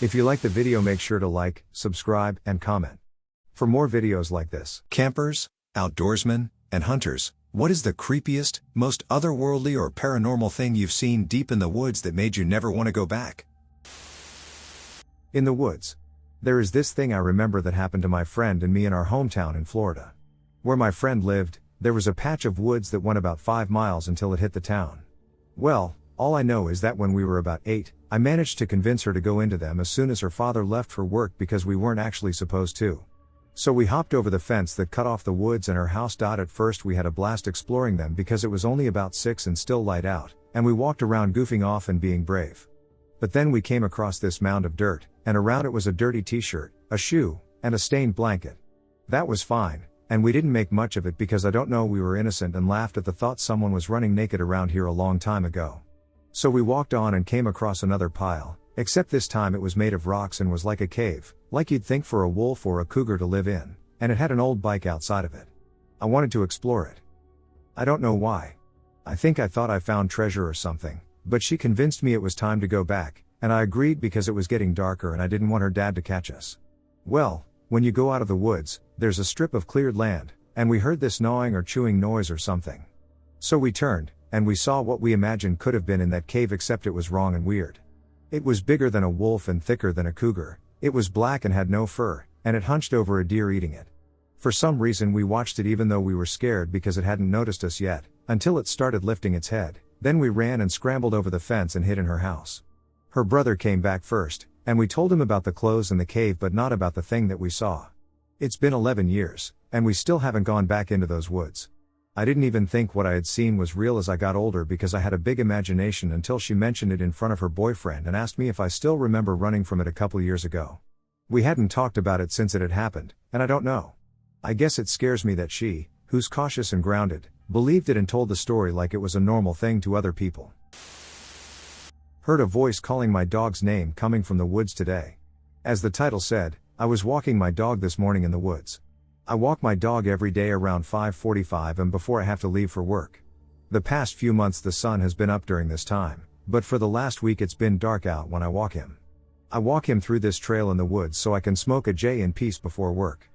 If you like the video, make sure to like, subscribe, and comment. For more videos like this. Campers, outdoorsmen, and hunters, what is the creepiest, most otherworldly or paranormal thing you've seen deep in the woods that made you never want to go back? In the woods. There is this thing I remember that happened to my friend and me in our hometown in Florida. Where my friend lived, there was a patch of woods that went about 5 miles until it hit the town. Well, all I know is that when we were about 8, I managed to convince her to go into them as soon as her father left for work because we weren't actually supposed to. So we hopped over the fence that cut off the woods and her house. At first we had a blast exploring them because it was only about 6 and still light out, and we walked around goofing off and being brave. But then we came across this mound of dirt, and around it was a dirty t-shirt, a shoe, and a stained blanket. That was fine, and we didn't make much of it because I don't know, we were innocent and laughed at the thought someone was running naked around here a long time ago. So we walked on and came across another pile, except this time it was made of rocks and was like a cave, like you'd think for a wolf or a cougar to live in, and it had an old bike outside of it. I wanted to explore it. I don't know why. I think I thought I found treasure or something, but she convinced me it was time to go back, and I agreed because it was getting darker and I didn't want her dad to catch us. Well, when you go out of the woods, there's a strip of cleared land, and we heard this gnawing or chewing noise or something. So we turned, and we saw what we imagined could have been in that cave, except it was wrong and weird. It was bigger than a wolf and thicker than a cougar, it was black and had no fur, and it hunched over a deer eating it. For some reason we watched it even though we were scared because it hadn't noticed us yet, until it started lifting its head, then we ran and scrambled over the fence and hid in her house. Her brother came back first, and we told him about the clothes in the cave but not about the thing that we saw. It's been 11 years, and we still haven't gone back into those woods. I didn't even think what I had seen was real as I got older because I had a big imagination until she mentioned it in front of her boyfriend and asked me if I still remember running from it a couple years ago. We hadn't talked about it since it had happened, and I don't know. I guess it scares me that she, who's cautious and grounded, believed it and told the story like it was a normal thing to other people. Heard a voice calling my dog's name coming from the woods today. As the title said, I was walking my dog this morning in the woods. I walk my dog every day around 5:45 and before I have to leave for work. The past few months the sun has been up during this time, but for the last week it's been dark out when I walk him. I walk him through this trail in the woods so I can smoke a J in peace before work.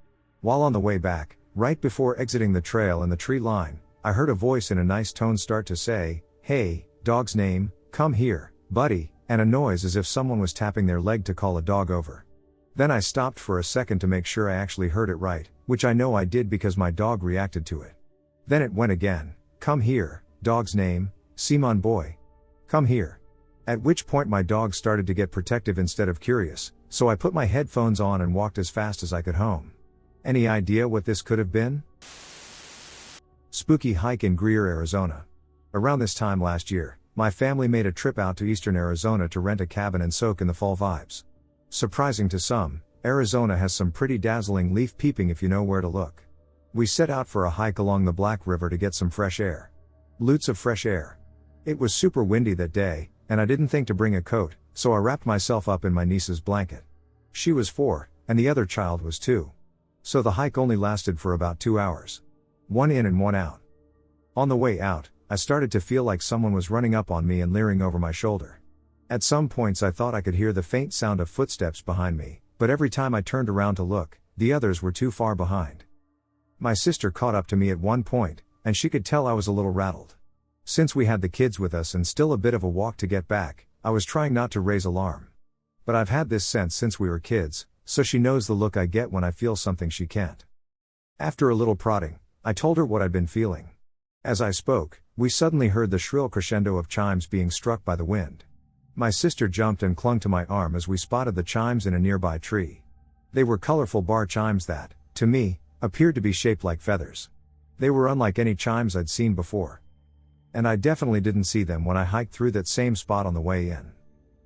While on the way back, right before exiting the trail in the tree line, I heard a voice in a nice tone start to say, "Hey, dog's name, come here, buddy," and a noise as if someone was tapping their leg to call a dog over. Then I stopped for a second to make sure I actually heard it right, which I know I did because my dog reacted to it. Then it went again, "Come here, dog's name, Simon boy. Come here." At which point my dog started to get protective instead of curious, so I put my headphones on and walked as fast as I could home. Any idea what this could have been? Spooky hike in Greer, Arizona. Around this time last year, my family made a trip out to eastern Arizona to rent a cabin and soak in the fall vibes. Surprising to some, Arizona has some pretty dazzling leaf peeping if you know where to look. We set out for a hike along the Black River to get some fresh air. Loots of fresh air. It was super windy that day, and I didn't think to bring a coat, so I wrapped myself up in my niece's blanket. She was 4, and the other child was 2. So the hike only lasted for about 2 hours. 1 in and 1 out. On the way out, I started to feel like someone was running up on me and leering over my shoulder. At some points I thought I could hear the faint sound of footsteps behind me, but every time I turned around to look, the others were too far behind. My sister caught up to me at one point, and she could tell I was a little rattled. Since we had the kids with us and still a bit of a walk to get back, I was trying not to raise alarm. But I've had this sense since we were kids, so she knows the look I get when I feel something she can't. After a little prodding, I told her what I'd been feeling. As I spoke, we suddenly heard the shrill crescendo of chimes being struck by the wind. My sister jumped and clung to my arm as we spotted the chimes in a nearby tree. They were colorful bar chimes that, to me, appeared to be shaped like feathers. They were unlike any chimes I'd seen before. And I definitely didn't see them when I hiked through that same spot on the way in.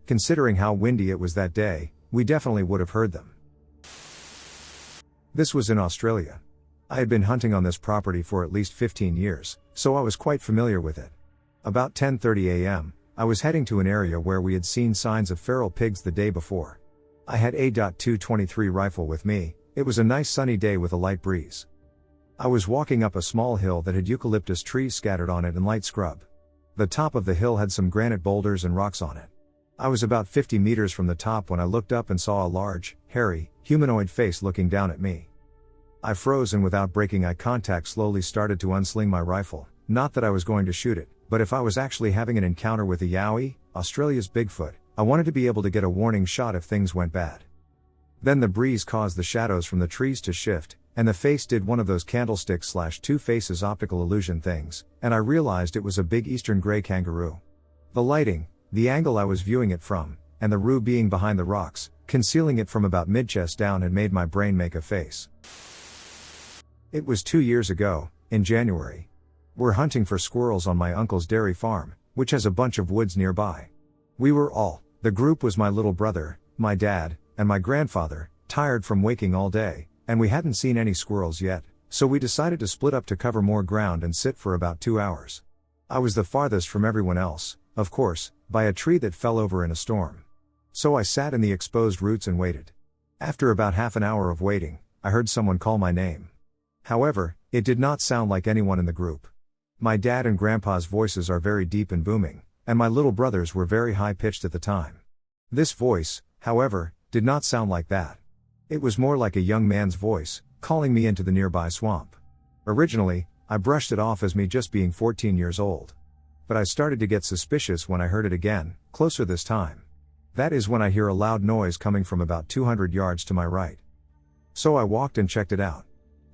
Considering how windy it was that day, we definitely would have heard them. This was in Australia. I had been hunting on this property for at least 15 years, so I was quite familiar with it. About 10:30 a.m., I was heading to an area where we had seen signs of feral pigs the day before. I had a .223 rifle with me. It was a nice sunny day with a light breeze. I was walking up a small hill that had eucalyptus trees scattered on it and light scrub. The top of the hill had some granite boulders and rocks on it. I was about 50 meters from the top when I looked up and saw a large, hairy, humanoid face looking down at me. I froze and without breaking eye contact slowly started to unsling my rifle, not that I was going to shoot it, but if I was actually having an encounter with a Yowie, Australia's Bigfoot, I wanted to be able to get a warning shot if things went bad. Then the breeze caused the shadows from the trees to shift, and the face did one of those candlestick/two faces optical illusion things, and I realized it was a big eastern gray kangaroo. The lighting, the angle I was viewing it from, and the roo being behind the rocks, concealing it from about mid-chest down had made my brain make a face. It was 2 years ago, in January. We're hunting for squirrels on my uncle's dairy farm, which has a bunch of woods nearby. The group was my little brother, my dad, and my grandfather, tired from waking all day, and we hadn't seen any squirrels yet, so we decided to split up to cover more ground and sit for about 2 hours. I was the farthest from everyone else, of course, by a tree that fell over in a storm. So I sat in the exposed roots and waited. After about half an hour of waiting, I heard someone call my name. However, it did not sound like anyone in the group. My dad and grandpa's voices are very deep and booming, and my little brother's were very high-pitched at the time. This voice, however, did not sound like that. It was more like a young man's voice, calling me into the nearby swamp. Originally, I brushed it off as me just being 14 years old. But I started to get suspicious when I heard it again, closer this time. That is when I hear a loud noise coming from about 200 yards to my right. So I walked and checked it out.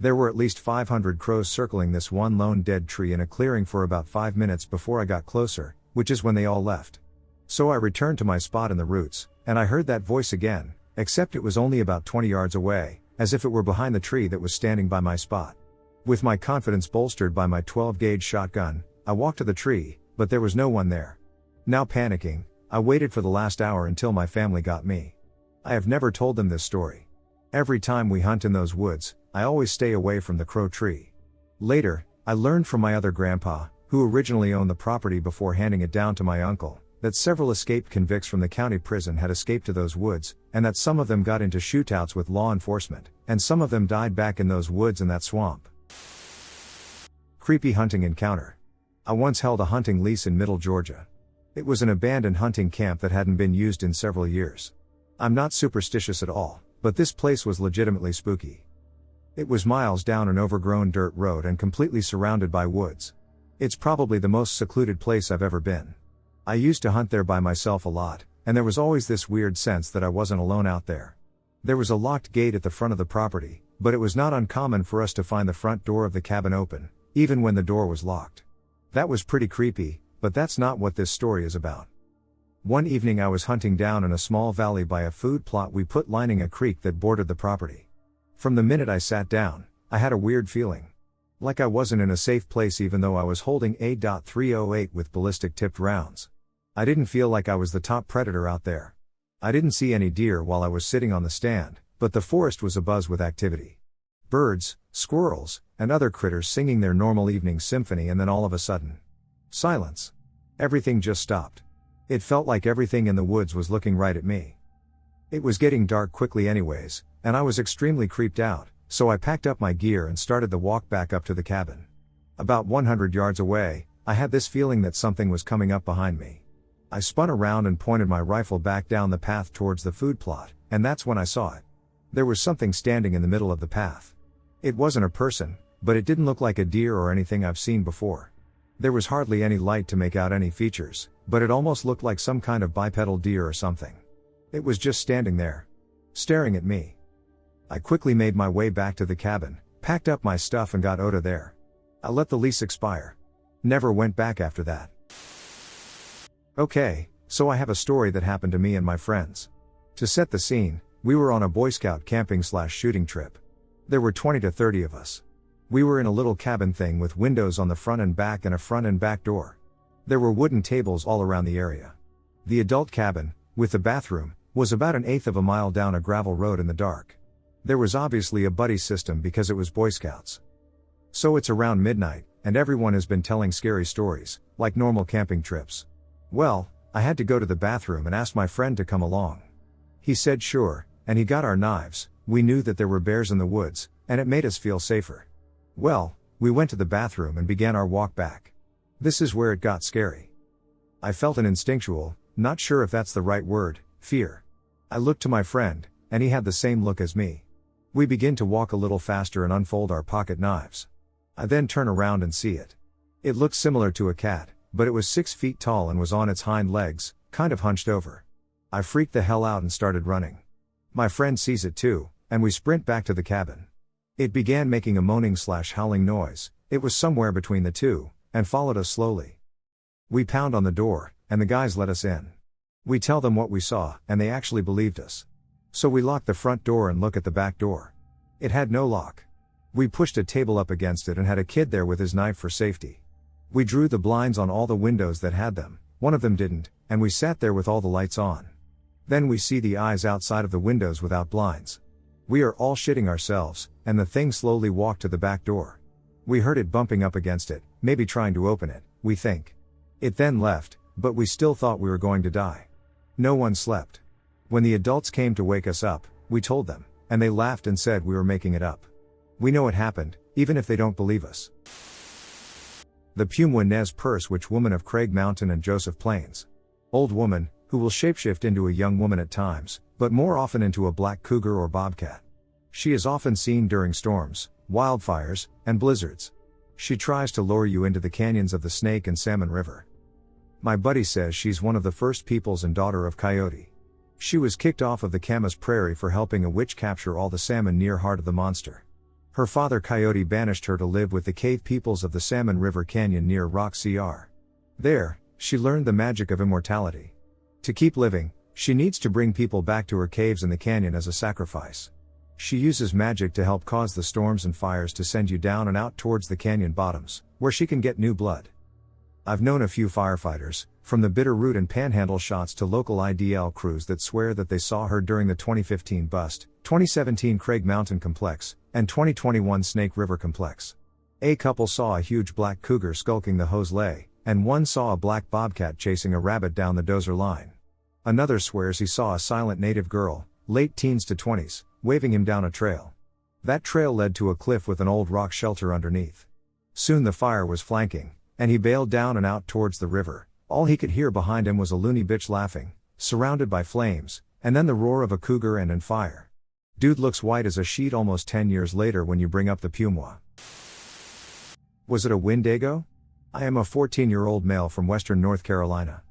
There were at least 500 crows circling this one lone dead tree in a clearing for about 5 minutes before I got closer, which is when they all left. So I returned to my spot in the roots, and I heard that voice again, except it was only about 20 yards away, as if it were behind the tree that was standing by my spot. With my confidence bolstered by my 12-gauge shotgun, I walked to the tree, but there was no one there. Now panicking, I waited for the last hour until my family got me. I have never told them this story. Every time we hunt in those woods, I always stay away from the crow tree. Later, I learned from my other grandpa, who originally owned the property before handing it down to my uncle, that several escaped convicts from the county prison had escaped to those woods, and that some of them got into shootouts with law enforcement, and some of them died back in those woods and that swamp. Creepy hunting encounter. I once held a hunting lease in Middle Georgia. It was an abandoned hunting camp that hadn't been used in several years. I'm not superstitious at all, but this place was legitimately spooky. It was miles down an overgrown dirt road and completely surrounded by woods. It's probably the most secluded place I've ever been. I used to hunt there by myself a lot, and there was always this weird sense that I wasn't alone out there. There was a locked gate at the front of the property, but it was not uncommon for us to find the front door of the cabin open, even when the door was locked. That was pretty creepy, but that's not what this story is about. One evening I was hunting down in a small valley by a food plot we put lining a creek that bordered the property. From the minute I sat down, I had a weird feeling. Like I wasn't in a safe place even though I was holding .308 with ballistic tipped rounds. I didn't feel like I was the top predator out there. I didn't see any deer while I was sitting on the stand, but the forest was abuzz with activity. Birds, squirrels, and other critters singing their normal evening symphony, and then all of a sudden, silence. Everything just stopped. It felt like everything in the woods was looking right at me. It was getting dark quickly anyways, and I was extremely creeped out, so I packed up my gear and started the walk back up to the cabin. About 100 yards away, I had this feeling that something was coming up behind me. I spun around and pointed my rifle back down the path towards the food plot, and that's when I saw it. There was something standing in the middle of the path. It wasn't a person, but it didn't look like a deer or anything I've seen before. There was hardly any light to make out any features, but it almost looked like some kind of bipedal deer or something. It was just standing there, staring at me. I quickly made my way back to the cabin, packed up my stuff and got out of there. I let the lease expire. Never went back after that. Okay, so I have a story that happened to me and my friends. To set the scene, we were on a Boy Scout camping/shooting trip. There were 20 to 30 of us. We were in a little cabin thing with windows on the front and back and a front and back door. There were wooden tables all around the area. The adult cabin, with the bathroom, was about 1/8 of a mile down a gravel road in the dark. There was obviously a buddy system because it was Boy Scouts. So it's around midnight, and everyone has been telling scary stories, like normal camping trips. Well, I had to go to the bathroom and asked my friend to come along. He said sure, and he got our knives. We knew that there were bears in the woods, and it made us feel safer. Well, we went to the bathroom and began our walk back. This is where it got scary. I felt an instinctual, Not sure if that's the right word, fear. I looked to my friend, and he had the same look as me. We begin to walk a little faster and unfold our pocket knives. I then turn around and see it. It looked similar to a cat, but it was 6 feet tall and was on its hind legs, kind of hunched over. I freaked the hell out and started running. My friend sees it too, and we sprint back to the cabin. It began making a moaning/howling noise. It was somewhere between the two, and followed us slowly. We pound on the door, and the guys let us in. We tell them what we saw, and they actually believed us. So we lock the front door and look at the back door. It had no lock. We pushed a table up against it and had a kid there with his knife for safety. We drew the blinds on all the windows that had them, one of them didn't, and we sat there with all the lights on. Then we see the eyes outside of the windows without blinds. We are all shitting ourselves, and the thing slowly walked to the back door. We heard it bumping up against it, maybe trying to open it, we think. It then left, but we still thought we were going to die. No one slept. When the adults came to wake us up, we told them, and they laughed and said we were making it up. We know it happened, even if they don't believe us. The Puma Was Purse Witch Woman of Craig Mountain and Joseph Plains. Old woman, who will shapeshift into a young woman at times, but more often into a black cougar or bobcat. She is often seen during storms, wildfires, and blizzards. She tries to lure you into the canyons of the Snake and Salmon River. My buddy says she's one of the first peoples and daughter of Coyote. She was kicked off of the Camas Prairie for helping a witch capture all the salmon near Heart of the Monster. Her father Coyote banished her to live with the cave peoples of the Salmon River Canyon near Rock Cr. There, she learned the magic of immortality. To keep living, she needs to bring people back to her caves in the canyon as a sacrifice. She uses magic to help cause the storms and fires to send you down and out towards the canyon bottoms, where she can get new blood. I've known a few firefighters, from the Bitterroot and Panhandle shots to local IDL crews that swear that they saw her during the 2015 bust, 2017 Craig Mountain Complex, and 2021 Snake River Complex. A couple saw a huge black cougar skulking the Hose Lay, and one saw a black bobcat chasing a rabbit down the Dozer line. Another swears he saw a silent native girl, late teens to 20s, waving him down a trail. That trail led to a cliff with an old rock shelter underneath. Soon the fire was flanking, and he bailed down and out towards the river. All he could hear behind him was a loony bitch laughing, surrounded by flames, and then the roar of a cougar and fire. Dude looks white as a sheet almost 10 years later when you bring up the Puma. Was it a Windego? I am a 14-year-old male from western North Carolina.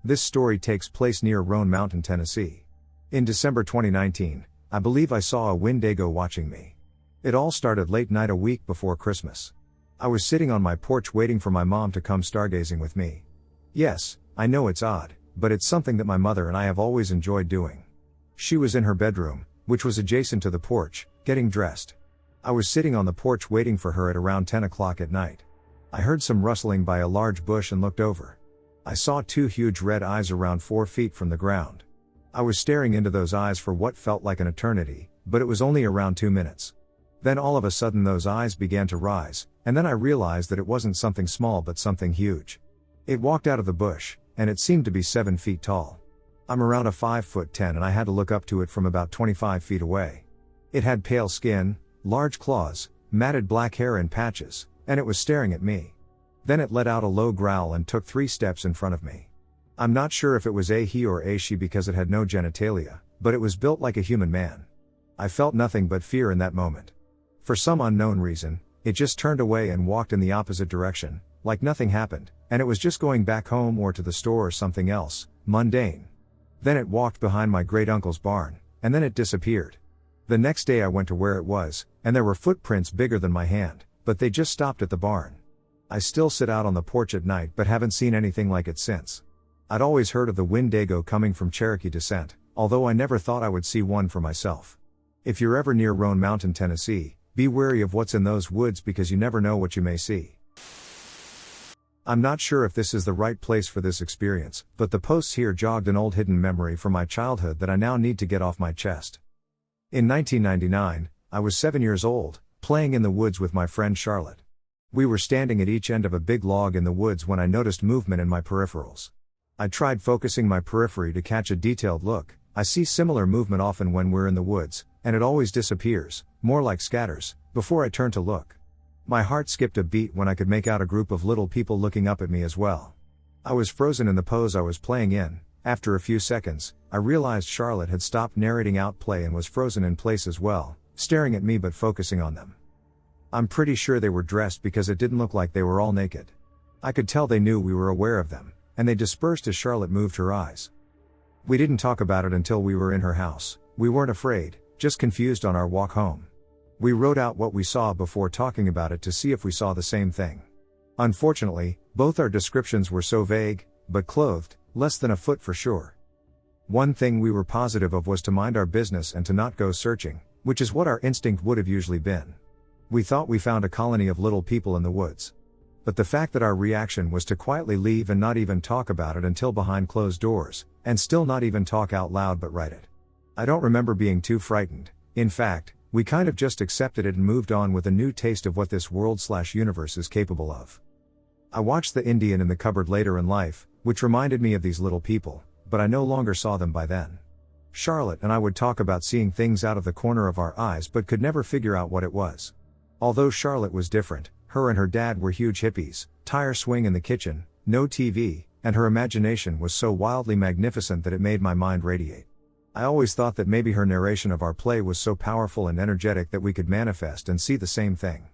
This story takes place near Roan Mountain, Tennessee. In December 2019, I believe I saw a Windego watching me. It all started late night a week before Christmas. I was sitting on my porch waiting for my mom to come stargazing with me. Yes, I know it's odd, but it's something that my mother and I have always enjoyed doing. She was in her bedroom, which was adjacent to the porch, getting dressed. I was sitting on the porch waiting for her at around 10 o'clock at night. I heard some rustling by a large bush and looked over. I saw 2 huge red eyes around 4 feet from the ground. I was staring into those eyes for what felt like an eternity, but it was only around 2 minutes. Then all of a sudden those eyes began to rise, and then I realized that it wasn't something small but something huge. It walked out of the bush, and it seemed to be 7 feet tall. I'm around a 5'10" and I had to look up to it from about 25 feet away. It had pale skin, large claws, matted black hair in patches, and it was staring at me. Then it let out a low growl and took 3 steps in front of me. I'm not sure if it was a he or a she because it had no genitalia, but it was built like a human man. I felt nothing but fear in that moment. For some unknown reason, it just turned away and walked in the opposite direction, like nothing happened, and it was just going back home or to the store or something else, mundane. Then it walked behind my great-uncle's barn, and then it disappeared. The next day I went to where it was, and there were footprints bigger than my hand, but they just stopped at the barn. I still sit out on the porch at night but haven't seen anything like it since. I'd always heard of the Windego coming from Cherokee descent, although I never thought I would see one for myself. If you're ever near Roan Mountain, Tennessee, be wary of what's in those woods because you never know what you may see. I'm not sure if this is the right place for this experience, but the posts here jogged an old hidden memory from my childhood that I now need to get off my chest. In 1999, I was 7 years old, playing in the woods with my friend Charlotte. We were standing at each end of a big log in the woods when I noticed movement in my peripherals. I tried focusing my periphery to catch a detailed look. I see similar movement often when we're in the woods, and it always disappears, more like scatters, before I turn to look. My heart skipped a beat when I could make out a group of little people looking up at me as well. I was frozen in the pose I was playing in, After a few seconds, I realized Charlotte had stopped narrating out play and was frozen in place as well, staring at me but focusing on them. I'm pretty sure they were dressed because it didn't look like they were all naked. I could tell they knew we were aware of them, and they dispersed as Charlotte moved her eyes. We didn't talk about it until we were in her house. We weren't afraid, just confused on our walk home. We wrote out what we saw before talking about it to see if we saw the same thing. Unfortunately, both our descriptions were so vague, but clothed, less than a foot for sure. One thing we were positive of was to mind our business and to not go searching, which is what our instinct would have usually been. We thought we found a colony of little people in the woods. But the fact that our reaction was to quietly leave and not even talk about it until behind closed doors, and still not even talk out loud but write it. I don't remember being too frightened. In fact, we kind of just accepted it and moved on with a new taste of what this world/universe is capable of. I watched the Indian in the cupboard later in life, which reminded me of these little people, but I no longer saw them by then. Charlotte and I would talk about seeing things out of the corner of our eyes but could never figure out what it was. Although Charlotte was different, her and her dad were huge hippies, tire swing in the kitchen, no TV, and her imagination was so wildly magnificent that it made my mind radiate. I always thought that maybe her narration of our play was so powerful and energetic that we could manifest and see the same thing.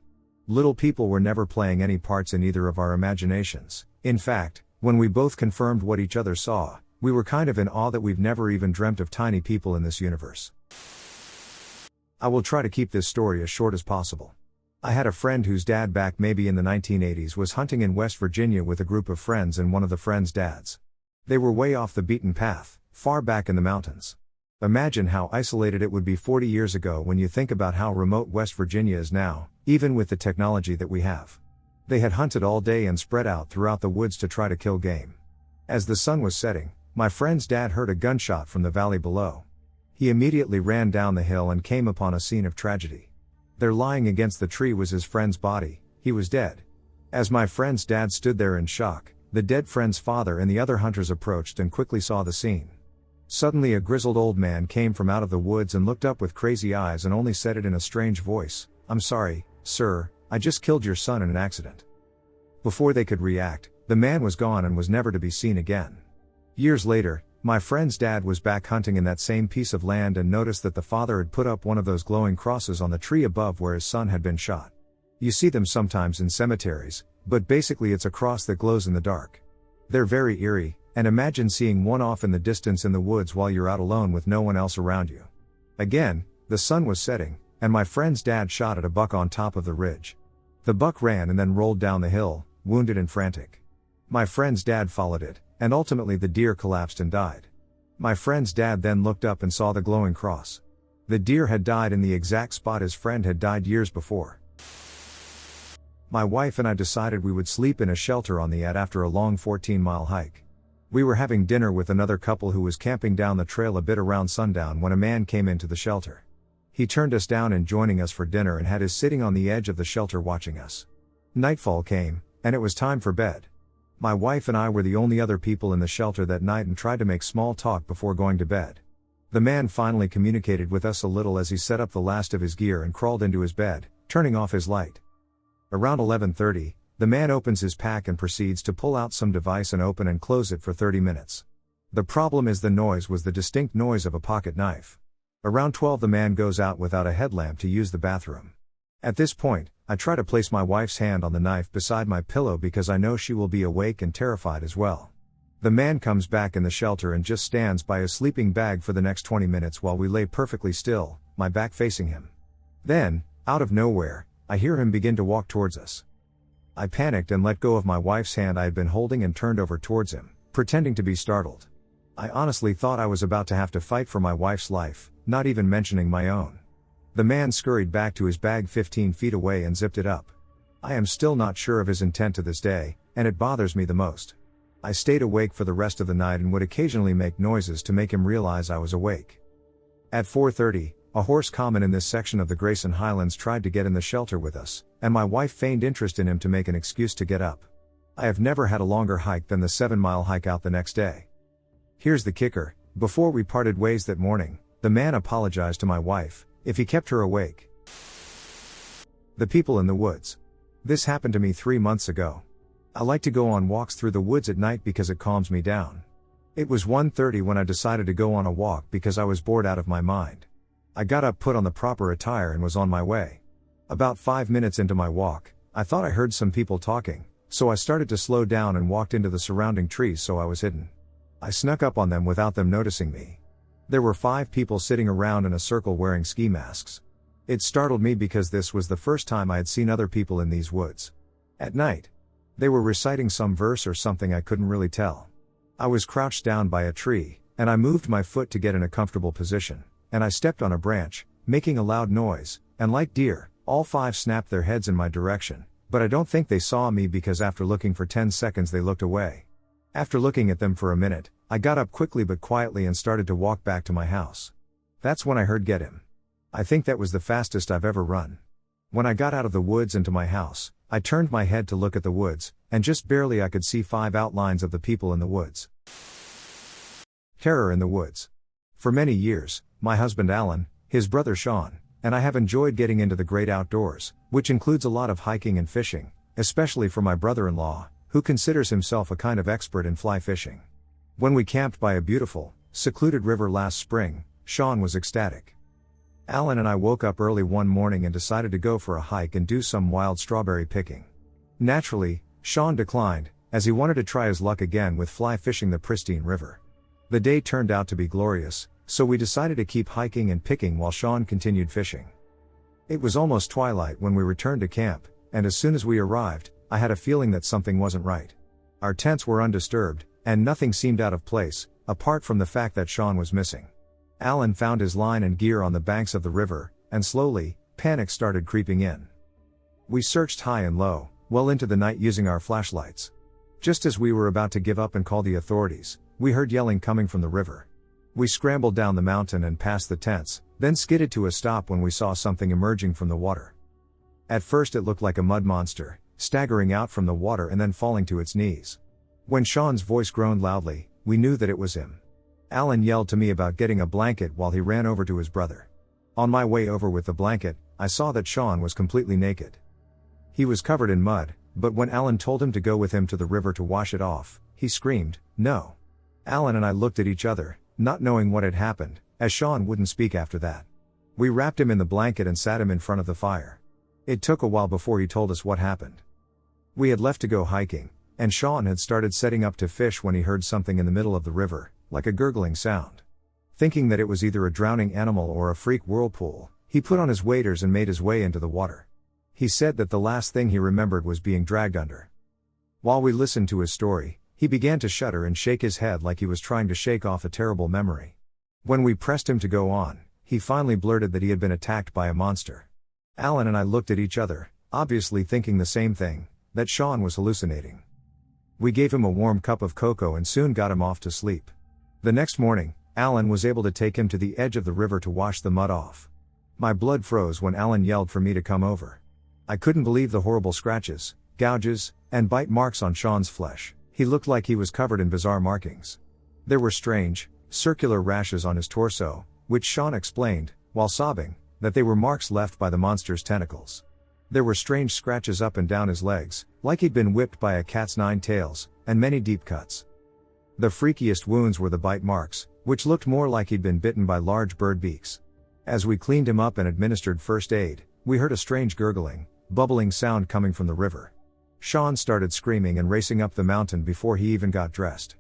Little people were never playing any parts in either of our imaginations. In fact, when we both confirmed what each other saw, we were kind of in awe that we've never even dreamt of tiny people in this universe. I will try to keep this story as short as possible. I had a friend whose dad back maybe in the 1980s was hunting in West Virginia with a group of friends and one of the friends' dads. They were way off the beaten path, far back in the mountains. Imagine how isolated it would be 40 years ago when you think about how remote West Virginia is now, even with the technology that we have. They had hunted all day and spread out throughout the woods to try to kill game. As the sun was setting, my friend's dad heard a gunshot from the valley below. He immediately ran down the hill and came upon a scene of tragedy. There lying against the tree was his friend's body. He was dead. As my friend's dad stood there in shock, the dead friend's father and the other hunters approached and quickly saw the scene. Suddenly a grizzled old man came from out of the woods and looked up with crazy eyes and only said it in a strange voice, "I'm sorry, sir, I just killed your son in an accident." Before they could react, the man was gone and was never to be seen again. Years later, my friend's dad was back hunting in that same piece of land and noticed that the father had put up one of those glowing crosses on the tree above where his son had been shot. You see them sometimes in cemeteries, but basically it's a cross that glows in the dark. They're very eerie, and imagine seeing one off in the distance in the woods while you're out alone with no one else around you. Again, the sun was setting, and my friend's dad shot at a buck on top of the ridge. The buck ran and then rolled down the hill, wounded and frantic. My friend's dad followed it, and ultimately the deer collapsed and died. My friend's dad then looked up and saw the glowing cross. The deer had died in the exact spot his friend had died years before. My wife and I decided we would sleep in a shelter on the after a long 14-mile hike. We were having dinner with another couple who was camping down the trail a bit around sundown when a man came into the shelter. He turned us down in joining us for dinner and had us sitting on the edge of the shelter watching us. Nightfall came, and it was time for bed. My wife and I were the only other people in the shelter that night and tried to make small talk before going to bed. The man finally communicated with us a little as he set up the last of his gear and crawled into his bed, turning off his light. Around 11:30, the man opens his pack and proceeds to pull out some device and open and close it for 30 minutes. The problem is the noise was the distinct noise of a pocket knife. Around 12 the man goes out without a headlamp to use the bathroom. At this point, I try to place my wife's hand on the knife beside my pillow because I know she will be awake and terrified as well. The man comes back in the shelter and just stands by his sleeping bag for the next 20 minutes while we lay perfectly still, my back facing him. Then, out of nowhere, I hear him begin to walk towards us. I panicked and let go of my wife's hand I had been holding and turned over towards him, pretending to be startled. I honestly thought I was about to have to fight for my wife's life, not even mentioning my own. The man scurried back to his bag 15 feet away and zipped it up. I am still not sure of his intent to this day, and it bothers me the most. I stayed awake for the rest of the night and would occasionally make noises to make him realize I was awake. At 4:30, a horse common in this section of the Grayson Highlands tried to get in the shelter with us, and my wife feigned interest in him to make an excuse to get up. I have never had a longer hike than the 7-mile hike out the next day. Here's the kicker: before we parted ways that morning, the man apologized to my wife, if he kept her awake. The people in the woods. This happened to me 3 months ago. I like to go on walks through the woods at night because it calms me down. It was 1:30 when I decided to go on a walk because I was bored out of my mind. I got up, put on the proper attire, and was on my way. About 5 minutes into my walk, I thought I heard some people talking, so I started to slow down and walked into the surrounding trees so I was hidden. I snuck up on them without them noticing me. There were 5 people sitting around in a circle wearing ski masks. It startled me because this was the first time I had seen other people in these woods. At night. They were reciting some verse or something, I couldn't really tell. I was crouched down by a tree, and I moved my foot to get in a comfortable position, and I stepped on a branch, making a loud noise, and like deer, all 5 snapped their heads in my direction, but I don't think they saw me because after looking for 10 seconds they looked away. After looking at them for a minute, I got up quickly but quietly and started to walk back to my house. That's when I heard "Get him." I think that was the fastest I've ever run. When I got out of the woods and to my house, I turned my head to look at the woods, and just barely I could see 5 outlines of the people in the woods. Terror in the woods. For many years, my husband Alan, his brother Sean, and I have enjoyed getting into the great outdoors, which includes a lot of hiking and fishing, especially for my brother-in-law, who considers himself a kind of expert in fly fishing. When we camped by a beautiful, secluded river last spring, Sean was ecstatic. Alan and I woke up early one morning and decided to go for a hike and do some wild strawberry picking. Naturally, Sean declined, as he wanted to try his luck again with fly fishing the pristine river. The day turned out to be glorious, so we decided to keep hiking and picking while Sean continued fishing. It was almost twilight when we returned to camp, and as soon as we arrived, I had a feeling that something wasn't right. Our tents were undisturbed, and nothing seemed out of place, apart from the fact that Sean was missing. Alan found his line and gear on the banks of the river, and slowly, panic started creeping in. We searched high and low, well into the night using our flashlights. Just as we were about to give up and call the authorities, we heard yelling coming from the river. We scrambled down the mountain and past the tents, then skidded to a stop when we saw something emerging from the water. At first it looked like a mud monster, staggering out from the water and then falling to its knees. When Sean's voice groaned loudly, we knew that it was him. Alan yelled to me about getting a blanket while he ran over to his brother. On my way over with the blanket, I saw that Sean was completely naked. He was covered in mud, but when Alan told him to go with him to the river to wash it off, he screamed, "No." Alan and I looked at each other, not knowing what had happened, as Sean wouldn't speak after that. We wrapped him in the blanket and sat him in front of the fire. It took a while before he told us what happened. We had left to go hiking, and Sean had started setting up to fish when he heard something in the middle of the river, like a gurgling sound. Thinking that it was either a drowning animal or a freak whirlpool, he put on his waders and made his way into the water. He said that the last thing he remembered was being dragged under. While we listened to his story, he began to shudder and shake his head like he was trying to shake off a terrible memory. When we pressed him to go on, he finally blurted that he had been attacked by a monster. Alan and I looked at each other, obviously thinking the same thing, that Sean was hallucinating. We gave him a warm cup of cocoa and soon got him off to sleep. The next morning, Alan was able to take him to the edge of the river to wash the mud off. My blood froze when Alan yelled for me to come over. I couldn't believe the horrible scratches, gouges, and bite marks on Sean's flesh. He looked like he was covered in bizarre markings. There were strange, circular rashes on his torso, which Sean explained, while sobbing, that they were marks left by the monster's tentacles. There were strange scratches up and down his legs, like he'd been whipped by a cat's 9 tails, and many deep cuts. The freakiest wounds were the bite marks, which looked more like he'd been bitten by large bird beaks. As we cleaned him up and administered first aid, we heard a strange gurgling, bubbling sound coming from the river. Sean started screaming and racing up the mountain before he even got dressed.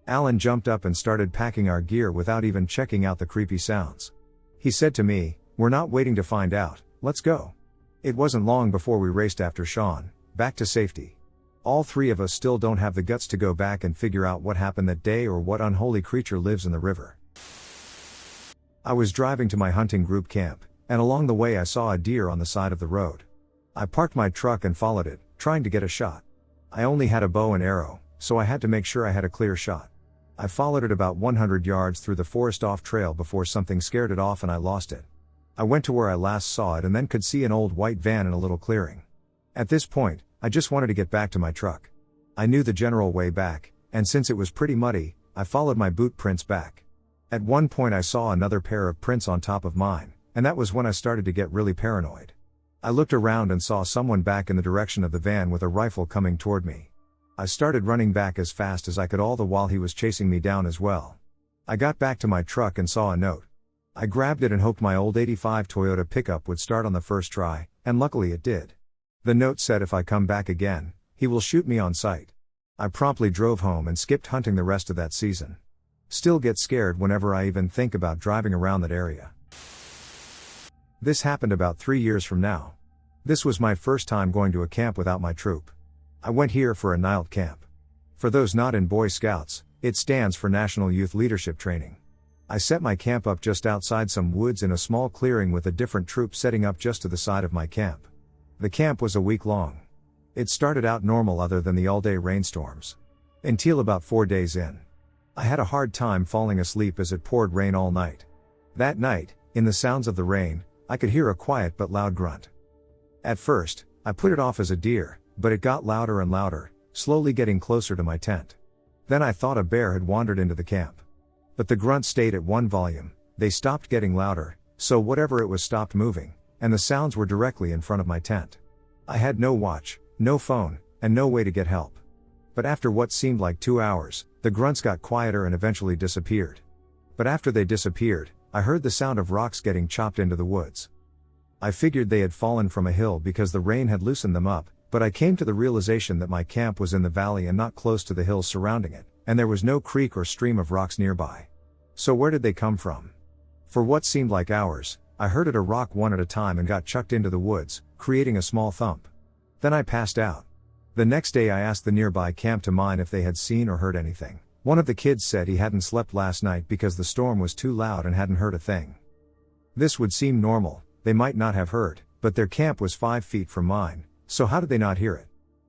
Alan jumped up and started packing our gear without even checking out the creepy sounds. He said to me, "We're not waiting to find out, let's go." It wasn't long before we raced after Sean, back to safety. All 3 of us still don't have the guts to go back and figure out what happened that day or what unholy creature lives in the river. I was driving to my hunting group camp, and along the way I saw a deer on the side of the road. I parked my truck and followed it, trying to get a shot. I only had a bow and arrow, so I had to make sure I had a clear shot. I followed it about 100 yards through the forest off trail before something scared it off and I lost it. I went to where I last saw it and then could see an old white van in a little clearing. At this point, I just wanted to get back to my truck. I knew the general way back, and since it was pretty muddy, I followed my boot prints back. At one point I saw another pair of prints on top of mine, and that was when I started to get really paranoid. I looked around and saw someone back in the direction of the van with a rifle coming toward me. I started running back as fast as I could, all the while he was chasing me down as well. I got back to my truck and saw a note. I grabbed it and hoped my old '85 Toyota pickup would start on the first try, and luckily it did. The note said if I come back again, he will shoot me on sight. I promptly drove home and skipped hunting the rest of that season. Still get scared whenever I even think about driving around that area. This happened about 3 years from now. This was my first time going to a camp without my troop. I went here for a NYLT camp. For those not in Boy Scouts, it stands for National Youth Leadership Training. I set my camp up just outside some woods in a small clearing with a different troop setting up just to the side of my camp. The camp was a week long. It started out normal other than the all-day rainstorms. Until about 4 days in. I had a hard time falling asleep as it poured rain all night. That night, in the sounds of the rain, I could hear a quiet but loud grunt. At first, I put it off as a deer, but it got louder and louder, slowly getting closer to my tent. Then I thought a bear had wandered into the camp. But the grunt stayed at one volume, they stopped getting louder, so whatever it was stopped moving, and the sounds were directly in front of my tent. I had no watch, no phone, and no way to get help. But after what seemed like 2 hours, the grunts got quieter and eventually disappeared. But after they disappeared, I heard the sound of rocks getting chopped into the woods. I figured they had fallen from a hill because the rain had loosened them up, but I came to the realization that my camp was in the valley and not close to the hills surrounding it, and there was no creek or stream of rocks nearby. So where did they come from? For what seemed like hours, I herded a rock one at a time and got chucked into the woods, creating a small thump. Then I passed out. The next day I asked the nearby camp to mine if they had seen or heard anything. One of the kids said he hadn't slept last night because the storm was too loud and hadn't heard a thing. This would seem normal, they might not have heard, but their camp was 5 feet from mine, so how did they not hear it?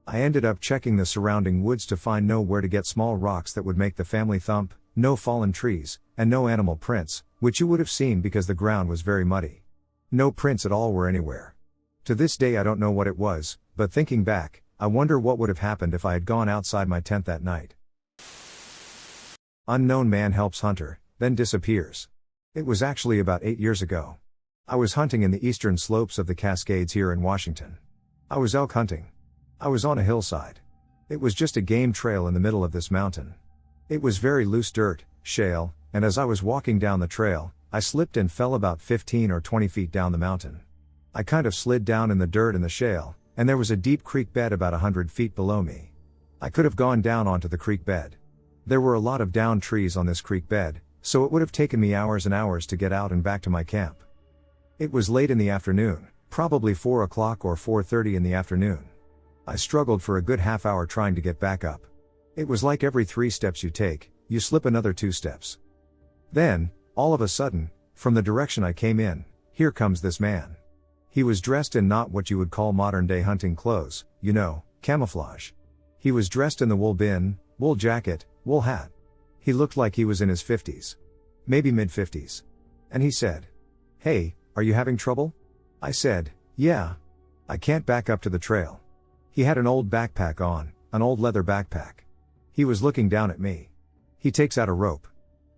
I ended up checking the surrounding woods to find nowhere to get small rocks that would make the family thump, no fallen trees, and no animal prints, which you would have seen because the ground was very muddy. No prints at all were anywhere. To this day I don't know what it was, but thinking back, I wonder what would have happened if I had gone outside my tent that night. Unknown man helps hunter, then disappears. It was actually about 8 years ago. I was hunting in the eastern slopes of the Cascades here in Washington. I was elk hunting. I was on a hillside. It was just a game trail in the middle of this mountain. It was very loose dirt, shale, and as I was walking down the trail, I slipped and fell about 15 or 20 feet down the mountain. I kind of slid down in the dirt and the shale, and there was a deep creek bed about 100 feet below me. I could have gone down onto the creek bed. There were a lot of downed trees on this creek bed, so it would have taken me hours and hours to get out and back to my camp. It was late in the afternoon, probably 4 o'clock or 4:30 in the afternoon. I struggled for a good half hour trying to get back up. It was like every 3 steps you take, you slip another 2 steps. Then, all of a sudden, from the direction I came in, here comes this man. He was dressed in not what you would call modern-day hunting clothes, you know, camouflage. He was dressed in the wool jacket, wool hat. He looked like he was in his 50s. Maybe mid-50s. And he said, "Hey, are you having trouble?" I said, "Yeah. I can't back up to the trail." He had an old backpack on, an old leather backpack. He was looking down at me. He takes out a rope.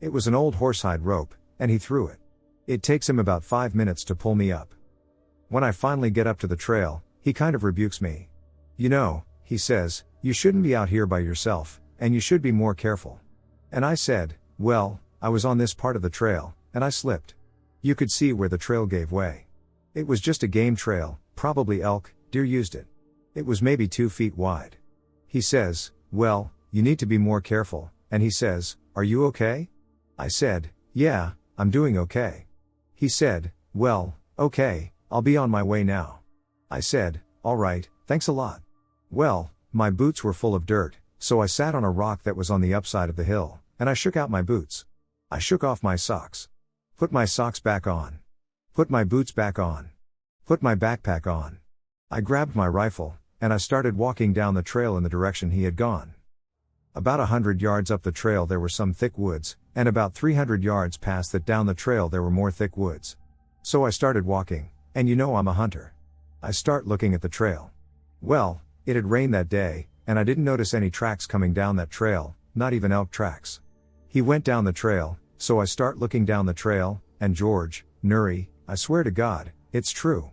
It was an old horsehide rope, and he threw it. It takes him about 5 minutes to pull me up. When I finally get up to the trail, he kind of rebukes me. "You know," he says, "you shouldn't be out here by yourself, and you should be more careful." And I said, "Well, I was on this part of the trail, and I slipped." You could see where the trail gave way. It was just a game trail, probably elk, deer used it. It was maybe 2 feet wide. He says, "Well, you need to be more careful," and he says, "Are you okay?" I said, "Yeah, I'm doing okay." He said, "Well, okay, I'll be on my way now." I said, "All right, thanks a lot." Well, my boots were full of dirt, so I sat on a rock that was on the upside of the hill, and I shook out my boots. I shook off my socks. Put my socks back on. Put my boots back on. Put my backpack on. I grabbed my rifle, and I started walking down the trail in the direction he had gone. About 100 yards up the trail there were some thick woods, and about 300 yards past that down the trail there were more thick woods. So I started walking, and you know I'm a hunter. I start looking at the trail. Well, it had rained that day, and I didn't notice any tracks coming down that trail, not even elk tracks. He went down the trail, so I start looking down the trail, and George, Nuri, I swear to God, it's true.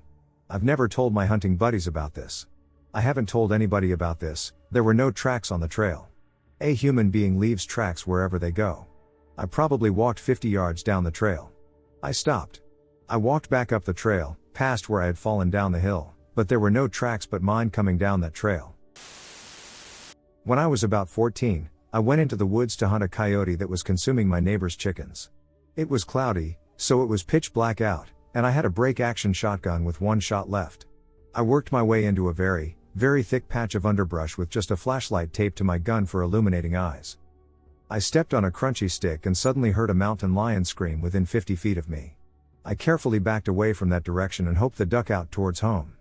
I've never told my hunting buddies about this. I haven't told anybody about this, there were no tracks on the trail. A human being leaves tracks wherever they go. I probably walked 50 yards down the trail. I stopped. I walked back up the trail, past where I had fallen down the hill, but there were no tracks but mine coming down that trail. When I was about 14, I went into the woods to hunt a coyote that was consuming my neighbor's chickens. It was cloudy, so it was pitch black out, and I had a break-action shotgun with one shot left. I worked my way into a very, very thick patch of underbrush with just a flashlight taped to my gun for illuminating eyes. I stepped on a crunchy stick and suddenly heard a mountain lion scream within 50 feet of me. I carefully backed away from that direction and hoped to duck out towards home.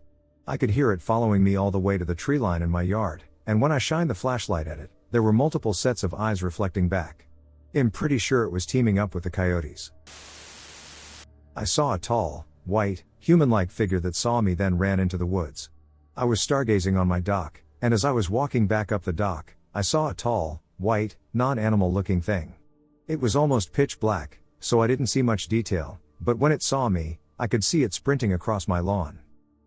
I could hear it following me all the way to the tree line in my yard, and when I shined the flashlight at it, there were multiple sets of eyes reflecting back. I'm pretty sure it was teaming up with the coyotes. I saw a tall, white, human-like figure that saw me then ran into the woods. I was stargazing on my dock, and as I was walking back up the dock, I saw a tall, white, non-animal looking thing. It was almost pitch black, so I didn't see much detail, but when it saw me, I could see it sprinting across my lawn.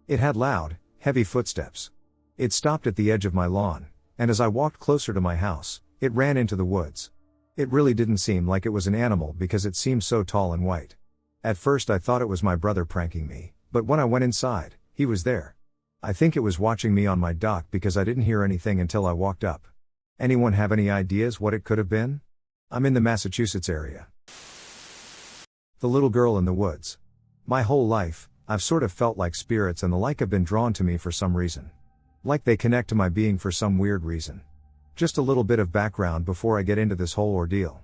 It had loud, heavy footsteps. It stopped at the edge of my lawn, and as I walked closer to my house, it ran into the woods. It really didn't seem like it was an animal because it seemed so tall and white. At first I thought it was my brother pranking me, but when I went inside, he was there. I think it was watching me on my dock because I didn't hear anything until I walked up. Anyone have any ideas what it could have been? I'm in the Massachusetts area. The little girl in the woods. My whole life, I've sort of felt like spirits and the like have been drawn to me for some reason. Like they connect to my being for some weird reason. Just a little bit of background before I get into this whole ordeal.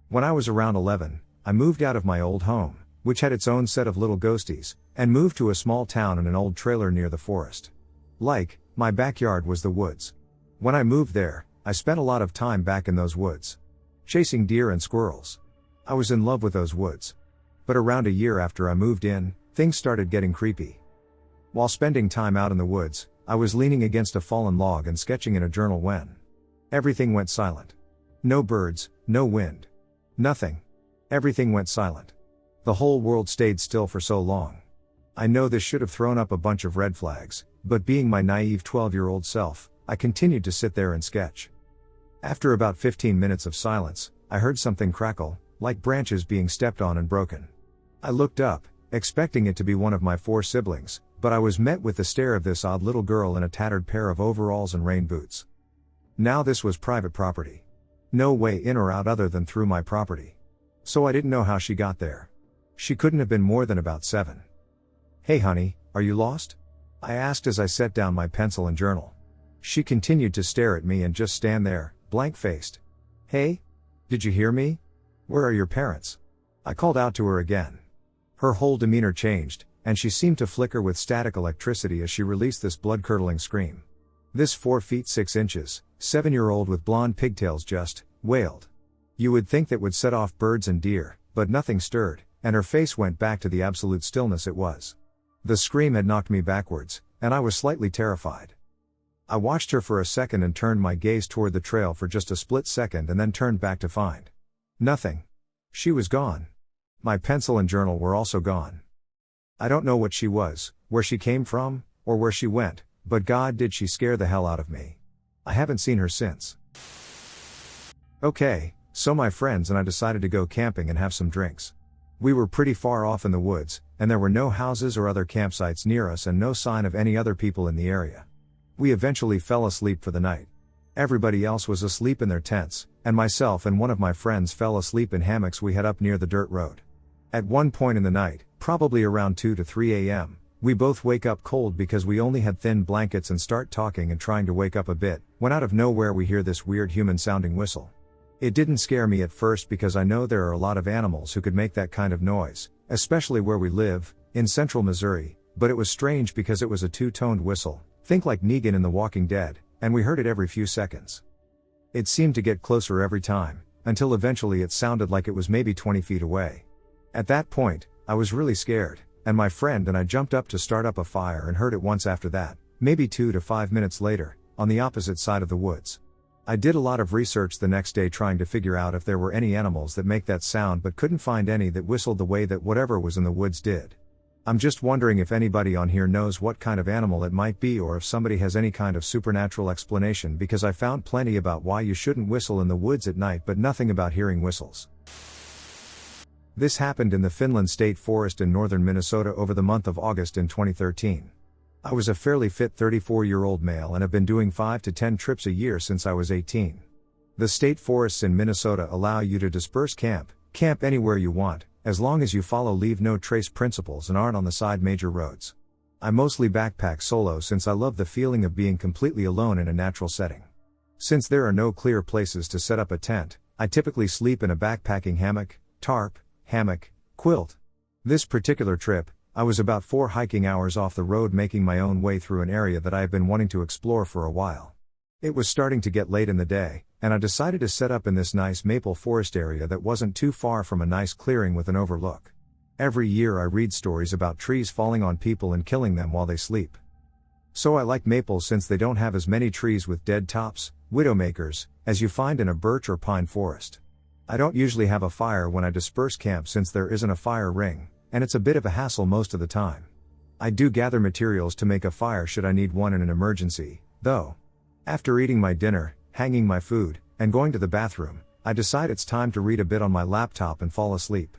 When I was around 11, I moved out of my old home, which had its own set of little ghosties, and moved to a small town in an old trailer near the forest. Like, my backyard was the woods. When I moved there, I spent a lot of time back in those woods. Chasing deer and squirrels. I was in love with those woods. But around a year after I moved in, things started getting creepy. While spending time out in the woods, I was leaning against a fallen log and sketching in a journal when everything went silent. No birds, no wind. Nothing. Everything went silent. The whole world stayed still for so long. I know this should have thrown up a bunch of red flags, but being my naive 12-year-old self, I continued to sit there and sketch. After about 15 minutes of silence, I heard something crackle, like branches being stepped on and broken. I looked up, expecting it to be one of my 4 siblings, but I was met with the stare of this odd little girl in a tattered pair of overalls and rain boots. Now this was private property. No way in or out other than through my property. So I didn't know how she got there. She couldn't have been more than about 7. "Hey honey, are you lost?" I asked as I set down my pencil and journal. She continued to stare at me and just stand there, blank-faced. "Hey? Did you hear me? Where are your parents?" I called out to her again. Her whole demeanor changed, and she seemed to flicker with static electricity as she released this blood-curdling scream. This 4 feet 6 inches, 7-year-old with blonde pigtails just wailed. You would think that would set off birds and deer, but nothing stirred, and her face went back to the absolute stillness it was. The scream had knocked me backwards, and I was slightly terrified. I watched her for a second and turned my gaze toward the trail for just a split second and then turned back to find nothing. She was gone. My pencil and journal were also gone. I don't know what she was, where she came from, or where she went, but God did she scare the hell out of me. I haven't seen her since. Okay, so my friends and I decided to go camping and have some drinks. We were pretty far off in the woods, and there were no houses or other campsites near us and no sign of any other people in the area. We eventually fell asleep for the night. Everybody else was asleep in their tents, and myself and one of my friends fell asleep in hammocks we had up near the dirt road. At one point in the night, probably around 2 to 3 a.m., we both wake up cold because we only had thin blankets and start talking and trying to wake up a bit, when out of nowhere we hear this weird human-sounding whistle. It didn't scare me at first because I know there are a lot of animals who could make that kind of noise, especially where we live, in central Missouri, but it was strange because it was a 2-toned whistle, think like Negan in The Walking Dead, and we heard it every few seconds. It seemed to get closer every time, until eventually it sounded like it was maybe 20 feet away. At that point, I was really scared, and my friend and I jumped up to start up a fire and heard it once after that, maybe 2 to 5 minutes later, on the opposite side of the woods. I did a lot of research the next day trying to figure out if there were any animals that make that sound but couldn't find any that whistled the way that whatever was in the woods did. I'm just wondering if anybody on here knows what kind of animal it might be, or if somebody has any kind of supernatural explanation, because I found plenty about why you shouldn't whistle in the woods at night but nothing about hearing whistles. This happened in the Finland State Forest in northern Minnesota over the month of August in 2013. I was a fairly fit 34-year-old male and have been doing 5 to 10 trips a year since I was 18. The state forests in Minnesota allow you to disperse camp anywhere you want, as long as you follow leave no trace principles and aren't on the side major roads. I mostly backpack solo since I love the feeling of being completely alone in a natural setting. Since there are no clear places to set up a tent, I typically sleep in a backpacking hammock, tarp, hammock, quilt. This particular trip, I was about 4 hiking hours off the road making my own way through an area that I have been wanting to explore for a while. It was starting to get late in the day, and I decided to set up in this nice maple forest area that wasn't too far from a nice clearing with an overlook. Every year I read stories about trees falling on people and killing them while they sleep. So I like maples since they don't have as many trees with dead tops, widowmakers, as you find in a birch or pine forest. I don't usually have a fire when I disperse camp since there isn't a fire ring, and it's a bit of a hassle most of the time. I do gather materials to make a fire should I need one in an emergency, though. After eating my dinner, hanging my food, and going to the bathroom, I decide it's time to read a bit on my laptop and fall asleep.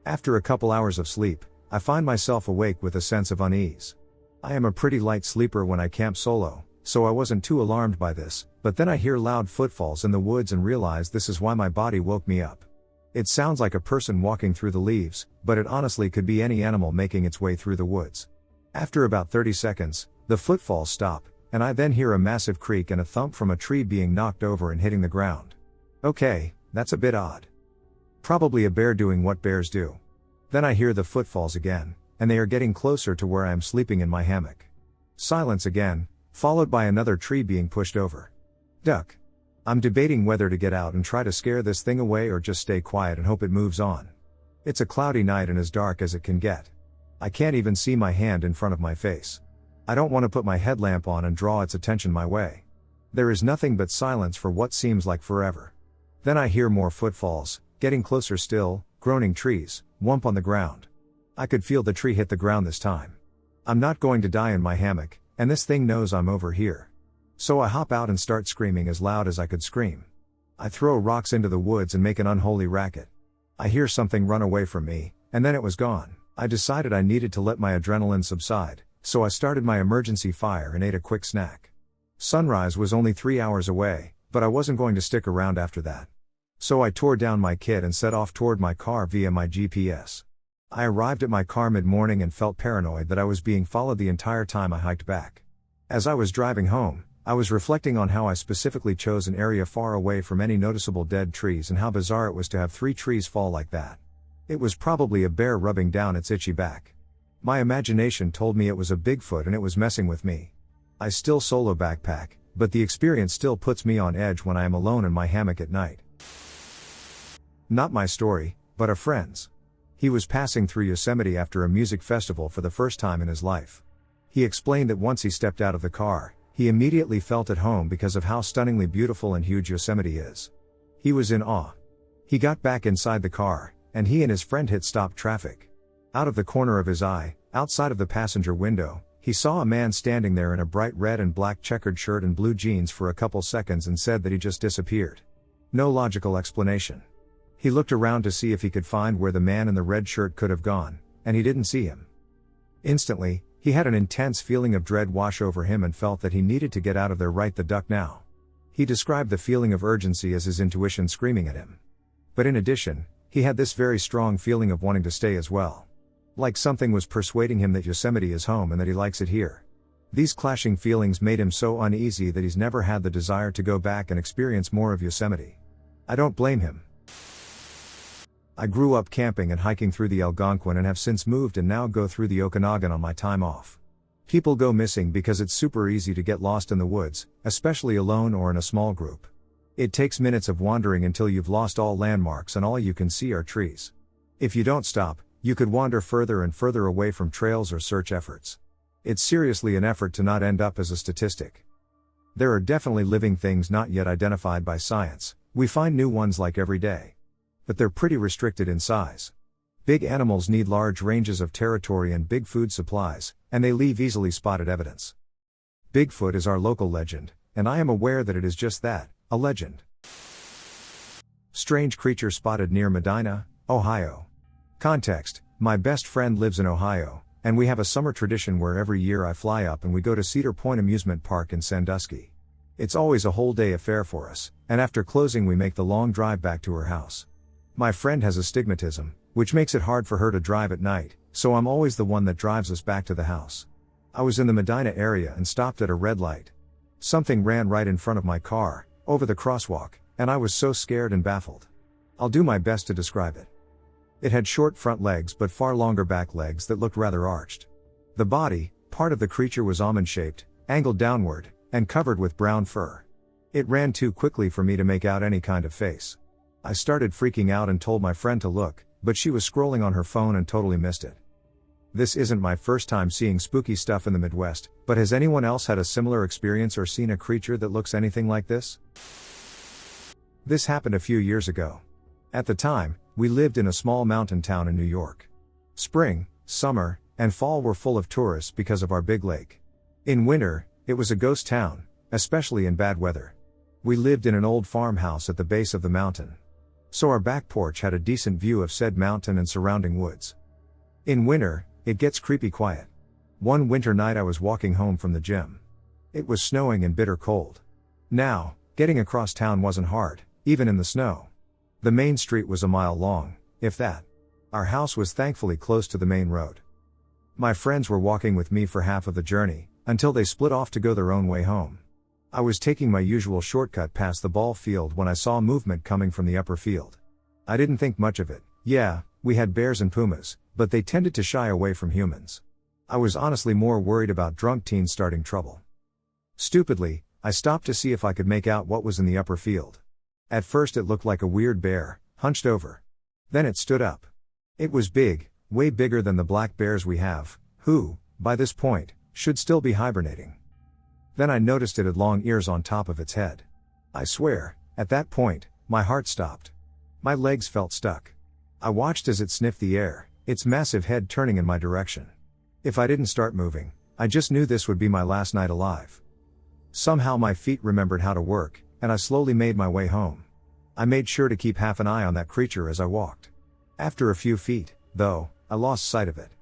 After a couple hours of sleep, I find myself awake with a sense of unease. I am a pretty light sleeper when I camp solo, so I wasn't too alarmed by this, but then I hear loud footfalls in the woods and realize this is why my body woke me up. It sounds like a person walking through the leaves, but it honestly could be any animal making its way through the woods. After about 30 seconds, the footfalls stop, and I then hear a massive creak and a thump from a tree being knocked over and hitting the ground. Okay, that's a bit odd. Probably a bear doing what bears do. Then I hear the footfalls again, and they are getting closer to where I am sleeping in my hammock. Silence again, followed by another tree being pushed over. Duck. I'm debating whether to get out and try to scare this thing away or just stay quiet and hope it moves on. It's a cloudy night and as dark as it can get. I can't even see my hand in front of my face. I don't want to put my headlamp on and draw its attention my way. There is nothing but silence for what seems like forever. Then I hear more footfalls, getting closer still, groaning trees, whump on the ground. I could feel the tree hit the ground this time. I'm not going to die in my hammock, and this thing knows I'm over here. So I hop out and start screaming as loud as I could scream. I throw rocks into the woods and make an unholy racket. I hear something run away from me, and then it was gone. I decided I needed to let my adrenaline subside, so I started my emergency fire and ate a quick snack. Sunrise was only 3 hours away, but I wasn't going to stick around after that. So I tore down my kit and set off toward my car via my GPS. I arrived at my car mid-morning and felt paranoid that I was being followed the entire time I hiked back. As I was driving home, I was reflecting on how I specifically chose an area far away from any noticeable dead trees and how bizarre it was to have 3 trees fall like that. It was probably a bear rubbing down its itchy back. My imagination told me it was a Bigfoot and it was messing with me. I still solo backpack, but the experience still puts me on edge when I am alone in my hammock at night. Not my story, but a friend's. He was passing through Yosemite after a music festival for the first time in his life. He explained that once he stepped out of the car, he immediately felt at home because of how stunningly beautiful and huge Yosemite is. He was in awe. He got back inside the car, and he and his friend hit stop traffic. Out of the corner of his eye, outside of the passenger window, he saw a man standing there in a bright red and black checkered shirt and blue jeans for a couple seconds and said that he just disappeared. No logical explanation. He looked around to see if he could find where the man in the red shirt could have gone, and he didn't see him. Instantly, he had an intense feeling of dread wash over him and felt that he needed to get out of there right the duck now. He described the feeling of urgency as his intuition screaming at him. But in addition, he had this very strong feeling of wanting to stay as well. Like something was persuading him that Yosemite is home and that he likes it here. These clashing feelings made him so uneasy that he's never had the desire to go back and experience more of Yosemite. I don't blame him. I grew up camping and hiking through the Algonquin and have since moved and now go through the Okanagan on my time off. People go missing because it's super easy to get lost in the woods, especially alone or in a small group. It takes minutes of wandering until you've lost all landmarks and all you can see are trees. If you don't stop, you could wander further and further away from trails or search efforts. It's seriously an effort to not end up as a statistic. There are definitely living things not yet identified by science. We find new ones like every day. But they're pretty restricted in size. Big animals need large ranges of territory and big food supplies, and they leave easily spotted evidence. Bigfoot is our local legend, and I am aware that it is just that, a legend. Strange creature spotted near Medina, Ohio. Context: my best friend lives in Ohio, and we have a summer tradition where every year I fly up and we go to Cedar Point Amusement Park in Sandusky. It's always a whole day affair for us, and after closing we make the long drive back to her house. My friend has astigmatism, which makes it hard for her to drive at night, so I'm always the one that drives us back to the house. I was in the Medina area and stopped at a red light. Something ran right in front of my car, over the crosswalk, and I was so scared and baffled. I'll do my best to describe it. It had short front legs but far longer back legs that looked rather arched. The body, part of the creature, was almond-shaped, angled downward, and covered with brown fur. It ran too quickly for me to make out any kind of face. I started freaking out and told my friend to look, but she was scrolling on her phone and totally missed it. This isn't my first time seeing spooky stuff in the Midwest, but has anyone else had a similar experience or seen a creature that looks anything like this? This happened a few years ago. At the time, we lived in a small mountain town in New York. Spring, summer, and fall were full of tourists because of our big lake. In winter, it was a ghost town, especially in bad weather. We lived in an old farmhouse at the base of the mountain, so our back porch had a decent view of said mountain and surrounding woods. In winter, it gets creepy quiet. One winter night I was walking home from the gym. It was snowing and bitter cold. Now, getting across town wasn't hard, even in the snow. The main street was a mile long, if that. Our house was thankfully close to the main road. My friends were walking with me for half of the journey, until they split off to go their own way home. I was taking my usual shortcut past the ball field when I saw movement coming from the upper field. I didn't think much of it. Yeah, we had bears and pumas, but they tended to shy away from humans. I was honestly more worried about drunk teens starting trouble. Stupidly, I stopped to see if I could make out what was in the upper field. At first it looked like a weird bear, hunched over. Then it stood up. It was big, way bigger than the black bears we have, who, by this point, should still be hibernating. Then I noticed it had long ears on top of its head. I swear, at that point, my heart stopped. My legs felt stuck. I watched as it sniffed the air, its massive head turning in my direction. If I didn't start moving, I just knew this would be my last night alive. Somehow my feet remembered how to work, and I slowly made my way home. I made sure to keep half an eye on that creature as I walked. After a few feet, though, I lost sight of it.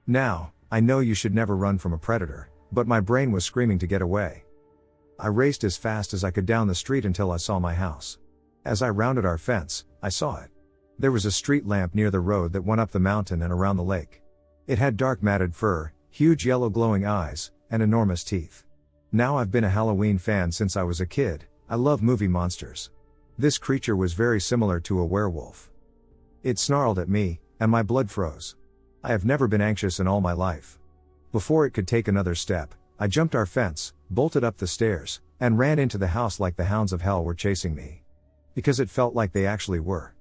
Now, I know you should never run from a predator, but my brain was screaming to get away. I raced as fast as I could down the street until I saw my house. As I rounded our fence, I saw it. There was a street lamp near the road that went up the mountain and around the lake. It had dark matted fur, huge yellow glowing eyes, and enormous teeth. Now I've been a Halloween fan since I was a kid. I love movie monsters. This creature was very similar to a werewolf. It snarled at me, and my blood froze. I have never been anxious in all my life. Before it could take another step, I jumped our fence, bolted up the stairs, and ran into the house like the hounds of hell were chasing me. Because it felt like they actually were.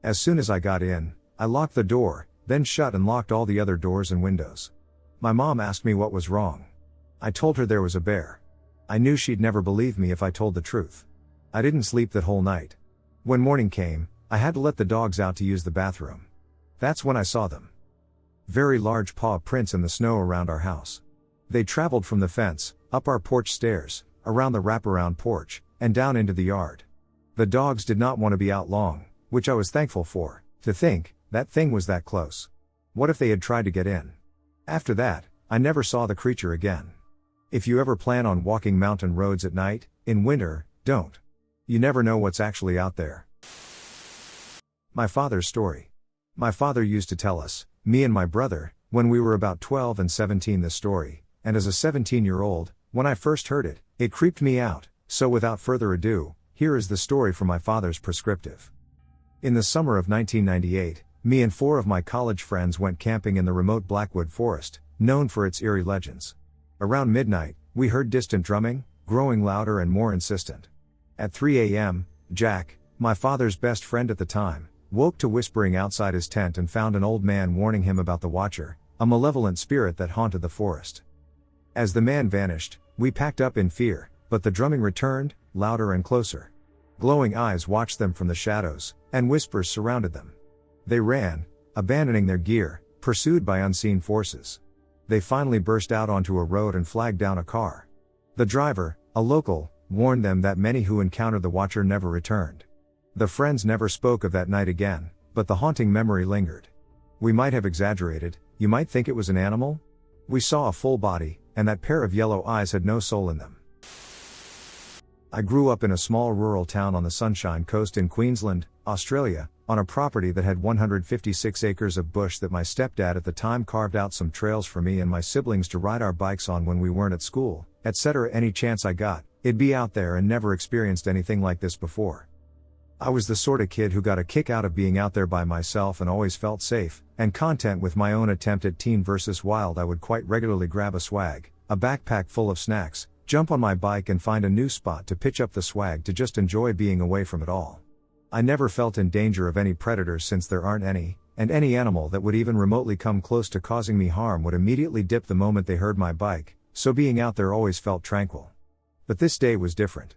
As soon as I got in, I locked the door, then shut and locked all the other doors and windows. My mom asked me what was wrong. I told her there was a bear. I knew she'd never believe me if I told the truth. I didn't sleep that whole night. When morning came, I had to let the dogs out to use the bathroom. That's when I saw them. Very large paw prints in the snow around our house. They traveled from the fence, up our porch stairs, around the wraparound porch, and down into the yard. The dogs did not want to be out long, which I was thankful for. To think, that thing was that close. What if they had tried to get in? After that, I never saw the creature again. If you ever plan on walking mountain roads at night, in winter, don't. You never know what's actually out there. My father's story. My father used to tell us, me and my brother, when we were about 12 and 17 this story, and as a 17-year-old, when I first heard it, it creeped me out, so without further ado, here is the story from my father's prescriptive. In the summer of 1998, me and 4 of my college friends went camping in the remote Blackwood forest, known for its eerie legends. Around midnight, we heard distant drumming, growing louder and more insistent. At 3 a.m., Jack, my father's best friend at the time, woke to whispering outside his tent and found an old man warning him about the Watcher, a malevolent spirit that haunted the forest. As the man vanished, we packed up in fear, but the drumming returned, louder and closer. Glowing eyes watched them from the shadows, and whispers surrounded them. They ran, abandoning their gear, pursued by unseen forces. They finally burst out onto a road and flagged down a car. The driver, a local, warned them that many who encountered the watcher never returned. The friends never spoke of that night again, but the haunting memory lingered. We might have exaggerated, you might think it was an animal? We saw a full body, and that pair of yellow eyes had no soul in them. I grew up in a small rural town on the Sunshine Coast in Queensland, Australia, on a property that had 156 acres of bush that my stepdad at the time carved out some trails for me and my siblings to ride our bikes on when we weren't at school, etc. Any chance I got, it'd be out there, and never experienced anything like this before. I was the sort of kid who got a kick out of being out there by myself and always felt safe and content with my own attempt at teen versus wild. I would quite regularly grab a swag, a backpack full of snacks, jump on my bike and find a new spot to pitch up the swag to just enjoy being away from it all. I never felt in danger of any predators since there aren't any, and any animal that would even remotely come close to causing me harm would immediately dip the moment they heard my bike, so being out there always felt tranquil. But this day was different.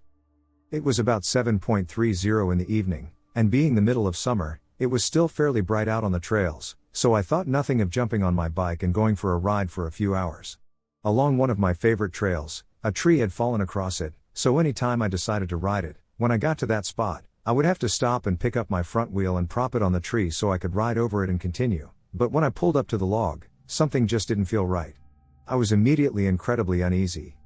It was about 7:30 in the evening, and being the middle of summer, it was still fairly bright out on the trails, so I thought nothing of jumping on my bike and going for a ride for a few hours. Along one of my favorite trails, a tree had fallen across it, so any time I decided to ride it, when I got to that spot, I would have to stop and pick up my front wheel and prop it on the tree so I could ride over it and continue. But when I pulled up to the log, something just didn't feel right. I was immediately incredibly uneasy.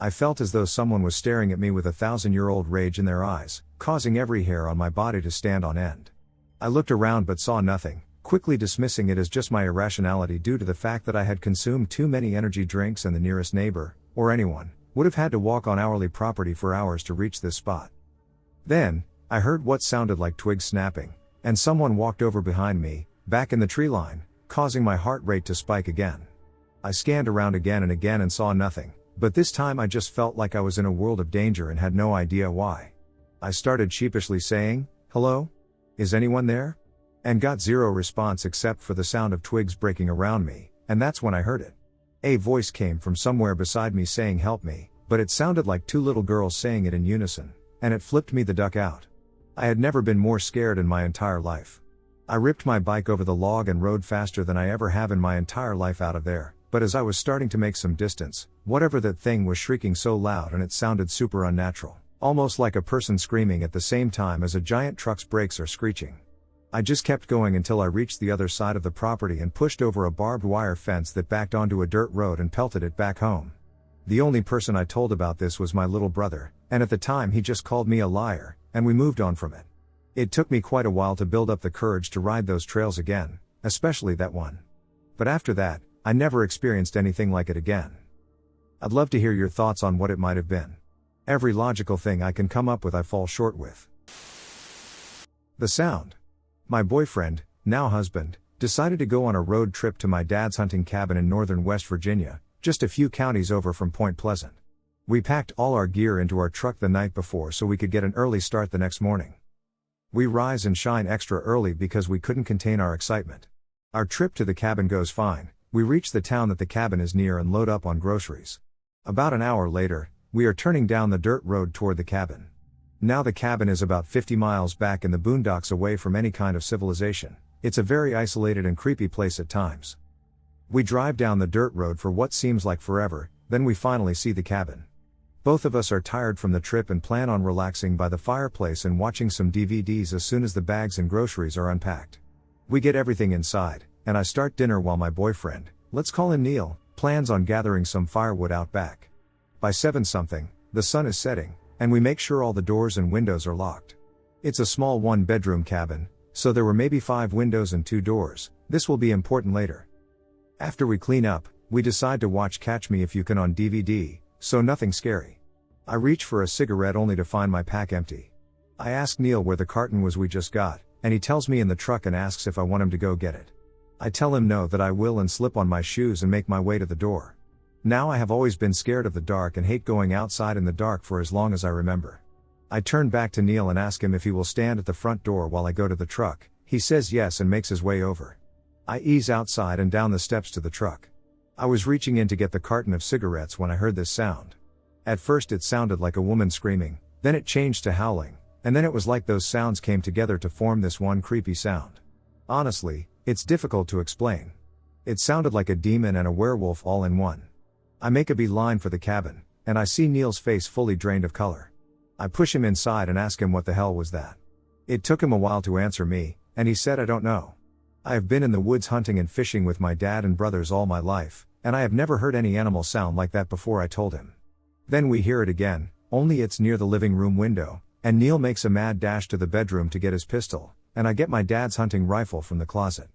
I felt as though someone was staring at me with 1,000-year-old rage in their eyes, causing every hair on my body to stand on end. I looked around but saw nothing, quickly dismissing it as just my irrationality due to the fact that I had consumed too many energy drinks and the nearest neighbor, or anyone, would have had to walk on hourly property for hours to reach this spot. Then, I heard what sounded like twigs snapping, and someone walked over behind me, back in the tree line, causing my heart rate to spike again. I scanned around again and saw nothing, but this time I just felt like I was in a world of danger and had no idea why. I started sheepishly saying, "Hello? Is anyone there?" And got zero response except for the sound of twigs breaking around me, and that's when I heard it. A voice came from somewhere beside me saying help me, but it sounded like two little girls saying it in unison, and it flipped me the duck out. I had never been more scared in my entire life. I ripped my bike over the log and rode faster than I ever have in my entire life out of there, but as I was starting to make some distance, whatever that thing was shrieking so loud and it sounded super unnatural, almost like a person screaming at the same time as a giant truck's brakes are screeching. I just kept going until I reached the other side of the property and pushed over a barbed wire fence that backed onto a dirt road and pelted it back home. The only person I told about this was my little brother, and at the time he just called me a liar, and we moved on from it. It took me quite a while to build up the courage to ride those trails again, especially that one. But after that, I never experienced anything like it again. I'd love to hear your thoughts on what it might have been. Every logical thing I can come up with I fall short with. The sound. My boyfriend, now husband, decided to go on a road trip to my dad's hunting cabin in northern West Virginia, just a few counties over from Point Pleasant. We packed all our gear into our truck the night before so we could get an early start the next morning. We rise and shine extra early because we couldn't contain our excitement. Our trip to the cabin goes fine. We reach the town that the cabin is near and load up on groceries. About an hour later, we are turning down the dirt road toward the cabin. Now the cabin is about 50 miles back in the boondocks away from any kind of civilization. It's a very isolated and creepy place at times. We drive down the dirt road for what seems like forever, then we finally see the cabin. Both of us are tired from the trip and plan on relaxing by the fireplace and watching some DVDs as soon as the bags and groceries are unpacked. We get everything inside, and I start dinner while my boyfriend, let's call him Neil, plans on gathering some firewood out back. By 7-something, the sun is setting, and we make sure all the doors and windows are locked. It's a small one-bedroom cabin, so there were maybe 5 windows and 2 doors. This will be important later. After we clean up, we decide to watch Catch Me If You Can on DVD, so nothing scary. I reach for a cigarette only to find my pack empty. I ask Neil where the carton was we just got, and he tells me in the truck and asks if I want him to go get it. I tell him no, that I will, and slip on my shoes and make my way to the door. Now I have always been scared of the dark and hate going outside in the dark for as long as I remember. I turn back to Neil and ask him if he will stand at the front door while I go to the truck. He says yes and makes his way over. I ease outside and down the steps to the truck. I was reaching in to get the carton of cigarettes when I heard this sound. At first it sounded like a woman screaming, then it changed to howling, and then it was like those sounds came together to form this one creepy sound. Honestly, It's difficult to explain. It sounded like a demon and a werewolf all in one. I make a beeline for the cabin, and I see Neil's face fully drained of color. I push him inside and ask him what the hell was that. It took him a while to answer me, and he said I don't know. I have been in the woods hunting and fishing with my dad and brothers all my life, and I have never heard any animal sound like that before, I told him. Then we hear it again, only it's near the living room window, and Neil makes a mad dash to the bedroom to get his pistol, and I get my dad's hunting rifle from the closet.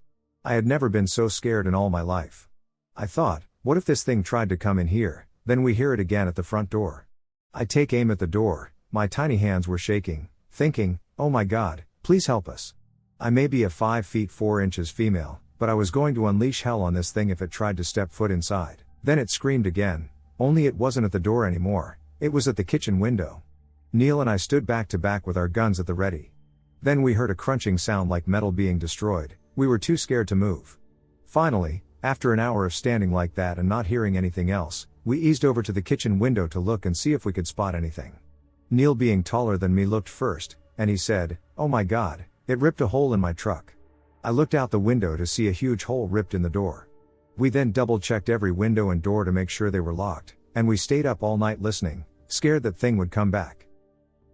I had never been so scared in all my life. I thought, what if this thing tried to come in here? Then we hear it again at the front door. I take aim at the door, my tiny hands were shaking, thinking, oh my God, please help us. I may be a 5 feet 4 inches female, but I was going to unleash hell on this thing if it tried to step foot inside. Then it screamed again, only it wasn't at the door anymore, it was at the kitchen window. Neil and I stood back to back with our guns at the ready. Then we heard a crunching sound like metal being destroyed. We were too scared to move. Finally, after an hour of standing like that and not hearing anything else, we eased over to the kitchen window to look and see if we could spot anything. Neil, being taller than me, looked first, and he said, oh my God, it ripped a hole in my truck. I looked out the window to see a huge hole ripped in the door. We then double-checked every window and door to make sure they were locked, and we stayed up all night listening, scared that thing would come back.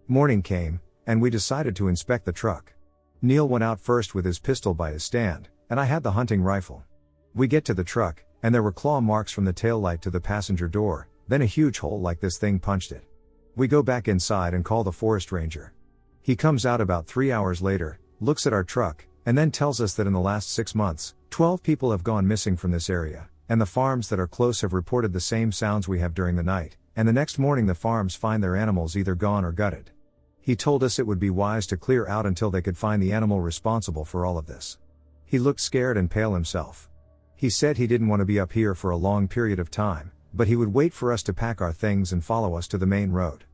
Morning came, and we decided to inspect the truck. Neil went out first with his pistol by his stand, and I had the hunting rifle. We get to the truck, and there were claw marks from the taillight to the passenger door, then a huge hole like this thing punched it. We go back inside and call the forest ranger. He comes out about 3 hours later, looks at our truck, and then tells us that in the last 6 months, 12 people have gone missing from this area, and the farms that are close have reported the same sounds we have during the night, and the next morning the farms find their animals either gone or gutted. He told us it would be wise to clear out until they could find the animal responsible for all of this. He looked scared and pale himself. He said he didn't want to be up here for a long period of time, but he would wait for us to pack our things and follow us to the main road.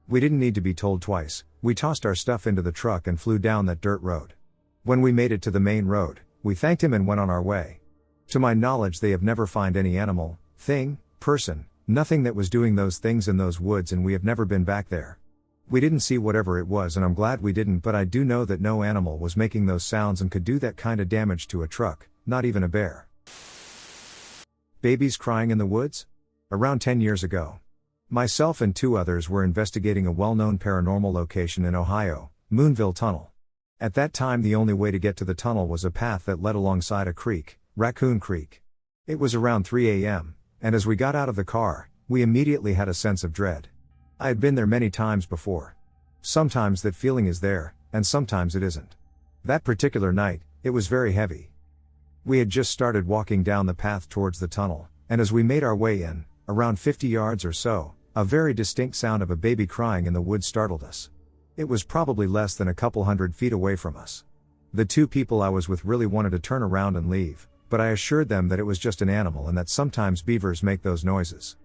We didn't need to be told twice, we tossed our stuff into the truck and flew down that dirt road. When we made it to the main road, we thanked him and went on our way. To my knowledge, they have never found any animal, thing, person, nothing that was doing those things in those woods, and we have never been back there. We didn't see whatever it was, and I'm glad we didn't, but I do know that no animal was making those sounds and could do that kind of damage to a truck, not even a bear. Babies crying in the woods? Around 10 years ago. Myself and 2 others were investigating a well-known paranormal location in Ohio, Moonville Tunnel. At that time, the only way to get to the tunnel was a path that led alongside a creek, Raccoon Creek. It was around 3 a.m., and as we got out of the car, we immediately had a sense of dread. I had been there many times before. Sometimes that feeling is there, and sometimes it isn't. That particular night, it was very heavy. We had just started walking down the path towards the tunnel, and as we made our way in, around 50 yards or so, a very distinct sound of a baby crying in the woods startled us. It was probably less than a couple 100 feet away from us. The 2 people I was with really wanted to turn around and leave, but I assured them that it was just an animal and that sometimes beavers make those noises.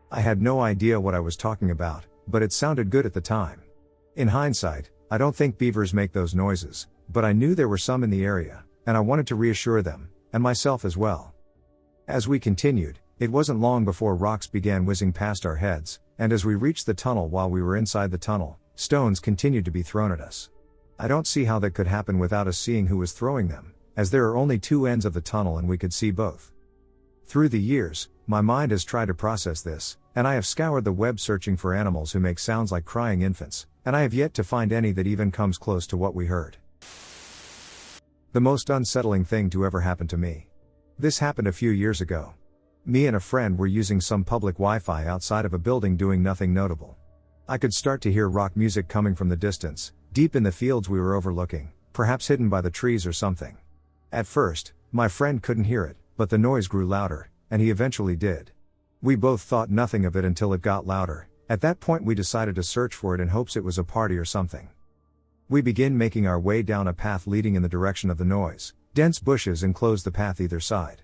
I had no idea what I was talking about, but it sounded good at the time. In hindsight, I don't think beavers make those noises, but I knew there were some in the area, and I wanted to reassure them, and myself as well. As we continued, it wasn't long before rocks began whizzing past our heads, and as we reached the tunnel while we were inside the tunnel, stones continued to be thrown at us. I don't see how that could happen without us seeing who was throwing them, as there are only 2 ends of the tunnel and we could see both. Through the years, my mind has tried to process this, and I have scoured the web searching for animals who make sounds like crying infants, and I have yet to find any that even comes close to what we heard. The most unsettling thing to ever happen to me. This happened a few years ago. Me and a friend were using some public Wi-Fi outside of a building doing nothing notable. I could start to hear rock music coming from the distance, deep in the fields we were overlooking, perhaps hidden by the trees or something. At first, my friend couldn't hear it, but the noise grew louder, and he eventually did. We both thought nothing of it until it got louder. At that point we decided to search for it in hopes it was a party or something. We begin making our way down a path leading in the direction of the noise. Dense bushes enclosed the path either side.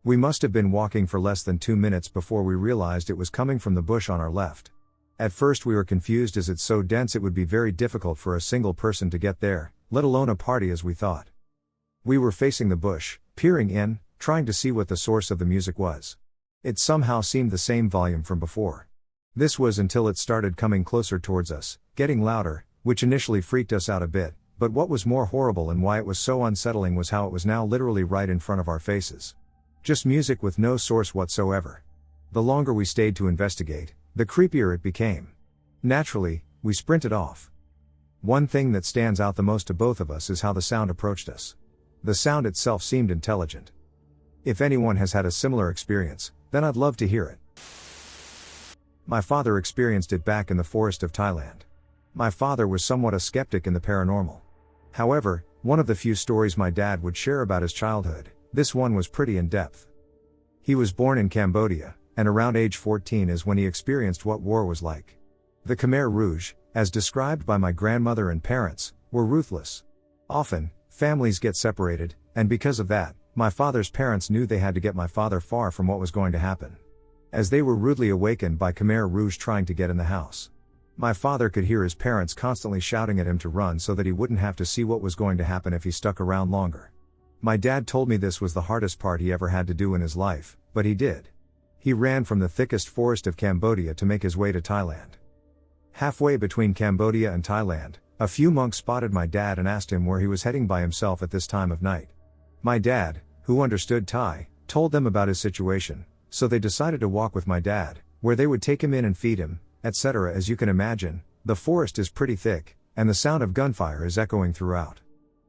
We must have been walking for less than 2 minutes before we realized it was coming from the bush on our left. At first we were confused as it's so dense it would be very difficult for a single person to get there, let alone a party as we thought. We were facing the bush, peering in, trying to see what the source of the music was. It somehow seemed the same volume from before. This was until it started coming closer towards us, getting louder, which initially freaked us out a bit, But what was more horrible and why it was so unsettling was how it was now literally right in front of our faces. Just music with no source whatsoever. The longer we stayed to investigate, the creepier it became. Naturally, we sprinted off. One thing that stands out the most to both of us is how the sound approached us. The sound itself seemed intelligent. If anyone has had a similar experience, then I'd love to hear it. My father experienced it back in the forest of Thailand. My father was somewhat a skeptic in the paranormal. However, one of the few stories my dad would share about his childhood, this one was pretty in-depth. He was born in Cambodia, and around age 14 is when he experienced what war was like. The Khmer Rouge, as described by my grandmother and parents, were ruthless. Often, families get separated, and because of that, my father's parents knew they had to get my father far from what was going to happen. As they were rudely awakened by Khmer Rouge trying to get in the house. My father could hear his parents constantly shouting at him to run so that he wouldn't have to see what was going to happen if he stuck around longer. My dad told me this was the hardest part he ever had to do in his life, but he did. He ran from the thickest forest of Cambodia to make his way to Thailand. Halfway between Cambodia and Thailand, a few monks spotted my dad and asked him where he was heading by himself at this time of night. My dad, who understood Thai, told them about his situation, so they decided to walk with my dad, where they would take him in and feed him, etc. As you can imagine, the forest is pretty thick, and the sound of gunfire is echoing throughout.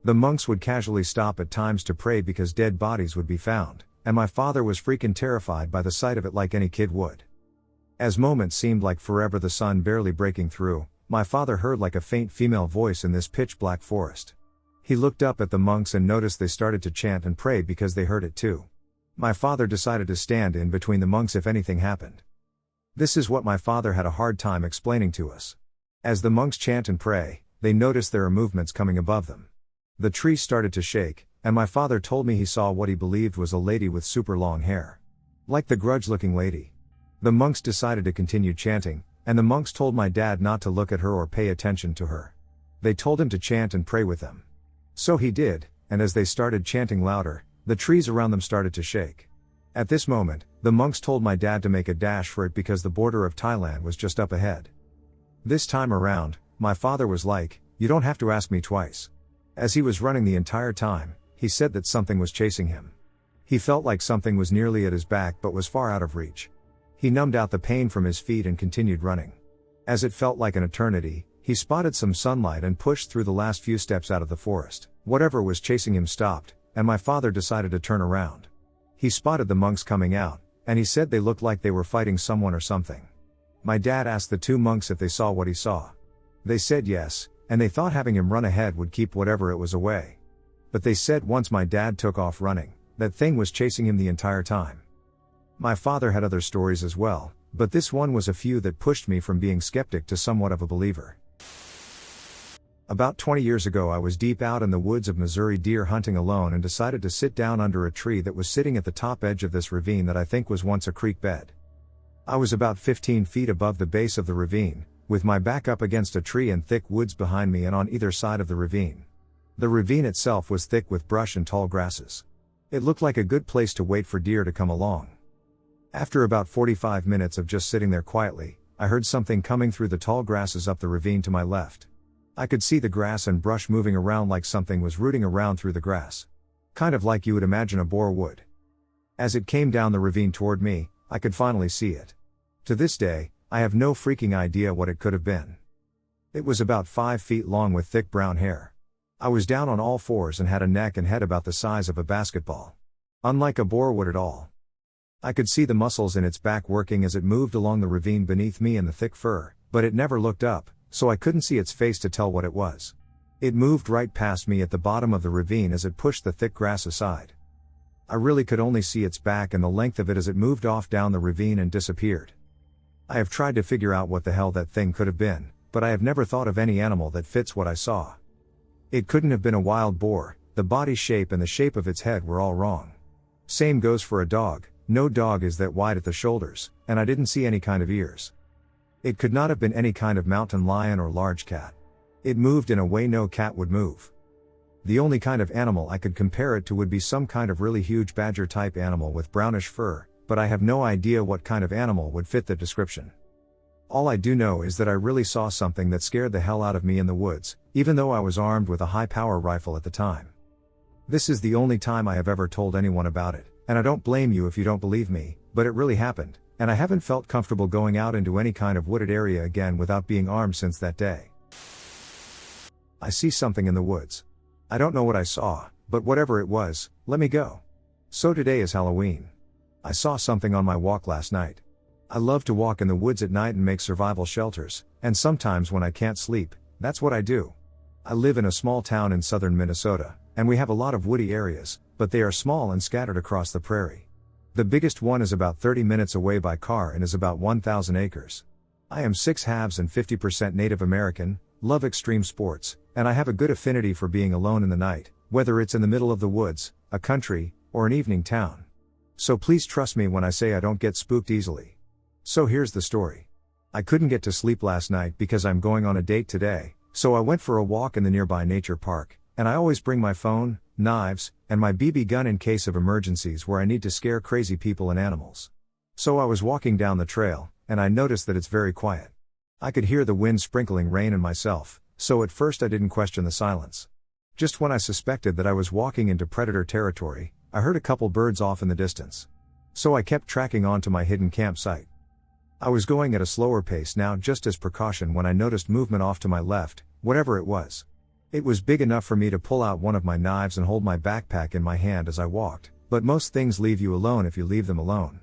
The monks would casually stop at times to pray because dead bodies would be found, and my father was freaking terrified by the sight of it like any kid would. As moments seemed like forever, the sun barely breaking through, my father heard like a faint female voice in this pitch-black forest. He looked up at the monks and noticed they started to chant and pray because they heard it too. My father decided to stand in between the monks if anything happened. This is what my father had a hard time explaining to us. As the monks chant and pray, they noticed there are movements coming above them. The trees started to shake, and my father told me he saw what he believed was a lady with super long hair. Like the Grudge-looking lady. The monks decided to continue chanting, and the monks told my dad not to look at her or pay attention to her. They told him to chant and pray with them. So he did, and as they started chanting louder, the trees around them started to shake. At this moment, the monks told my dad to make a dash for it because the border of Thailand was just up ahead. This time around, my father was like, "You don't have to ask me twice." As he was running the entire time, he said that something was chasing him. He felt like something was nearly at his back but was far out of reach. He numbed out the pain from his feet and continued running. As it felt like an eternity, he spotted some sunlight and pushed through the last few steps out of the forest. Whatever was chasing him stopped, and my father decided to turn around. He spotted the monks coming out, and he said they looked like they were fighting someone or something. My dad asked the two monks if they saw what he saw. They said yes, and they thought having him run ahead would keep whatever it was away. But they said once my dad took off running, that thing was chasing him the entire time. My father had other stories as well, but this one was a few that pushed me from being skeptic to somewhat of a believer. About 20 years ago I was deep out in the woods of Missouri deer hunting alone and decided to sit down under a tree that was sitting at the top edge of this ravine that I think was once a creek bed. I was about 15 feet above the base of the ravine, with my back up against a tree and thick woods behind me and on either side of the ravine. The ravine itself was thick with brush and tall grasses. It looked like a good place to wait for deer to come along. After about 45 minutes of just sitting there quietly, I heard something coming through the tall grasses up the ravine to my left. I could see the grass and brush moving around like something was rooting around through the grass. Kind of like you would imagine a boar would. As it came down the ravine toward me, I could finally see it. To this day, I have no freaking idea what it could have been. It was about 5 feet long with thick brown hair. I was down on all fours and had a neck and head about the size of a basketball. Unlike a boar would at all. I could see the muscles in its back working as it moved along the ravine beneath me in the thick fur, but it never looked up, so I couldn't see its face to tell what it was. It moved right past me at the bottom of the ravine as it pushed the thick grass aside. I really could only see its back and the length of it as it moved off down the ravine and disappeared. I have tried to figure out what the hell that thing could have been, but I have never thought of any animal that fits what I saw. It couldn't have been a wild boar, the body shape and the shape of its head were all wrong. Same goes for a dog, no dog is that wide at the shoulders, and I didn't see any kind of ears. It could not have been any kind of mountain lion or large cat. It moved in a way no cat would move. The only kind of animal I could compare it to would be some kind of really huge badger type animal with brownish fur, but I have no idea what kind of animal would fit the description. All I do know is that I really saw something that scared the hell out of me in the woods, even though I was armed with a high-power rifle at the time. This is the only time I have ever told anyone about it, and I don't blame you if you don't believe me, but it really happened, and I haven't felt comfortable going out into any kind of wooded area again without being armed since that day. I see something in the woods. I don't know what I saw, but whatever it was, let me go. So today is Halloween. I saw something on my walk last night. I love to walk in the woods at night and make survival shelters, and sometimes when I can't sleep, that's what I do. I live in a small town in southern Minnesota, and we have a lot of woody areas, but they are small and scattered across the prairie. The biggest one is about 30 minutes away by car and is about 1,000 acres. I am 6 halves and 50% Native American, love extreme sports, and I have a good affinity for being alone in the night, whether it's in the middle of the woods, a country, or an evening town. So please trust me when I say I don't get spooked easily. So here's the story. I couldn't get to sleep last night because I'm going on a date today, so I went for a walk in the nearby nature park, and I always bring my phone, knives, and my BB gun in case of emergencies where I need to scare crazy people and animals. So I was walking down the trail, and I noticed that it's very quiet. I could hear the wind sprinkling rain and myself, so at first I didn't question the silence. Just when I suspected that I was walking into predator territory, I heard a couple birds off in the distance. So I kept tracking on to my hidden campsite. I was going at a slower pace now just as precaution when I noticed movement off to my left, whatever it was. It was big enough for me to pull out one of my knives and hold my backpack in my hand as I walked, but most things leave you alone if you leave them alone.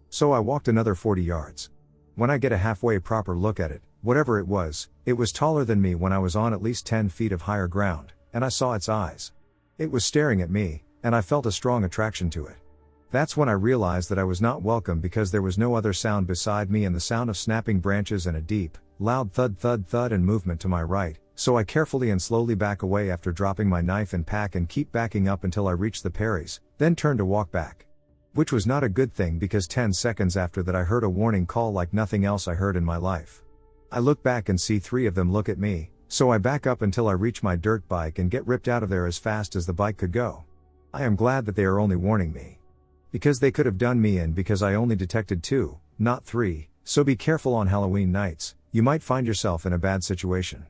So I walked another 40 yards. When I get a halfway proper look at it, whatever it was taller than me when I was on at least 10 feet of higher ground, and I saw its eyes. It was staring at me, and I felt a strong attraction to it. That's when I realized that I was not welcome because there was no other sound beside me and the sound of snapping branches and a deep, loud thud thud thud and movement to my right, so I carefully and slowly back away after dropping my knife and pack and keep backing up until I reached the Perrys, then turned to walk back. Which was not a good thing because 10 seconds after that I heard a warning call like nothing else I heard in my life. I look back and see 3 of them look at me, so I back up until I reach my dirt bike and get ripped out of there as fast as the bike could go. I am glad that they are only warning me. Because they could have done me in because I only detected 2, not 3, so be careful on Halloween nights, you might find yourself in a bad situation.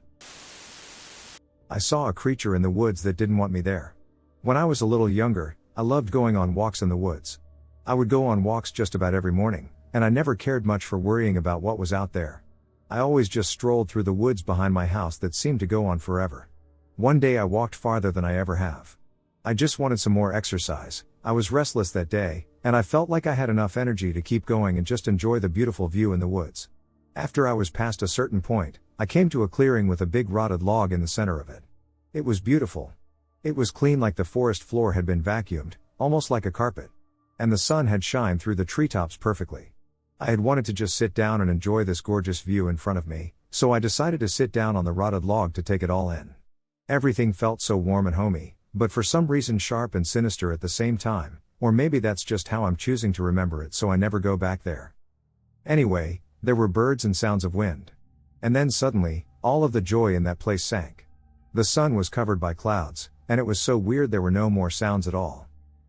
I saw a creature in the woods that didn't want me there. When I was a little younger, I loved going on walks in the woods. I would go on walks just about every morning, and I never cared much for worrying about what was out there. I always just strolled through the woods behind my house that seemed to go on forever. One day I walked farther than I ever have. I just wanted some more exercise. I was restless that day, and I felt like I had enough energy to keep going and just enjoy the beautiful view in the woods. After I was past a certain point, I came to a clearing with a big rotted log in the center of it. It was beautiful. It was clean like the forest floor had been vacuumed, almost like a carpet. And the sun had shined through the treetops perfectly. I had wanted to just sit down and enjoy this gorgeous view in front of me, so I decided to sit down on the rotted log to take it all in. Everything felt so warm and homey, but for some reason sharp and sinister at the same time, or maybe that's just how I'm choosing to remember it so I never go back there. Anyway, there were birds and sounds of wind. And then suddenly, all of the joy in that place sank. The sun was covered by clouds, and it was so weird there were no more sounds at all.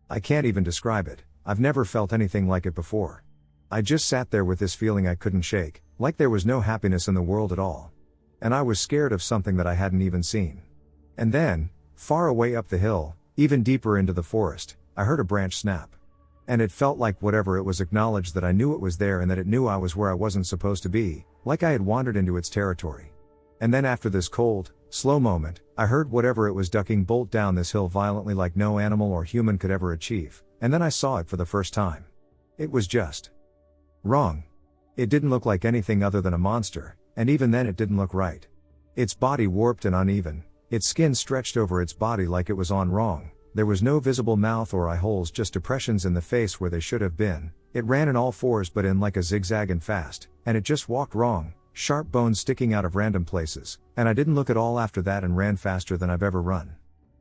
I can't even describe it, I've never felt anything like it before. I just sat there with this feeling I couldn't shake, like there was no happiness in the world at all. And I was scared of something that I hadn't even seen. And then, far away up the hill, even deeper into the forest, I heard a branch snap. And it felt like whatever it was acknowledged that I knew it was there and that it knew I was where I wasn't supposed to be, like I had wandered into its territory. And then after this cold, slow moment, I heard whatever it was ducking bolt down this hill violently like no animal or human could ever achieve, and then I saw it for the first time. It was just wrong. It didn't look like anything other than a monster, and even then it didn't look right. Its body warped and uneven, its skin stretched over its body like it was on wrong. There was no visible mouth or eye holes, just depressions in the face where they should have been. It ran in all fours but in like a zigzag and fast, and it just walked wrong, sharp bones sticking out of random places, and I didn't look at all after that and ran faster than I've ever run.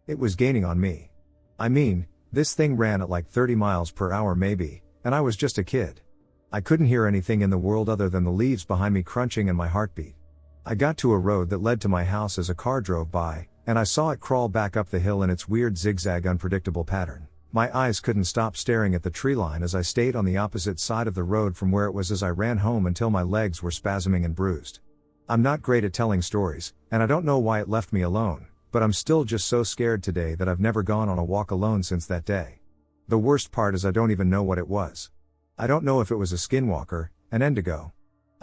It was gaining on me. I mean, this thing ran at like 30 miles per hour maybe, and I was just a kid. I couldn't hear anything in the world other than the leaves behind me crunching and my heartbeat. I got to a road that led to my house as a car drove by, and I saw it crawl back up the hill in its weird zigzag unpredictable pattern. My eyes couldn't stop staring at the tree line as I stayed on the opposite side of the road from where it was as I ran home until my legs were spasming and bruised. I'm not great at telling stories, and I don't know why it left me alone, but I'm still just so scared today that I've never gone on a walk alone since that day. The worst part is I don't even know what it was. I don't know if it was a skinwalker, an Wendigo.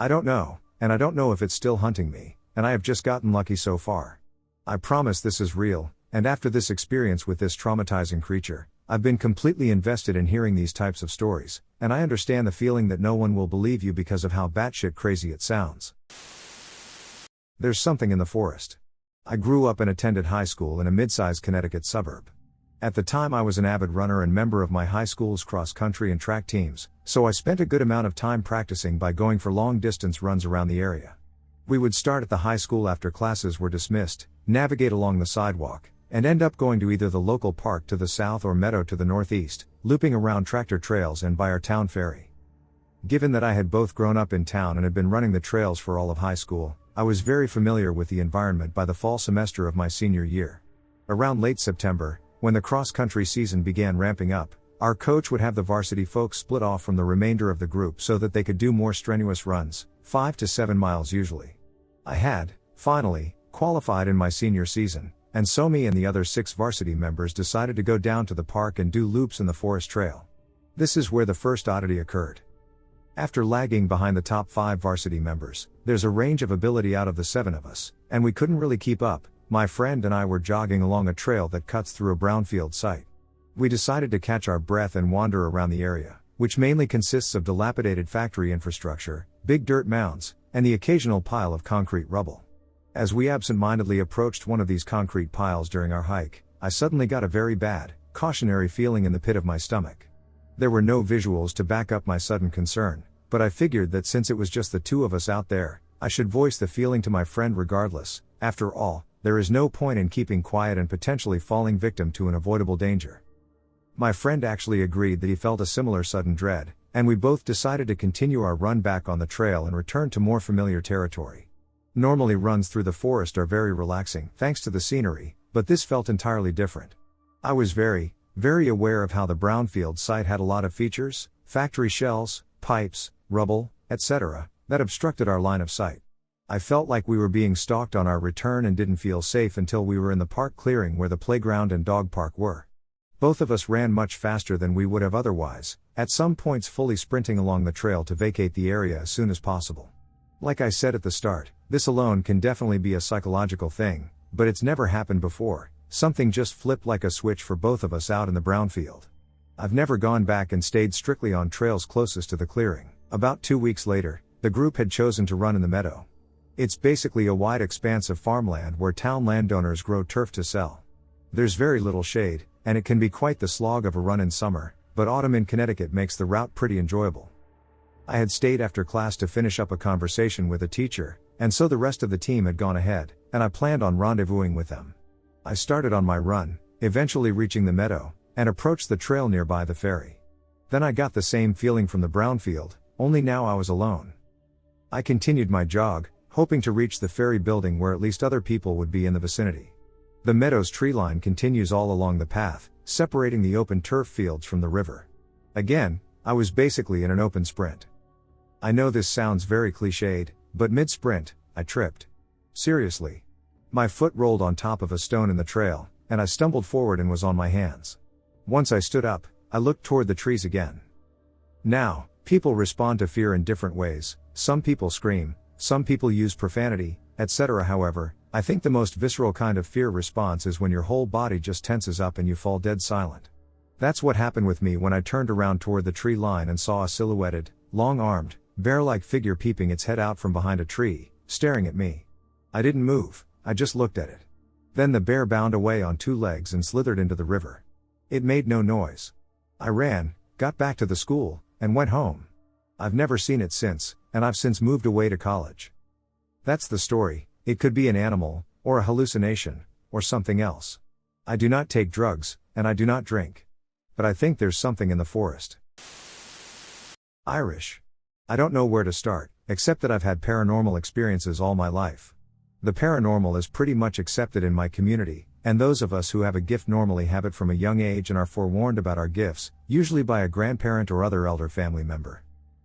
I don't know, and I don't know if it's still hunting me, and I have just gotten lucky so far. I promise this is real, and after this experience with this traumatizing creature, I've been completely invested in hearing these types of stories, and I understand the feeling that no one will believe you because of how batshit crazy it sounds. There's something in the forest. I grew up and attended high school in a mid-sized Connecticut suburb. At the time I was an avid runner and member of my high school's cross-country and track teams, so I spent a good amount of time practicing by going for long-distance runs around the area. We would start at the high school after classes were dismissed, navigate along the sidewalk, and end up going to either the local park to the south or meadow to the northeast, looping around tractor trails and by our town ferry. Given that I had both grown up in town and had been running the trails for all of high school, I was very familiar with the environment by the fall semester of my senior year. Around late September, when the cross-country season began ramping up, our coach would have the varsity folks split off from the remainder of the group so that they could do more strenuous runs, 5 to 7 miles usually. I had, finally, qualified in my senior season, and so me and the other 6 varsity members decided to go down to the park and do loops in the forest trail. This is where the first oddity occurred. After lagging behind the top 5 varsity members, there's a range of ability out of the 7 of us, and we couldn't really keep up. My friend and I were jogging along a trail that cuts through a brownfield site. We decided to catch our breath and wander around the area, which mainly consists of dilapidated factory infrastructure, big dirt mounds, and the occasional pile of concrete rubble. As we absent-mindedly approached one of these concrete piles during our hike, I suddenly got a very bad, cautionary feeling in the pit of my stomach. There were no visuals to back up my sudden concern, but I figured that since it was just the 2 of us out there, I should voice the feeling to my friend regardless. After all, there is no point in keeping quiet and potentially falling victim to an avoidable danger. My friend actually agreed that he felt a similar sudden dread, and we both decided to continue our run back on the trail and return to more familiar territory. Normally runs through the forest are very relaxing, thanks to the scenery, but this felt entirely different. I was very aware of how the brownfield site had a lot of features, factory shells, pipes, rubble, etc., that obstructed our line of sight. I felt like we were being stalked on our return and didn't feel safe until we were in the park clearing where the playground and dog park were. Both of us ran much faster than we would have otherwise, at some points fully sprinting along the trail to vacate the area as soon as possible. Like I said at the start, this alone can definitely be a psychological thing, but it's never happened before. Something just flipped like a switch for both of us out in the brownfield. I've never gone back and stayed strictly on trails closest to the clearing. About 2 weeks later, the group had chosen to run in the meadow. It's basically a wide expanse of farmland where town landowners grow turf to sell. There's very little shade, and it can be quite the slog of a run in summer, but autumn in Connecticut makes the route pretty enjoyable. I had stayed after class to finish up a conversation with a teacher, and so the rest of the team had gone ahead, and I planned on rendezvousing with them. I started on my run, eventually reaching the meadow, and approached the trail nearby the ferry. Then I got the same feeling from the brownfield, only now I was alone. I continued my jog, hoping to reach the ferry building where at least other people would be in the vicinity. The meadow's tree line continues all along the path, separating the open turf fields from the river. Again, I was basically in an open sprint. I know this sounds very cliched, but mid-sprint, I tripped. Seriously. My foot rolled on top of a stone in the trail, and I stumbled forward and was on my hands. Once I stood up, I looked toward the trees again. Now, people respond to fear in different ways. Some people scream, some people use profanity, etc. However, I think the most visceral kind of fear response is when your whole body just tenses up and you fall dead silent. That's what happened with me when I turned around toward the tree line and saw a silhouetted, long-armed, bear-like figure peeping its head out from behind a tree, staring at me. I didn't move, I just looked at it. Then the bear bounded away on 2 legs and slithered into the river. It made no noise. I ran, got back to the school, and went home. I've never seen it since, and I've since moved away to college. That's the story. It could be an animal, or a hallucination, or something else. I do not take drugs, and I do not drink. But I think there's something in the forest. Irish. I don't know where to start, except that I've had paranormal experiences all my life. The paranormal is pretty much accepted in my community, and those of us who have a gift normally have it from a young age and are forewarned about our gifts, usually by a grandparent or other elder family member.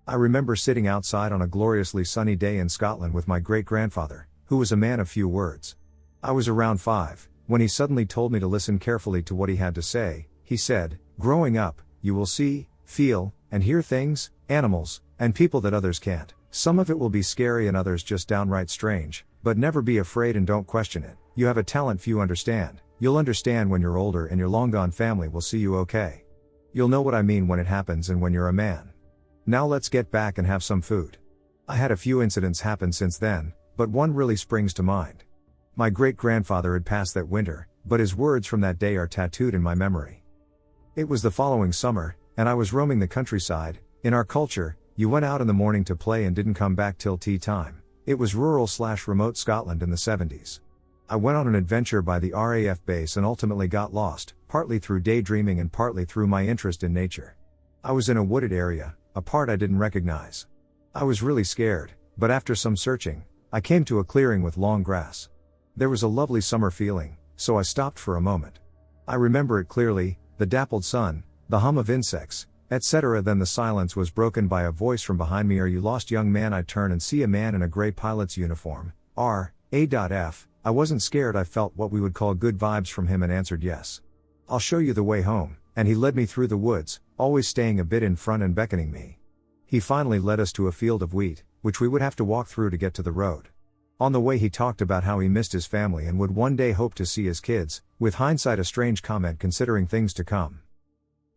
I remember sitting outside on a gloriously sunny day in Scotland with my great-grandfather, who was a man of few words. I was around 5, when he suddenly told me to listen carefully to what he had to say. He said, "Growing up, you will see, feel, and hear things, animals, and people that others can't. Some of it will be scary and others just downright strange, but never be afraid and don't question it. You have a talent few understand. You'll understand when you're older and your long-gone family will see you okay. You'll know what I mean when it happens and when you're a man. Now let's get back and have some food." I had a few incidents happen since then, but one really springs to mind. My great-grandfather had passed that winter, but his words from that day are tattooed in my memory. It was the following summer, and I was roaming the countryside. In our culture, you went out in the morning to play and didn't come back till tea time. It was rural/remote Scotland in the 70s. I went on an adventure by the RAF base and ultimately got lost, partly through daydreaming and partly through my interest in nature. I was in a wooded area, a part I didn't recognize. I was really scared, but after some searching, I came to a clearing with long grass. There was a lovely summer feeling, so I stopped for a moment. I remember it clearly, the dappled sun, the hum of insects, etc. Then the silence was broken by a voice from behind me. "Are you lost, young man?" I turn and see a man in a gray pilot's uniform. R.A.F. I wasn't scared. I felt what we would call good vibes from him and answered yes. "I'll show you the way home," and he led me through the woods, always staying a bit in front and beckoning me. He finally led us to a field of wheat, which we would have to walk through to get to the road. On the way he talked about how he missed his family and would one day hope to see his kids, with hindsight a strange comment considering things to come.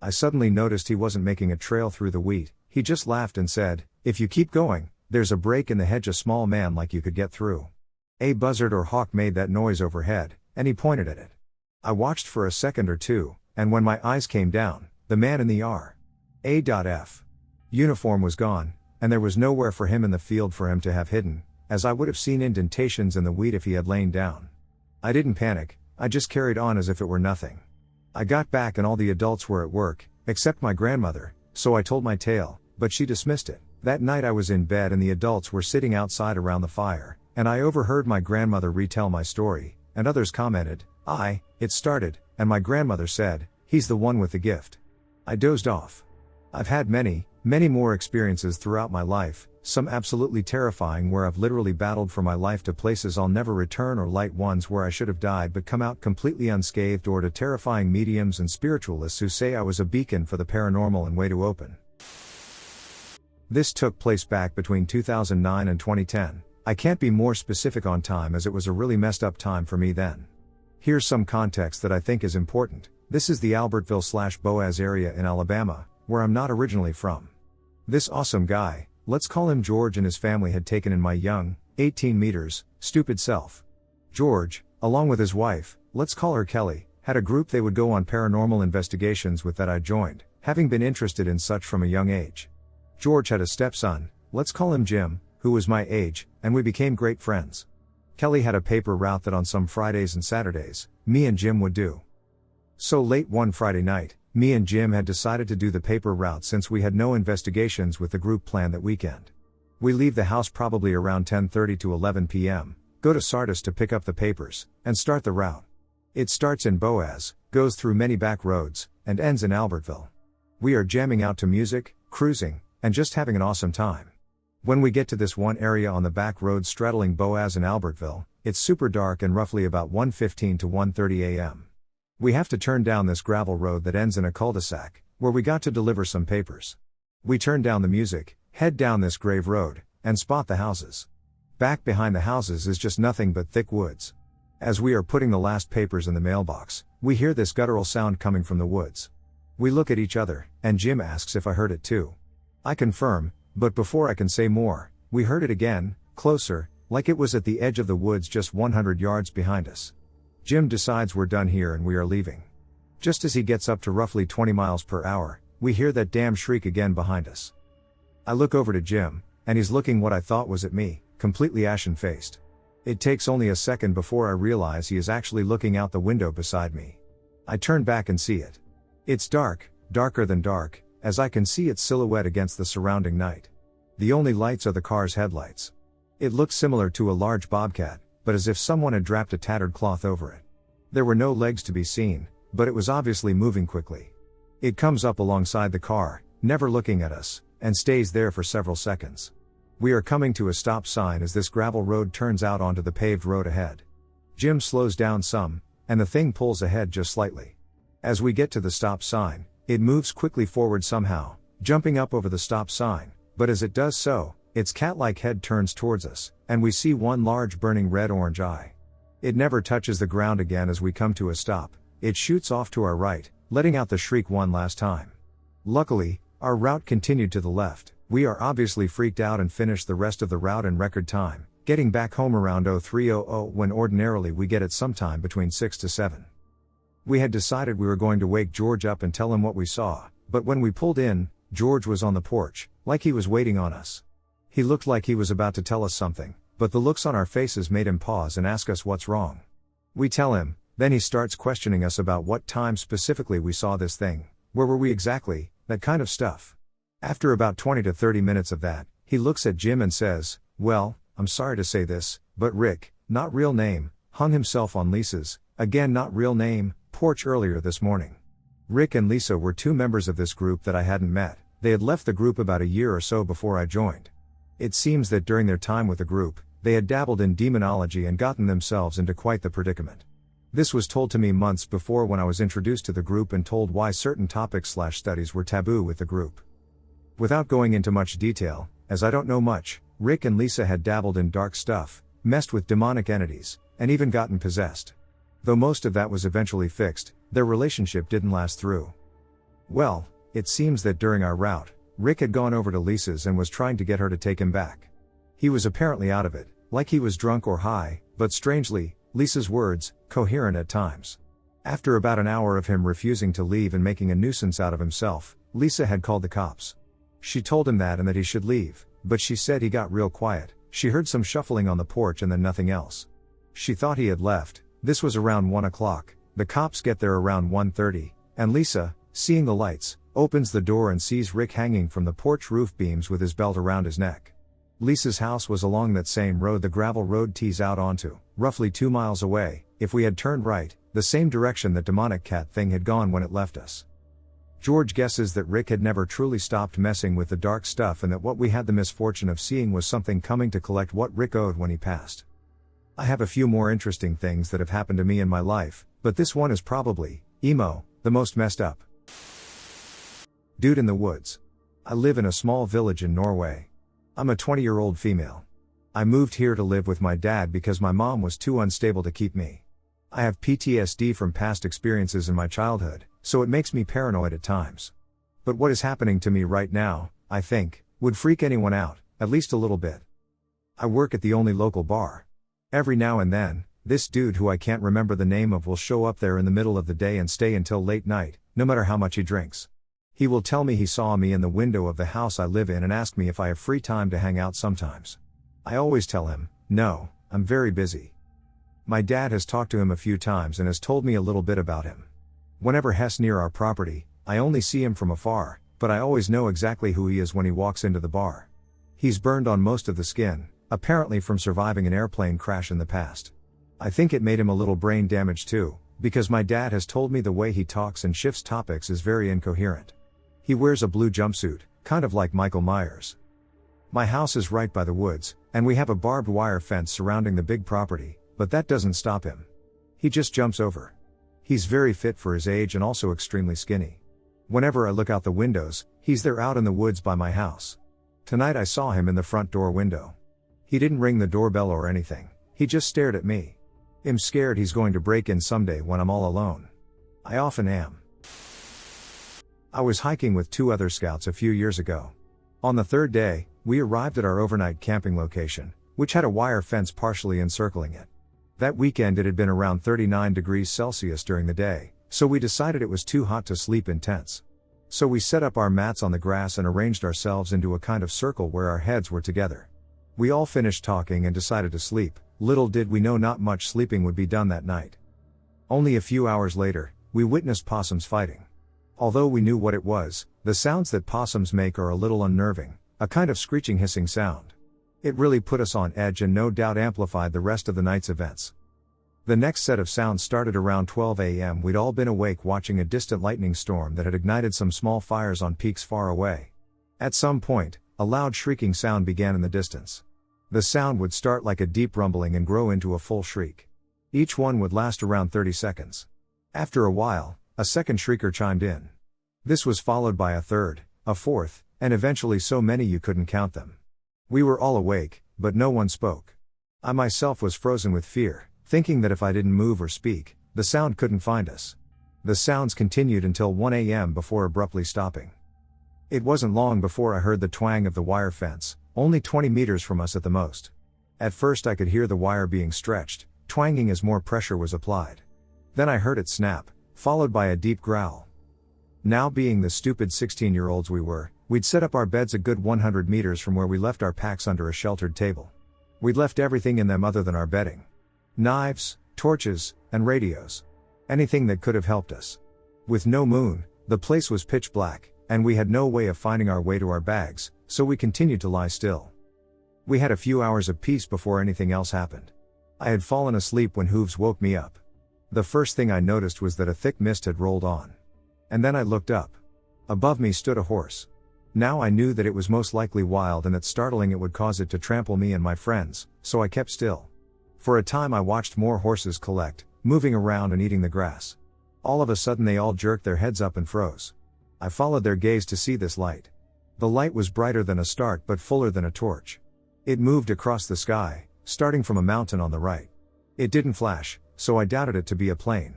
I suddenly noticed he wasn't making a trail through the wheat. He just laughed and said, "If you keep going, there's a break in the hedge a small man like you could get through." A buzzard or hawk made that noise overhead, and he pointed at it. I watched for a second or two, and when my eyes came down, the man in the R.A.F. uniform was gone, and there was nowhere for him in the field for him to have hidden, as I would have seen indentations in the wheat if he had lain down. I didn't panic, I just carried on as if it were nothing. I got back and all the adults were at work, except my grandmother, so I told my tale, but she dismissed it. That night I was in bed and the adults were sitting outside around the fire, and I overheard my grandmother retell my story, and others commented, "It started," and my grandmother said, "He's the one with the gift." I dozed off. I've had many more experiences throughout my life, some absolutely terrifying where I've literally battled for my life to places I'll never return, or light ones where I should have died but come out completely unscathed, or to terrifying mediums and spiritualists who say I was a beacon for the paranormal and way to open. This took place back between 2009 and 2010. I can't be more specific on time as it was a really messed up time for me then. Here's some context that I think is important. This is the Albertville/Boaz area in Alabama, where I'm not originally from. This awesome guy, let's call him George, and his family had taken in my young, 18 meters, stupid self. George, along with his wife, let's call her Kelly, had a group they would go on paranormal investigations with that I joined, having been interested in such from a young age. George had a stepson, let's call him Jim, who was my age, and we became great friends. Kelly had a paper route that on some Fridays and Saturdays, me and Jim would do. So late one Friday night, me and Jim had decided to do the paper route since we had no investigations with the group planned that weekend. We leave the house probably around 10:30 to 11 p.m., go to Sardis to pick up the papers, and start the route. It starts in Boaz, goes through many back roads, and ends in Albertville. We are jamming out to music, cruising, and just having an awesome time. When we get to this one area on the back road straddling Boaz and Albertville, it's super dark and roughly about 1:15 to 1:30 a.m. We have to turn down this gravel road that ends in a cul-de-sac, where we got to deliver some papers. We turn down the music, head down this grave road, and spot the houses. Back behind the houses is just nothing but thick woods. As we are putting the last papers in the mailbox, we hear this guttural sound coming from the woods. We look at each other, and Jim asks if I heard it too. I confirm, but before I can say more, we heard it again, closer, like it was at the edge of the woods just 100 yards behind us. Jim decides we're done here and we are leaving. Just as he gets up to roughly 20 miles per hour, we hear that damn shriek again behind us. I look over to Jim, and he's looking what I thought was at me, completely ashen-faced. It takes only a second before I realize he is actually looking out the window beside me. I turn back and see it. It's dark, darker than dark, as I can see its silhouette against the surrounding night. The only lights are the car's headlights. It looks similar to a large bobcat, but as if someone had draped a tattered cloth over it. There were no legs to be seen, but it was obviously moving quickly. It comes up alongside the car, never looking at us, and stays there for several seconds. We are coming to a stop sign as this gravel road turns out onto the paved road ahead. Jim slows down some, and the thing pulls ahead just slightly. As we get to the stop sign, it moves quickly forward somehow, jumping up over the stop sign, but as it does so, its cat-like head turns towards us, and we see one large burning red-orange eye. It never touches the ground again as we come to a stop. It shoots off to our right, letting out the shriek one last time. Luckily, our route continued to the left. We are obviously freaked out and finished the rest of the route in record time, getting back home around 0300 when ordinarily we get it sometime between 6 to 7. We had decided we were going to wake George up and tell him what we saw, but when we pulled in, George was on the porch, like he was waiting on us. He looked like he was about to tell us something, but the looks on our faces made him pause and ask us what's wrong. We tell him, then he starts questioning us about what time specifically we saw this thing, where were we exactly, that kind of stuff. After about 20 to 30 minutes of that, he looks at Jim and says, "Well, I'm sorry to say this, but Rick, not real name, hung himself on Lisa's, again not real name, porch earlier this morning." Rick and Lisa were two members of this group that I hadn't met. They had left the group about a year or so before I joined. It seems that during their time with the group, they had dabbled in demonology and gotten themselves into quite the predicament. This was told to me months before when I was introduced to the group and told why certain topics/studies were taboo with the group. Without going into much detail, as I don't know much, Rick and Lisa had dabbled in dark stuff, messed with demonic entities, and even gotten possessed. Though most of that was eventually fixed, their relationship didn't last through. Well, it seems that during our route, Rick had gone over to Lisa's and was trying to get her to take him back. He was apparently out of it, like he was drunk or high, but strangely, Lisa's words, coherent at times. After about an hour of him refusing to leave and making a nuisance out of himself, Lisa had called the cops. She told him that and that he should leave, but she said he got real quiet. She heard some shuffling on the porch and then nothing else. She thought he had left. This was around 1 o'clock. The cops get there around 1:30, and Lisa, seeing the lights, opens the door and sees Rick hanging from the porch roof beams with his belt around his neck. Lisa's house was along that same road the gravel road tees out onto, roughly 2 miles away, if we had turned right, the same direction that demonic cat thing had gone when it left us. George guesses that Rick had never truly stopped messing with the dark stuff and that what we had the misfortune of seeing was something coming to collect what Rick owed when he passed. I have a few more interesting things that have happened to me in my life, but this one is probably, the most messed up. Dude in the woods. I live in a small village in Norway. I'm a 20-year-old female. I moved here to live with my dad because my mom was too unstable to keep me. I have PTSD from past experiences in my childhood, so it makes me paranoid at times. But what is happening to me right now, I think, would freak anyone out, at least a little bit. I work at the only local bar. Every now and then, this dude who I can't remember the name of will show up there in the middle of the day and stay until late night, no matter how much he drinks. He will tell me he saw me in the window of the house I live in and ask me if I have free time to hang out sometimes. I always tell him, no, I'm very busy. My dad has talked to him a few times and has told me a little bit about him. Whenever Hess near our property, I only see him from afar, but I always know exactly who he is when he walks into the bar. He's burned on most of the skin, apparently from surviving an airplane crash in the past. I think it made him a little brain damage too, because my dad has told me the way he talks and shifts topics is very incoherent. He wears a blue jumpsuit, kind of like Michael Myers. My house is right by the woods, and we have a barbed wire fence surrounding the big property, but that doesn't stop him. He just jumps over. He's very fit for his age and also extremely skinny. Whenever I look out the windows, he's there out in the woods by my house. Tonight I saw him in the front door window. He didn't ring the doorbell or anything, he just stared at me. I'm scared he's going to break in someday when I'm all alone. I often am. I was hiking with 2 other scouts a few years ago. On the 3rd day, we arrived at our overnight camping location, which had a wire fence partially encircling it. That weekend it had been around 39 degrees Celsius during the day, so we decided it was too hot to sleep in tents. So we set up our mats on the grass and arranged ourselves into a kind of circle where our heads were together. We all finished talking and decided to sleep. Little did we know not much sleeping would be done that night. Only a few hours later, we witnessed possums fighting. Although we knew what it was, the sounds that possums make are a little unnerving, a kind of screeching hissing sound. It really put us on edge and no doubt amplified the rest of the night's events. The next set of sounds started around 12 a.m. We'd all been awake watching a distant lightning storm that had ignited some small fires on peaks far away. At some point, a loud shrieking sound began in the distance. The sound would start like a deep rumbling and grow into a full shriek. Each one would last around 30 seconds. After a while, a second shrieker chimed in. This was followed by a third, a fourth, and eventually so many you couldn't count them. We were all awake, but no one spoke. I myself was frozen with fear, thinking that if I didn't move or speak, the sound couldn't find us. The sounds continued until 1 a.m. before abruptly stopping. It wasn't long before I heard the twang of the wire fence, only 20 meters from us at the most. At first I could hear the wire being stretched, twanging as more pressure was applied. Then I heard it snap, followed by a deep growl. Now, being the stupid 16-year-olds we were, we'd set up our beds a good 100 meters from where we left our packs under a sheltered table. We'd left everything in them other than our bedding. Knives, torches, and radios. Anything that could have helped us. With no moon, the place was pitch black, and we had no way of finding our way to our bags, so we continued to lie still. We had a few hours of peace before anything else happened. I had fallen asleep when hooves woke me up. The first thing I noticed was that a thick mist had rolled on. And then I looked up. Above me stood a horse. Now I knew that it was most likely wild and that startling it would cause it to trample me and my friends, so I kept still. For a time I watched more horses collect, moving around and eating the grass. All of a sudden they all jerked their heads up and froze. I followed their gaze to see this light. The light was brighter than a start but fuller than a torch. It moved across the sky, starting from a mountain on the right. It didn't flash, so I doubted it to be a plane.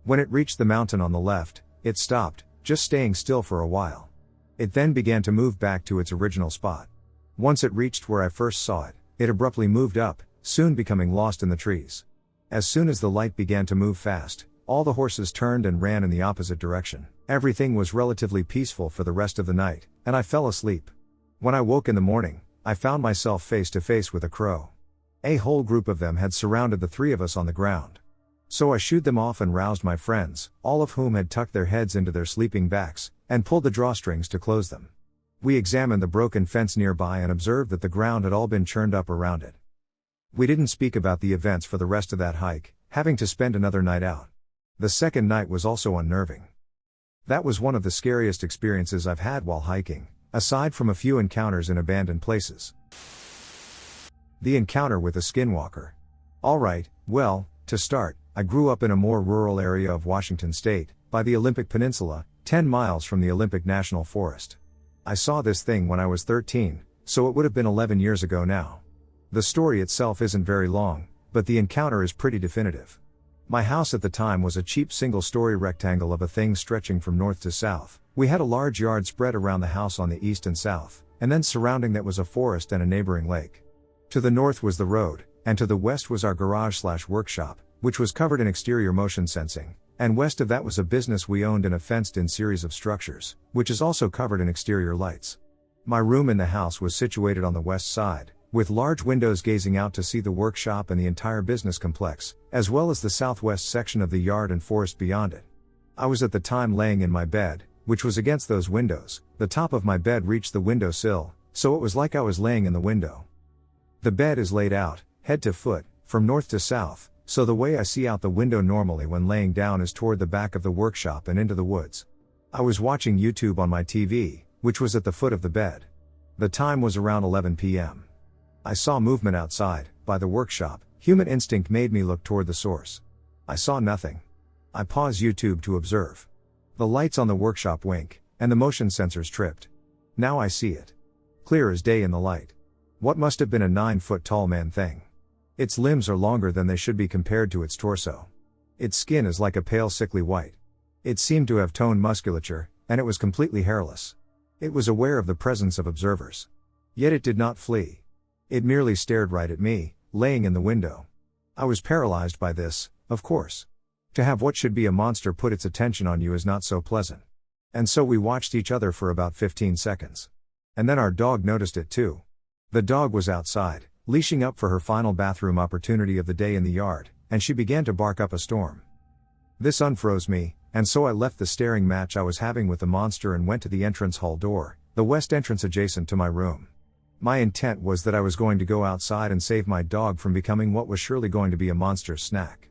When it reached the mountain on the left, it stopped, just staying still for a while. It then began to move back to its original spot. Once it reached where I first saw it, it abruptly moved up, soon becoming lost in the trees. As soon as the light began to move fast, all the horses turned and ran in the opposite direction. Everything was relatively peaceful for the rest of the night, and I fell asleep. When I woke in the morning, I found myself face to face with a crow. A whole group of them had surrounded the three of us on the ground. So I shooed them off and roused my friends, all of whom had tucked their heads into their sleeping backs, and pulled the drawstrings to close them. We examined the broken fence nearby and observed that the ground had all been churned up around it. We didn't speak about the events for the rest of that hike, having to spend another night out. The second night was also unnerving. That was one of the scariest experiences I've had while hiking, aside from a few encounters in abandoned places. The encounter with a skinwalker. Alright, well, to start, I grew up in a more rural area of Washington state, by the Olympic Peninsula, 10 miles from the Olympic National Forest. I saw this thing when I was 13, so it would have been 11 years ago now. The story itself isn't very long, but the encounter is pretty definitive. My house at the time was a cheap single-story rectangle of a thing stretching from north to south. We had a large yard spread around the house on the east and south, and then surrounding that was a forest and a neighboring lake. To the north was the road, and to the west was our garage/workshop, which was covered in exterior motion sensing, and west of that was a business we owned in a fenced-in series of structures, which is also covered in exterior lights. My room in the house was situated on the west side, with large windows gazing out to see the workshop and the entire business complex, as well as the southwest section of the yard and forest beyond it. I was at the time laying in my bed, which was against those windows. The top of my bed reached the window sill, so it was like I was laying in the window. The bed is laid out, head to foot, from north to south, so the way I see out the window normally when laying down is toward the back of the workshop and into the woods. I was watching YouTube on my TV, which was at the foot of the bed. The time was around 11 p.m. I saw movement outside, by the workshop. Human instinct made me look toward the source. I saw nothing. I paused YouTube to observe. The lights on the workshop wink, and the motion sensors tripped. Now I see it. Clear as day in the light. What must have been a 9-foot-tall man thing. Its limbs are longer than they should be compared to its torso. Its skin is like a pale sickly white. It seemed to have toned musculature, and it was completely hairless. It was aware of the presence of observers. Yet it did not flee. It merely stared right at me, laying in the window. I was paralyzed by this, of course. To have what should be a monster put its attention on you is not so pleasant. And so we watched each other for about 15 seconds. And then our dog noticed it too. The dog was outside, leashing up for her final bathroom opportunity of the day in the yard, and she began to bark up a storm. This unfroze me, and so I left the staring match I was having with the monster and went to the entrance hall door, the west entrance adjacent to my room. My intent was that I was going to go outside and save my dog from becoming what was surely going to be a monster's snack.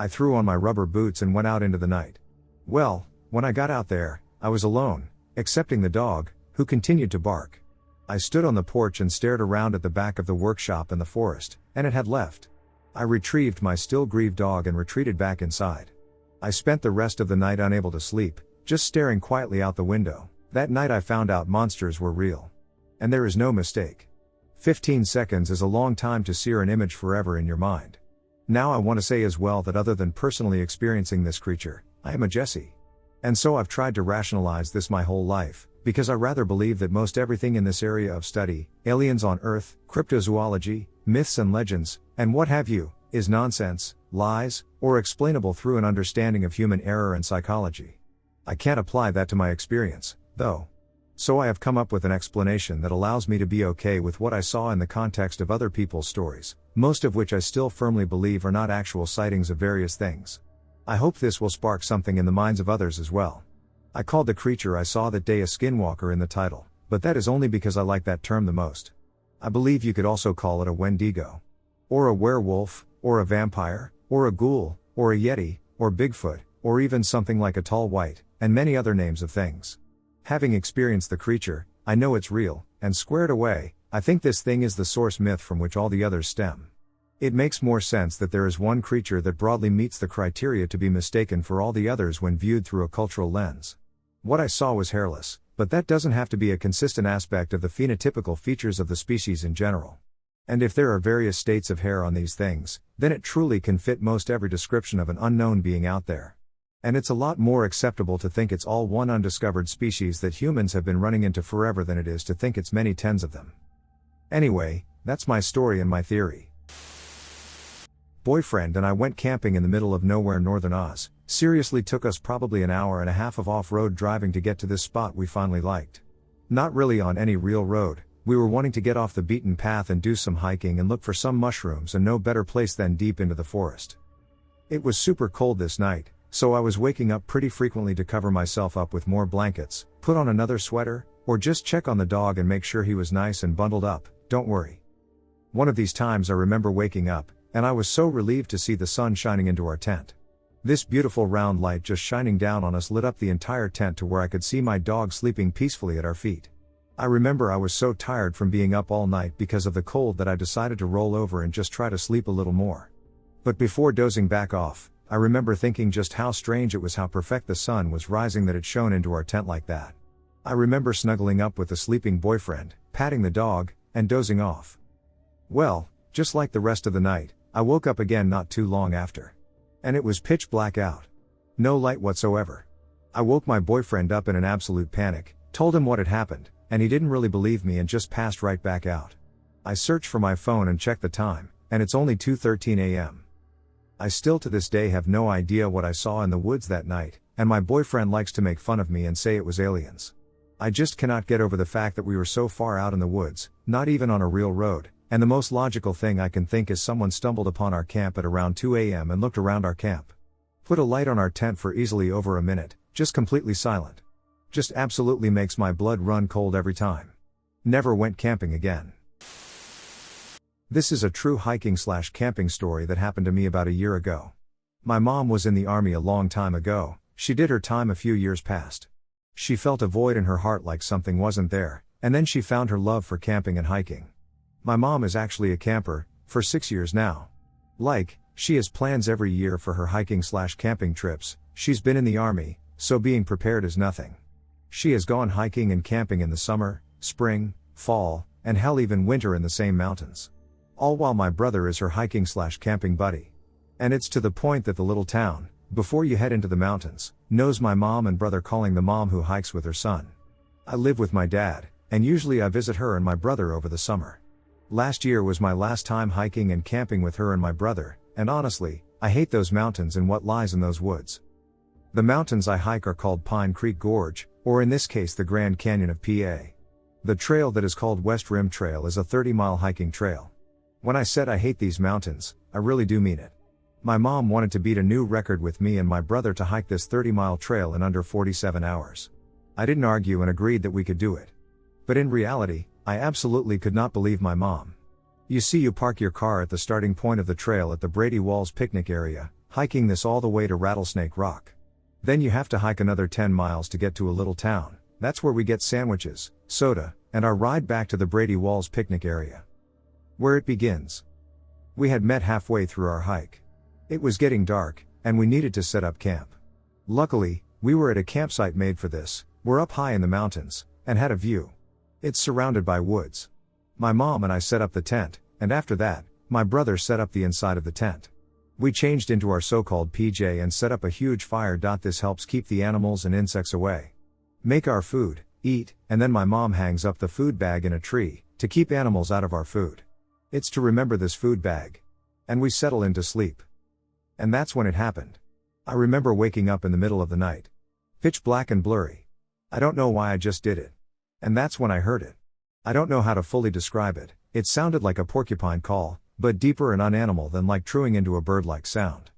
I threw on my rubber boots and went out into the night. Well, when I got out there, I was alone, excepting the dog, who continued to bark. I stood on the porch and stared around at the back of the workshop and the forest, and it had left. I retrieved my still grieved dog and retreated back inside. I spent the rest of the night unable to sleep, just staring quietly out the window. That night I found out monsters were real. And there is no mistake. 15 seconds is a long time to sear an image forever in your mind. Now I want to say as well that other than personally experiencing this creature, I am a Jesse. And so I've tried to rationalize this my whole life, because I rather believe that most everything in this area of study, aliens on Earth, cryptozoology, myths and legends, and what have you, is nonsense, lies, or explainable through an understanding of human error and psychology. I can't apply that to my experience, though. So I have come up with an explanation that allows me to be okay with what I saw in the context of other people's stories, most of which I still firmly believe are not actual sightings of various things. I hope this will spark something in the minds of others as well. I called the creature I saw that day a skinwalker in the title, but that is only because I like that term the most. I believe you could also call it a Windego. Or a werewolf, or a vampire, or a ghoul, or a yeti, or Bigfoot, or even something like a tall white, and many other names of things. Having experienced the creature, I know it's real, and squared away, I think this thing is the source myth from which all the others stem. It makes more sense that there is one creature that broadly meets the criteria to be mistaken for all the others when viewed through a cultural lens. What I saw was hairless, but that doesn't have to be a consistent aspect of the phenotypical features of the species in general. And if there are various states of hair on these things, then it truly can fit most every description of an unknown being out there. And it's a lot more acceptable to think it's all one undiscovered species that humans have been running into forever than it is to think it's many tens of them. Anyway, that's my story and my theory. Boyfriend and I went camping in the middle of nowhere northern Oz. Seriously took us probably an hour and a half of off-road driving to get to this spot we finally liked. Not really on any real road, we were wanting to get off the beaten path and do some hiking and look for some mushrooms, and no better place than deep into the forest. It was super cold this night, so I was waking up pretty frequently to cover myself up with more blankets, put on another sweater, or just check on the dog and make sure he was nice and bundled up. Don't worry. One of these times I remember waking up, and I was so relieved to see the sun shining into our tent. This beautiful round light just shining down on us lit up the entire tent to where I could see my dog sleeping peacefully at our feet. I remember I was so tired from being up all night because of the cold that I decided to roll over and just try to sleep a little more. But before dozing back off, I remember thinking just how strange it was how perfect the sun was rising that it shone into our tent like that. I remember snuggling up with the sleeping boyfriend, patting the dog, and dozing off. Well, just like the rest of the night, I woke up again not too long after. And it was pitch black out. No light whatsoever. I woke my boyfriend up in an absolute panic, told him what had happened, and he didn't really believe me and just passed right back out. I searched for my phone and checked the time, and it's only 2:13 a.m. I still to this day have no idea what I saw in the woods that night, and my boyfriend likes to make fun of me and say it was aliens. I just cannot get over the fact that we were so far out in the woods, not even on a real road, and the most logical thing I can think is someone stumbled upon our camp at around 2 a.m. and looked around our camp. Put a light on our tent for easily over a minute, just completely silent. Just absolutely makes my blood run cold every time. Never went camping again. This is a true hiking/camping story that happened to me about a year ago. My mom was in the army a long time ago. She did her time a few years past. She felt a void in her heart like something wasn't there, and then she found her love for camping and hiking. My mom is actually a camper, for 6 years now. She has plans every year for her hiking/camping trips. She's been in the army, so being prepared is nothing. She has gone hiking and camping in the summer, spring, fall, and hell even winter in the same mountains. All while my brother is her hiking/camping buddy. And it's to the point that the little town, before you head into the mountains, knows my mom and brother, calling the mom who hikes with her son. I live with my dad, and usually I visit her and my brother over the summer. Last year was my last time hiking and camping with her and my brother, and honestly, I hate those mountains and what lies in those woods. The mountains I hike are called Pine Creek Gorge, or in this case the Grand Canyon of PA. The trail that is called West Rim Trail is a 30-mile hiking trail. When I said I hate these mountains, I really do mean it. My mom wanted to beat a new record with me and my brother to hike this 30-mile trail in under 47 hours. I didn't argue and agreed that we could do it. But in reality, I absolutely could not believe my mom. You see, you park your car at the starting point of the trail at the Brady Walls picnic area, hiking this all the way to Rattlesnake Rock. Then you have to hike another 10 miles to get to a little town. That's where we get sandwiches, soda, and our ride back to the Brady Walls picnic area. Where it begins. We had met halfway through our hike. It was getting dark, and we needed to set up camp. Luckily, we were at a campsite made for this. We're up high in the mountains, and had a view. It's surrounded by woods. My mom and I set up the tent, and after that, my brother set up the inside of the tent. We changed into our so-called PJ and set up a huge fire. This helps keep the animals and insects away. Make our food, eat, and then my mom hangs up the food bag in a tree, to keep animals out of our food. It's to remember this food bag. And we settle into sleep. And that's when it happened. I remember waking up in the middle of the night. Pitch black and blurry. I don't know why, I just did it. And that's when I heard it. I don't know how to fully describe it. It sounded like a porcupine call, but deeper and unanimal than like truing into a bird-like sound.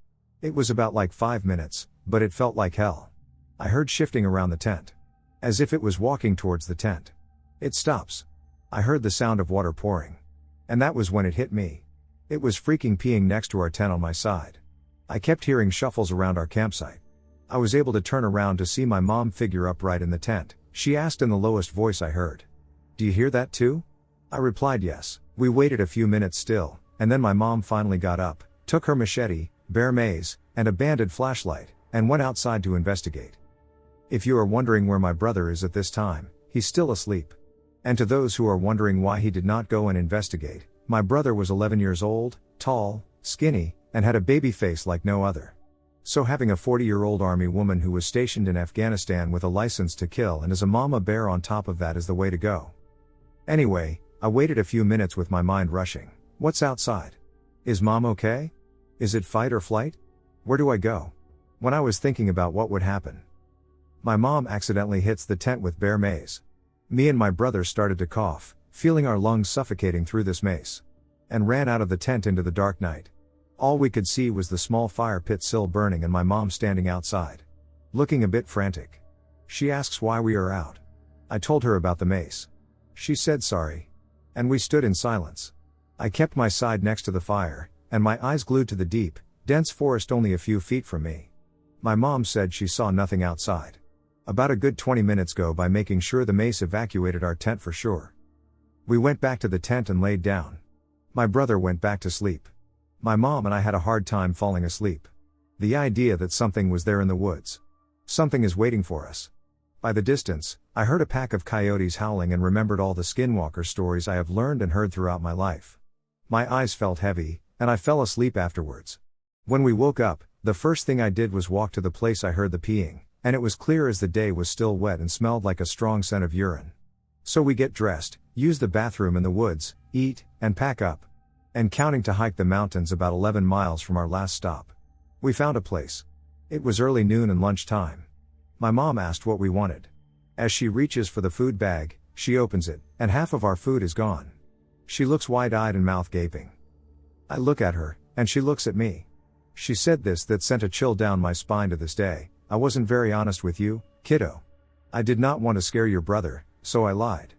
It was about like 5 minutes, but it felt like hell. I heard shifting around the tent. As if it was walking towards the tent. It stops. I heard the sound of water pouring. And that was when it hit me. It was freaking peeing next to our tent on my side. I kept hearing shuffles around our campsite. I was able to turn around to see my mom figure upright in the tent. She asked in the lowest voice I heard. "Do you hear that too?" I replied yes. We waited a few minutes still, and then my mom finally got up, took her machete, bear mace, and a banded flashlight, and went outside to investigate. If you are wondering where my brother is at this time, he's still asleep. And to those who are wondering why he did not go and investigate, my brother was 11 years old, tall, skinny, and had a baby face like no other. So having a 40-year-old army woman who was stationed in Afghanistan with a license to kill and as a mama bear on top of that is the way to go. Anyway, I waited a few minutes with my mind rushing. What's outside? Is mom okay? Is it fight or flight? Where do I go? When I was thinking about what would happen, my mom accidentally hits the tent with bear mace. Me and my brother started to cough, feeling our lungs suffocating through this mace, and ran out of the tent into the dark night. All we could see was the small fire pit still burning and my mom standing outside, looking a bit frantic. She asks why we are out. I told her about the mace. She said sorry. And we stood in silence. I kept my side next to the fire, and my eyes glued to the deep, dense forest only a few feet from me. My mom said she saw nothing outside. About a good 20 minutes go by making sure the mace evacuated our tent for sure. We went back to the tent and laid down. My brother went back to sleep. My mom and I had a hard time falling asleep. The idea that something was there in the woods. Something is waiting for us. By the distance, I heard a pack of coyotes howling and remembered all the skinwalker stories I have learned and heard throughout my life. My eyes felt heavy, and I fell asleep afterwards. When we woke up, the first thing I did was walk to the place I heard the peeing, and it was clear as the day was still wet and smelled like a strong scent of urine. So we get dressed, use the bathroom in the woods, eat, and pack up. And counting to hike the mountains about 11 miles from our last stop. We found a place. It was early noon and lunchtime. My mom asked what we wanted. As she reaches for the food bag, she opens it, and half of our food is gone. She looks wide-eyed and mouth gaping. I look at her, and she looks at me. She said this that sent a chill down my spine to this day. "I wasn't very honest with you, kiddo. I did not want to scare your brother, so I lied.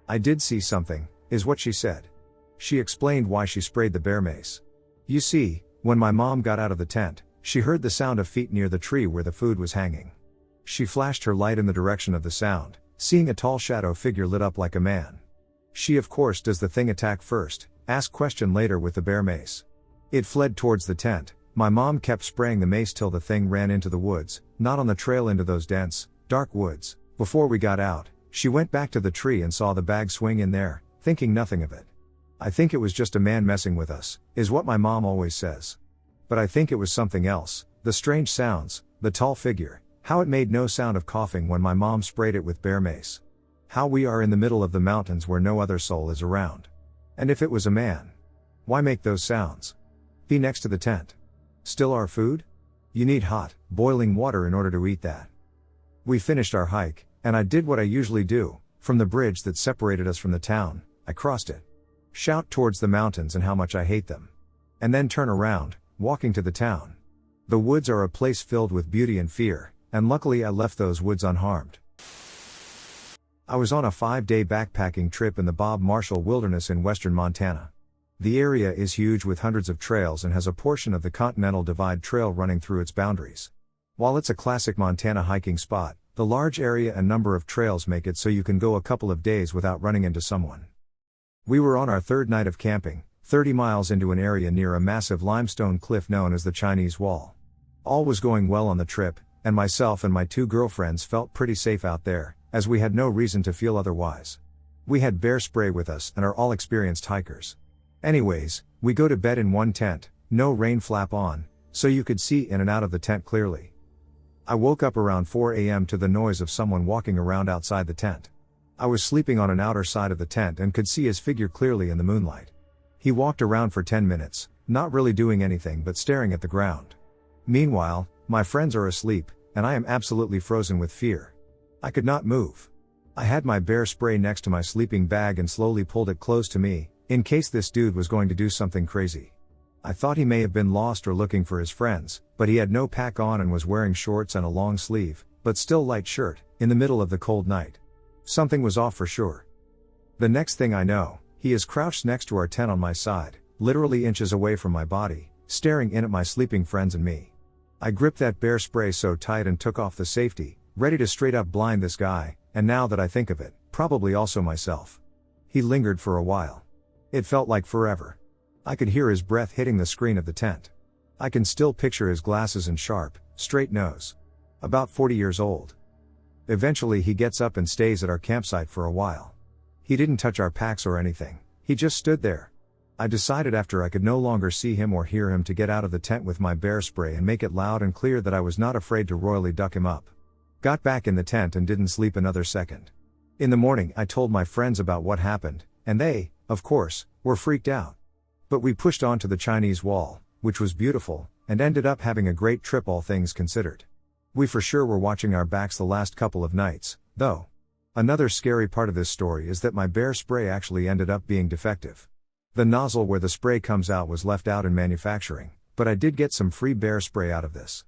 I did see something," is what she said. She explained why she sprayed the bear mace. You see, when my mom got out of the tent, she heard the sound of feet near the tree where the food was hanging. She flashed her light in the direction of the sound, seeing a tall shadow figure lit up like a man. She of course does the thing attack first, ask question later with the bear mace. It fled towards the tent. My mom kept spraying the mace till the thing ran into the woods, not on the trail into those dense, dark woods. Before we got out, she went back to the tree and saw the bag swing in there, thinking nothing of it. "I think it was just a man messing with us," is what my mom always says. But I think it was something else, the strange sounds, the tall figure, how it made no sound of coughing when my mom sprayed it with bear mace. How we are in the middle of the mountains where no other soul is around. And if it was a man, why make those sounds? Be next to the tent. Still our food? You need hot, boiling water in order to eat that. We finished our hike, and I did what I usually do. From the bridge that separated us from the town, I crossed it. Shout towards the mountains and how much I hate them. And then turn around, walking to the town. The woods are a place filled with beauty and fear, and luckily I left those woods unharmed. I was on a 5-day backpacking trip in the Bob Marshall Wilderness in western Montana. The area is huge with hundreds of trails and has a portion of the Continental Divide Trail running through its boundaries. While it's a classic Montana hiking spot, the large area and number of trails make it so you can go a couple of days without running into someone. We were on our third night of camping, 30 miles into an area near a massive limestone cliff known as the Chinese Wall. All was going well on the trip, and myself and my two girlfriends felt pretty safe out there, as we had no reason to feel otherwise. We had bear spray with us and are all experienced hikers. Anyways, we go to bed in one tent, no rain flap on, so you could see in and out of the tent clearly. I woke up around 4 a.m. to the noise of someone walking around outside the tent. I was sleeping on an outer side of the tent and could see his figure clearly in the moonlight. He walked around for 10 minutes, not really doing anything but staring at the ground. Meanwhile, my friends are asleep, and I am absolutely frozen with fear. I could not move. I had my bear spray next to my sleeping bag and slowly pulled it close to me, in case this dude was going to do something crazy. I thought he may have been lost or looking for his friends, but he had no pack on and was wearing shorts and a long sleeve, but still light shirt, in the middle of the cold night. Something was off for sure. The next thing I know, he is crouched next to our tent on my side, literally inches away from my body, staring in at my sleeping friends and me. I gripped that bear spray so tight and took off the safety, ready to straight up blind this guy, and now that I think of it, probably also myself. He lingered for a while. It felt like forever. I could hear his breath hitting the screen of the tent. I can still picture his glasses and sharp, straight nose. About 40 years old. Eventually he gets up and stays at our campsite for a while. He didn't touch our packs or anything, he just stood there. I decided after I could no longer see him or hear him to get out of the tent with my bear spray and make it loud and clear that I was not afraid to royally duck him up. Got back in the tent and didn't sleep another second. In the morning I told my friends about what happened, and they, of course, were freaked out. But we pushed on to the Chinese Wall, which was beautiful, and ended up having a great trip all things considered. We for sure were watching our backs the last couple of nights, though. Another scary part of this story is that my bear spray actually ended up being defective. The nozzle where the spray comes out was left out in manufacturing, but I did get some free bear spray out of this.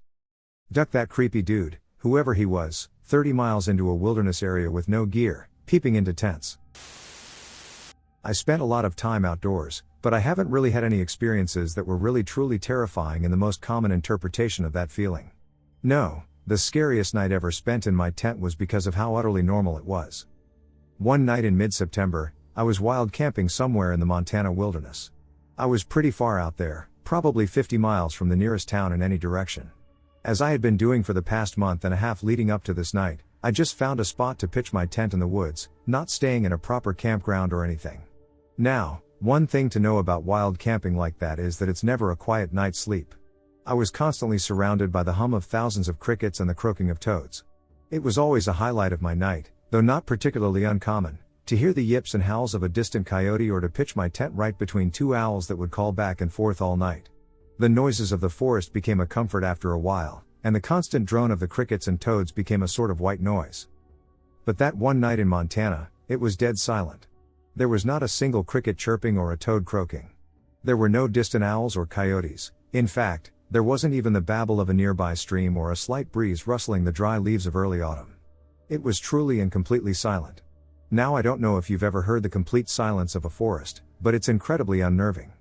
Duck that creepy dude, whoever he was, 30 miles into a wilderness area with no gear, peeping into tents. I spent a lot of time outdoors, but I haven't really had any experiences that were really truly terrifying in the most common interpretation of that feeling. No, the scariest night ever spent in my tent was because of how utterly normal it was. One night in mid-September, I was wild camping somewhere in the Montana wilderness. I was pretty far out there, probably 50 miles from the nearest town in any direction. As I had been doing for the past month and a half leading up to this night, I just found a spot to pitch my tent in the woods, not staying in a proper campground or anything. Now, one thing to know about wild camping like that is that it's never a quiet night's sleep. I was constantly surrounded by the hum of thousands of crickets and the croaking of toads. It was always a highlight of my night, though not particularly uncommon, to hear the yips and howls of a distant coyote or to pitch my tent right between two owls that would call back and forth all night. The noises of the forest became a comfort after a while, and the constant drone of the crickets and toads became a sort of white noise. But that one night in Montana, it was dead silent. There was not a single cricket chirping or a toad croaking. There were no distant owls or coyotes. In fact, there wasn't even the babble of a nearby stream or a slight breeze rustling the dry leaves of early autumn. It was truly and completely silent. Now I don't know if you've ever heard the complete silence of a forest, but it's incredibly unnerving.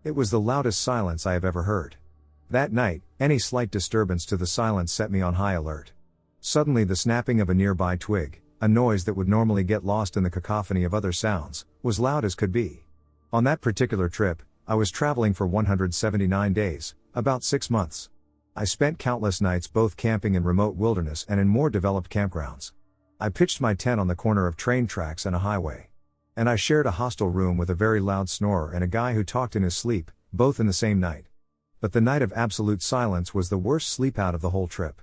It was the loudest silence I have ever heard. That night, any slight disturbance to the silence set me on high alert. Suddenly the snapping of a nearby twig, a noise that would normally get lost in the cacophony of other sounds, was loud as could be. On that particular trip, I was traveling for 179 days, about 6 months. I spent countless nights both camping in remote wilderness and in more developed campgrounds. I pitched my tent on the corner of train tracks and a highway. And I shared a hostel room with a very loud snorer and a guy who talked in his sleep, both in the same night. But the night of absolute silence was the worst sleep out of the whole trip.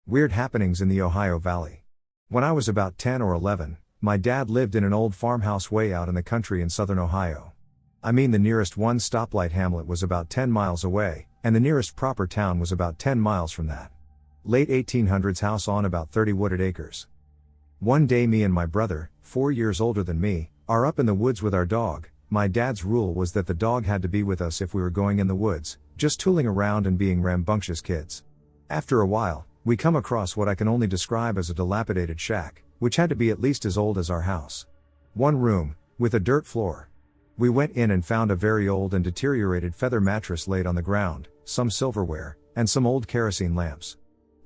Weird happenings in the Ohio Valley. When I was about 10 or 11, my dad lived in an old farmhouse way out in the country in southern Ohio. I mean, the nearest one stoplight hamlet was about 10 miles away, and the nearest proper town was about 10 miles from that. Late 1800s house on about 30 wooded acres. One day me and my brother, 4 years older than me, are up in the woods with our dog. My dad's rule was that the dog had to be with us if we were going in the woods, just tooling around and being rambunctious kids. After a while, we come across what I can only describe as a dilapidated shack, which had to be at least as old as our house. One room, with a dirt floor. We went in and found a very old and deteriorated feather mattress laid on the ground, some silverware, and some old kerosene lamps.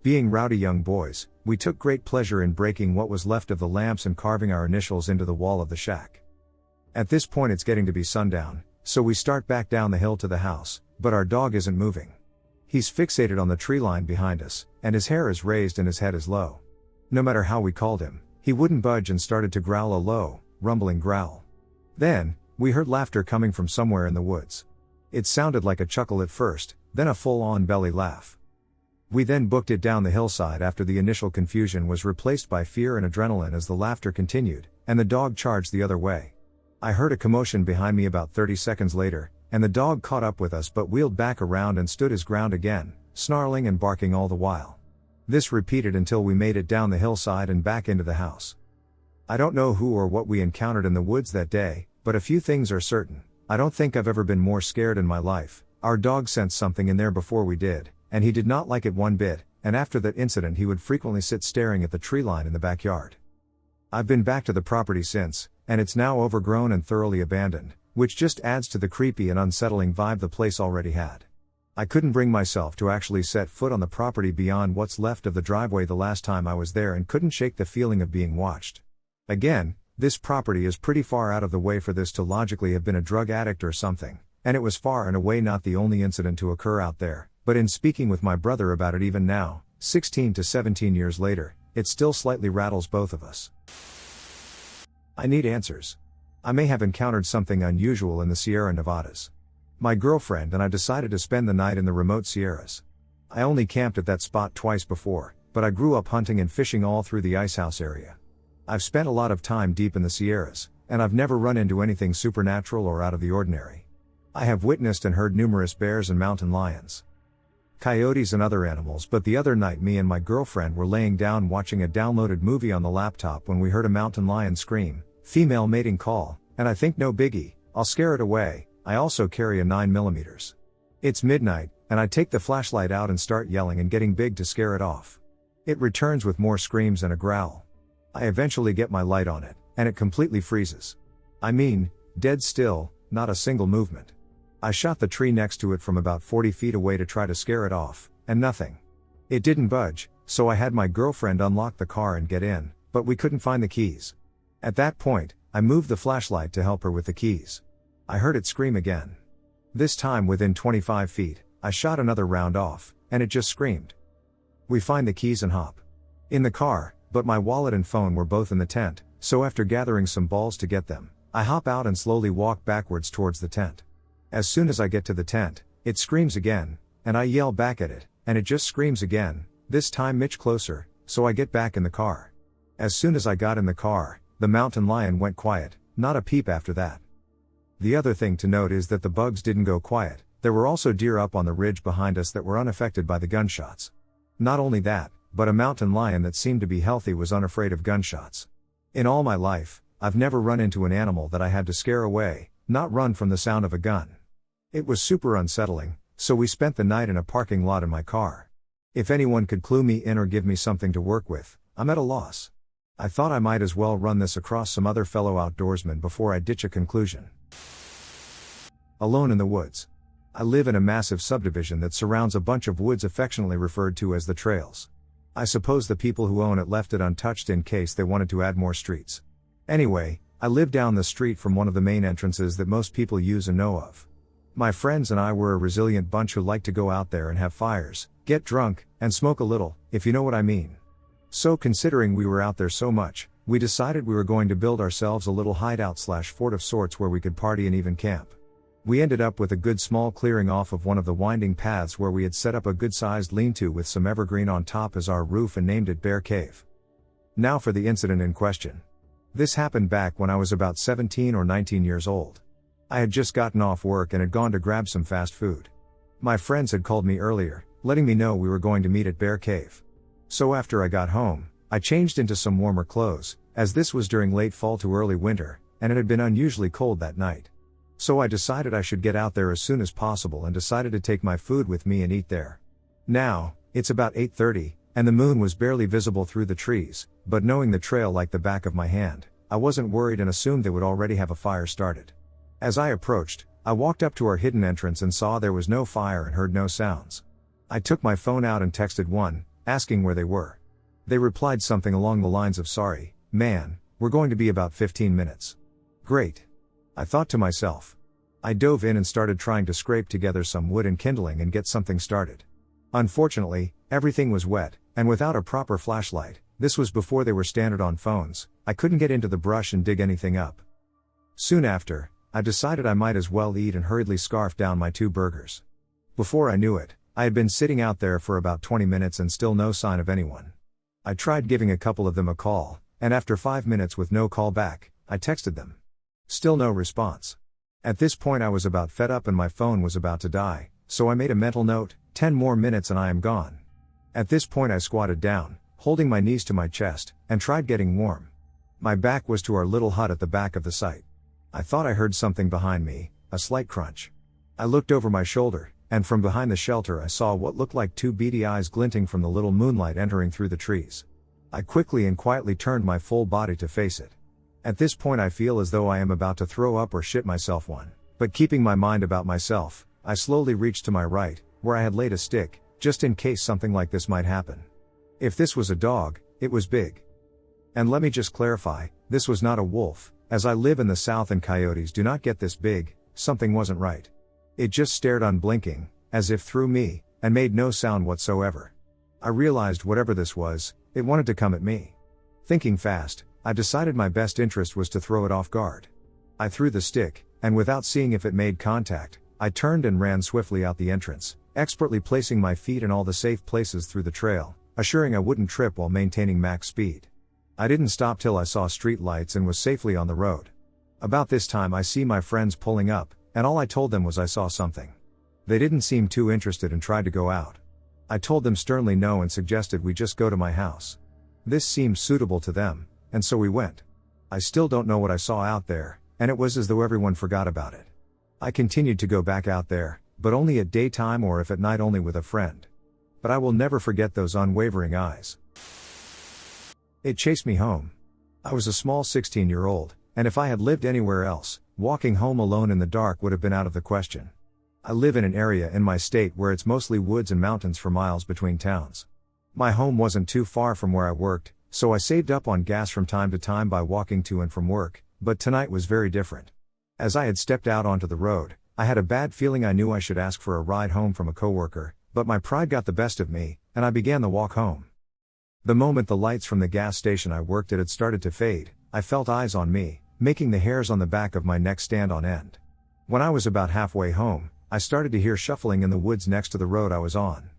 Being rowdy young boys, we took great pleasure in breaking what was left of the lamps and carving our initials into the wall of the shack. At this point it's getting to be sundown, so we start back down the hill to the house, but our dog isn't moving. He's fixated on the tree line behind us, and his hair is raised and his head is low. No matter how we called him, he wouldn't budge and started to growl a low, rumbling growl. Then, we heard laughter coming from somewhere in the woods. It sounded like a chuckle at first, then a full-on belly laugh. We then booked it down the hillside after the initial confusion was replaced by fear and adrenaline as the laughter continued, and the dog charged the other way. I heard a commotion behind me about 30 seconds later, and the dog caught up with us but wheeled back around and stood his ground again, snarling and barking all the while. This repeated until we made it down the hillside and back into the house. I don't know who or what we encountered in the woods that day, but a few things are certain. I don't think I've ever been more scared in my life. Our dog sensed something in there before we did, and he did not like it one bit, and after that incident he would frequently sit staring at the tree line in the backyard. I've been back to the property since, and it's now overgrown and thoroughly abandoned, which just adds to the creepy and unsettling vibe the place already had. I couldn't bring myself to actually set foot on the property beyond what's left of the driveway the last time I was there and couldn't shake the feeling of being watched. Again, this property is pretty far out of the way for this to logically have been a drug addict or something, and it was far and away not the only incident to occur out there, but in speaking with my brother about it even now, 16 to 17 years later, it still slightly rattles both of us. I need answers. I may have encountered something unusual in the Sierra Nevadas. My girlfriend and I decided to spend the night in the remote Sierras. I only camped at that spot twice before, but I grew up hunting and fishing all through the Icehouse area. I've spent a lot of time deep in the Sierras, and I've never run into anything supernatural or out of the ordinary. I have witnessed and heard numerous bears and mountain lions, coyotes and other animals, but the other night me and my girlfriend were laying down watching a downloaded movie on the laptop when we heard a mountain lion scream, female mating call, and I think no biggie, I'll scare it away. I also carry a 9mm. It's midnight, and I take the flashlight out and start yelling and getting big to scare it off. It returns with more screams and a growl. I eventually get my light on it, and it completely freezes. I mean, dead still, not a single movement. I shot the tree next to it from about 40 feet away to try to scare it off, and nothing. It didn't budge, so I had my girlfriend unlock the car and get in, but we couldn't find the keys. At that point, I moved the flashlight to help her with the keys. I heard it scream again. This time within 25 feet, I shot another round off, and it just screamed. We find the keys and hop in the car, but my wallet and phone were both in the tent, so after gathering some balls to get them, I hop out and slowly walk backwards towards the tent. As soon as I get to the tent, it screams again, and I yell back at it, and it just screams again, this time much closer, so I get back in the car. As soon as I got in the car, the mountain lion went quiet, not a peep after that. The other thing to note is that the bugs didn't go quiet. There were also deer up on the ridge behind us that were unaffected by the gunshots. Not only that, but a mountain lion that seemed to be healthy was unafraid of gunshots. In all my life, I've never run into an animal that I had to scare away, not run from the sound of a gun. It was super unsettling, so we spent the night in a parking lot in my car. If anyone could clue me in or give me something to work with, I'm at a loss. I thought I might as well run this across some other fellow outdoorsmen before I ditch a conclusion. Alone in the woods. I live in a massive subdivision that surrounds a bunch of woods affectionately referred to as the trails. I suppose the people who own it left it untouched in case they wanted to add more streets. Anyway, I live down the street from one of the main entrances that most people use and know of. My friends and I were a resilient bunch who like to go out there and have fires, get drunk, and smoke a little, if you know what I mean. So considering we were out there so much, we decided we were going to build ourselves a little hideout/fort of sorts where we could party and even camp. We ended up with a good small clearing off of one of the winding paths where we had set up a good-sized lean-to with some evergreen on top as our roof and named it Bear Cave. Now for the incident in question. This happened back when I was about 17 or 19 years old. I had just gotten off work and had gone to grab some fast food. My friends had called me earlier, letting me know we were going to meet at Bear Cave. So after I got home, I changed into some warmer clothes, as this was during late fall to early winter, and it had been unusually cold that night. So I decided I should get out there as soon as possible and decided to take my food with me and eat there. Now, it's about 8:30, and the moon was barely visible through the trees, but knowing the trail like the back of my hand, I wasn't worried and assumed they would already have a fire started. As I approached, I walked up to our hidden entrance and saw there was no fire and heard no sounds. I took my phone out and texted one, asking where they were. They replied something along the lines of "Sorry, man, we're going to be about 15 minutes. Great. I thought to myself. I dove in and started trying to scrape together some wood and kindling and get something started. Unfortunately, everything was wet, and without a proper flashlight, this was before they were standard on phones, I couldn't get into the brush and dig anything up. Soon after, I decided I might as well eat and hurriedly scarfed down my 2 burgers. Before I knew it, I had been sitting out there for about 20 minutes and still no sign of anyone. I tried giving a couple of them a call, and after 5 minutes with no call back, I texted them. Still no response. At this point I was about fed up and my phone was about to die, so I made a mental note, 10 more minutes and I am gone. At this point I squatted down, holding my knees to my chest, and tried getting warm. My back was to our little hut at the back of the site. I thought I heard something behind me, a slight crunch. I looked over my shoulder, and from behind the shelter I saw what looked like 2 beady eyes glinting from the little moonlight entering through the trees. I quickly and quietly turned my full body to face it. At this point I feel as though I am about to throw up or shit myself one, but keeping my mind about myself, I slowly reached to my right, where I had laid a stick, just in case something like this might happen. If this was a dog, it was big. And let me just clarify, this was not a wolf, as I live in the south and coyotes do not get this big. Something wasn't right. It just stared unblinking, as if through me, and made no sound whatsoever. I realized whatever this was, it wanted to come at me. Thinking fast, I decided my best interest was to throw it off guard. I threw the stick, and without seeing if it made contact, I turned and ran swiftly out the entrance, expertly placing my feet in all the safe places through the trail, assuring I wouldn't trip while maintaining max speed. I didn't stop till I saw street lights and was safely on the road. About this time I see my friends pulling up, and all I told them was I saw something. They didn't seem too interested and tried to go out. I told them sternly no and suggested we just go to my house. This seemed suitable to them, and so we went. I still don't know what I saw out there, and it was as though everyone forgot about it. I continued to go back out there, but only at daytime or if at night only with a friend. But I will never forget those unwavering eyes. It chased me home. I was a small 16-year-old, and if I had lived anywhere else, walking home alone in the dark would have been out of the question. I live in an area in my state where it's mostly woods and mountains for miles between towns. My home wasn't too far from where I worked, so I saved up on gas from time to time by walking to and from work, but tonight was very different. As I had stepped out onto the road, I had a bad feeling. I knew I should ask for a ride home from a coworker, but my pride got the best of me, and I began the walk home. The moment the lights from the gas station I worked at had started to fade, I felt eyes on me, making the hairs on the back of my neck stand on end. When I was about halfway home, I started to hear shuffling in the woods next to the road I was on.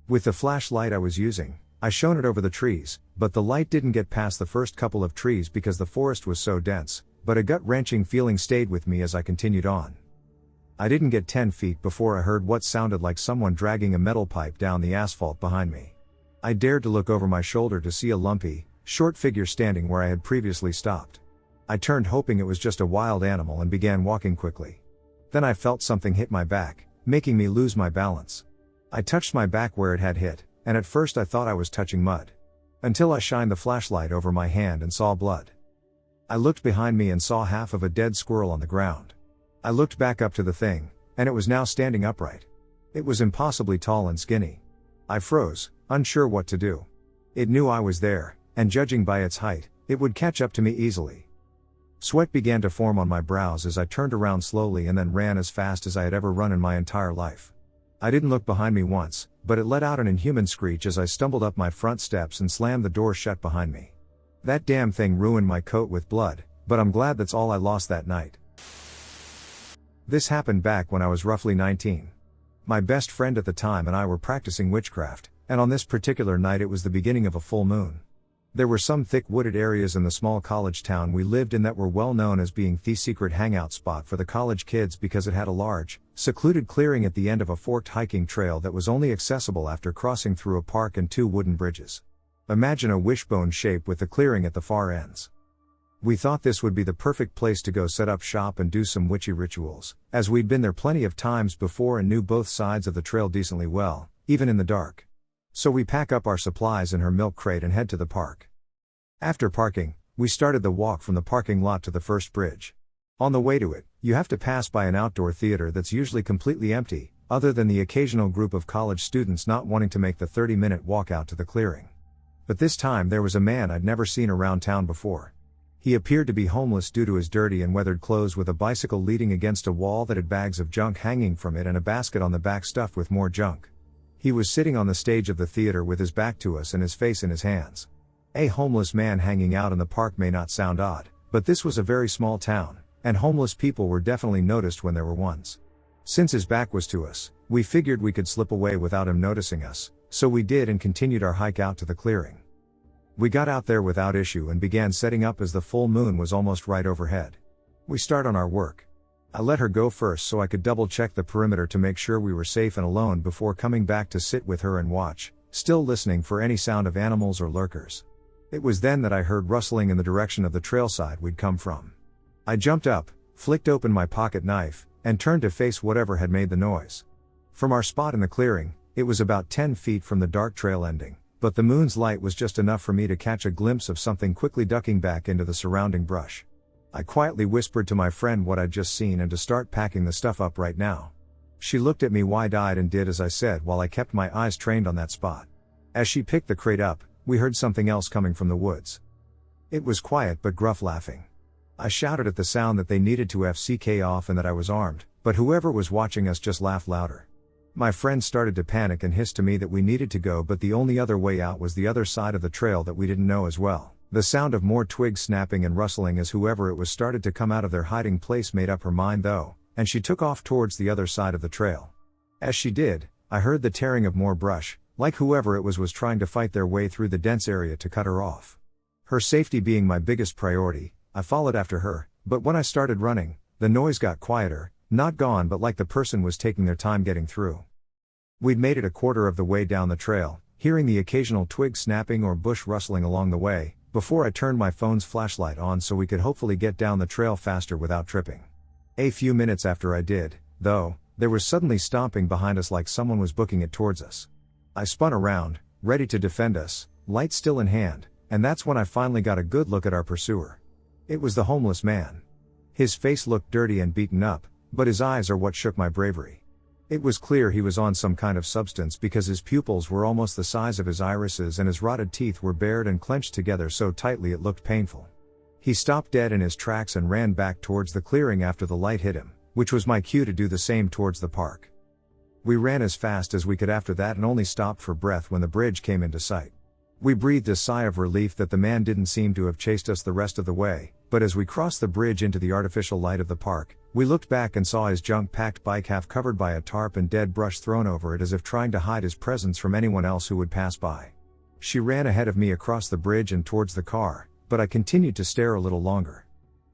With the flashlight I was using, I shone it over the trees, but the light didn't get past the first couple of trees because the forest was so dense, but a gut-wrenching feeling stayed with me as I continued on. I didn't get 10 feet before I heard what sounded like someone dragging a metal pipe down the asphalt behind me. I dared to look over my shoulder to see a lumpy, short figure standing where I had previously stopped. I turned hoping it was just a wild animal and began walking quickly. Then I felt something hit my back, making me lose my balance. I touched my back where it had hit, and at first I thought I was touching mud. Until I shined the flashlight over my hand and saw blood. I looked behind me and saw half of a dead squirrel on the ground. I looked back up to the thing, and it was now standing upright. It was impossibly tall and skinny. I froze, unsure what to do. It knew I was there, and judging by its height, it would catch up to me easily. Sweat began to form on my brows as I turned around slowly and then ran as fast as I had ever run in my entire life. I didn't look behind me once, but it let out an inhuman screech as I stumbled up my front steps and slammed the door shut behind me. That damn thing ruined my coat with blood, but I'm glad that's all I lost that night. This happened back when I was roughly 19. My best friend at the time and I were practicing witchcraft, and on this particular night it was the beginning of a full moon. There were some thick wooded areas in the small college town we lived in that were well known as being the secret hangout spot for the college kids because it had a large, secluded clearing at the end of a forked hiking trail that was only accessible after crossing through a park and 2 wooden bridges. Imagine a wishbone shape with the clearing at the far ends. We thought this would be the perfect place to go set up shop and do some witchy rituals, as we'd been there plenty of times before and knew both sides of the trail decently well, even in the dark. So we pack up our supplies in her milk crate and head to the park. After parking, we started the walk from the parking lot to the first bridge. On the way to it, you have to pass by an outdoor theater that's usually completely empty, other than the occasional group of college students not wanting to make the 30-minute walk out to the clearing. But this time there was a man I'd never seen around town before. He appeared to be homeless due to his dirty and weathered clothes, with a bicycle leaning against a wall that had bags of junk hanging from it and a basket on the back stuffed with more junk. He was sitting on the stage of the theater with his back to us and his face in his hands. A homeless man hanging out in the park may not sound odd, but this was a very small town, and homeless people were definitely noticed when there were ones. Since his back was to us, we figured we could slip away without him noticing us, so we did and continued our hike out to the clearing. We got out there without issue and began setting up as the full moon was almost right overhead. We start on our work. I let her go first so I could double check the perimeter to make sure we were safe and alone before coming back to sit with her and watch, still listening for any sound of animals or lurkers. It was then that I heard rustling in the direction of the trail side we'd come from. I jumped up, flicked open my pocket knife, and turned to face whatever had made the noise. From our spot in the clearing, it was about 10 feet from the dark trail ending, but the moon's light was just enough for me to catch a glimpse of something quickly ducking back into the surrounding brush. I quietly whispered to my friend what I'd just seen and to start packing the stuff up right now. She looked at me wide-eyed and did as I said while I kept my eyes trained on that spot. As she picked the crate up, we heard something else coming from the woods. It was quiet but gruff laughing. I shouted at the sound that they needed to FCK off and that I was armed, but whoever was watching us just laughed louder. My friend started to panic and hissed to me that we needed to go, but the only other way out was the other side of the trail that we didn't know as well. The sound of more twigs snapping and rustling as whoever it was started to come out of their hiding place made up her mind though, and she took off towards the other side of the trail. As she did, I heard the tearing of more brush, like whoever it was trying to fight their way through the dense area to cut her off. Her safety being my biggest priority, I followed after her, but when I started running, the noise got quieter, not gone but like the person was taking their time getting through. We'd made it a quarter of the way down the trail, hearing the occasional twig snapping or bush rustling along the way, before I turned my phone's flashlight on so we could hopefully get down the trail faster without tripping. A few minutes after I did, though, there was suddenly stomping behind us like someone was booking it towards us. I spun around, ready to defend us, light still in hand, and that's when I finally got a good look at our pursuer. It was the homeless man. His face looked dirty and beaten up, but his eyes are what shook my bravery. It was clear he was on some kind of substance because his pupils were almost the size of his irises and his rotted teeth were bared and clenched together so tightly it looked painful. He stopped dead in his tracks and ran back towards the clearing after the light hit him, which was my cue to do the same towards the park. We ran as fast as we could after that and only stopped for breath when the bridge came into sight. We breathed a sigh of relief that the man didn't seem to have chased us the rest of the way, but as we crossed the bridge into the artificial light of the park, we looked back and saw his junk-packed bike half covered by a tarp and dead brush thrown over it as if trying to hide his presence from anyone else who would pass by. She ran ahead of me across the bridge and towards the car, but I continued to stare a little longer.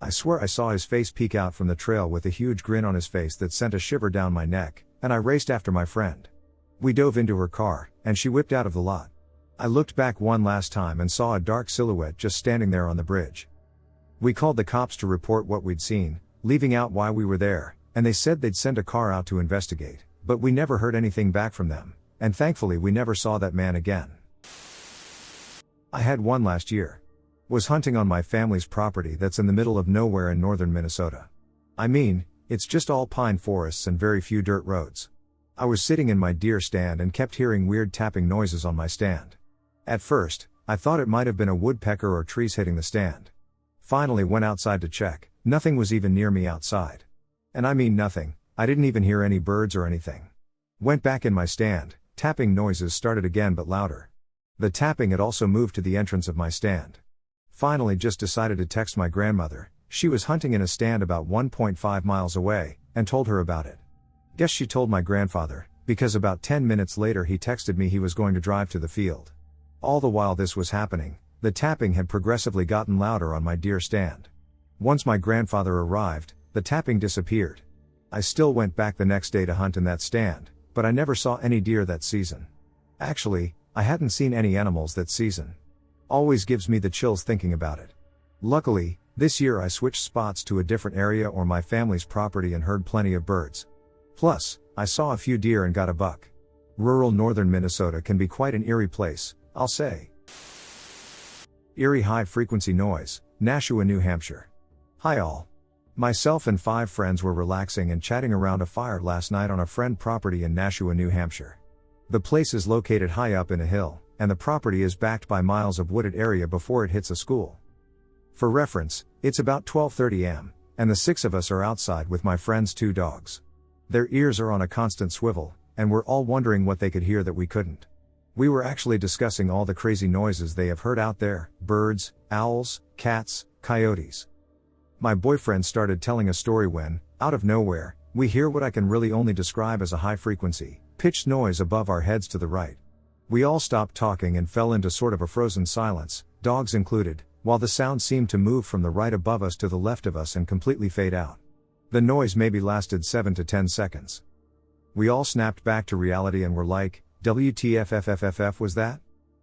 I swear I saw his face peek out from the trail with a huge grin on his face that sent a shiver down my neck, and I raced after my friend. We dove into her car, and she whipped out of the lot. I looked back one last time and saw a dark silhouette just standing there on the bridge. We called the cops to report what we'd seen, leaving out why we were there, and they said they'd send a car out to investigate, but we never heard anything back from them, and thankfully we never saw that man again. I had one last year. Was hunting on my family's property that's in the middle of nowhere in northern Minnesota. I mean, it's just all pine forests and very few dirt roads. I was sitting in my deer stand and kept hearing weird tapping noises on my stand. At first, I thought it might have been a woodpecker or trees hitting the stand. Finally went outside to check, nothing was even near me outside. And I mean nothing, I didn't even hear any birds or anything. Went back in my stand, tapping noises started again but louder. The tapping had also moved to the entrance of my stand. Finally just decided to text my grandmother, she was hunting in a stand about 1.5 miles away, and told her about it. Guess she told my grandfather, because about 10 minutes later he texted me he was going to drive to the field. All the while this was happening, the tapping had progressively gotten louder on my deer stand. Once my grandfather arrived, the tapping disappeared. I still went back the next day to hunt in that stand, but I never saw any deer that season. Actually, I hadn't seen any animals that season. Always gives me the chills thinking about it. Luckily, this year I switched spots to a different area or my family's property and heard plenty of birds. Plus, I saw a few deer and got a buck. Rural northern Minnesota can be quite an eerie place, I'll say. Eerie high-frequency noise, Nashua, New Hampshire. Hi all. Myself and 5 friends were relaxing and chatting around a fire last night on a friend property in Nashua, New Hampshire. The place is located high up in a hill, and the property is backed by miles of wooded area before it hits a school. For reference, it's about 12:30 am, and the 6 of us are outside with my friend's 2 dogs. Their ears are on a constant swivel, and we're all wondering what they could hear that we couldn't. We were actually discussing all the crazy noises they have heard out there: birds, owls, cats, coyotes. My boyfriend started telling a story when, out of nowhere, we hear what I can really only describe as a high-frequency, pitched noise above our heads to the right. We all stopped talking and fell into sort of a frozen silence, dogs included, while the sound seemed to move from the right above us to the left of us and completely fade out. The noise maybe lasted 7 to 10 seconds. We all snapped back to reality and were like, WTFFFFF was that?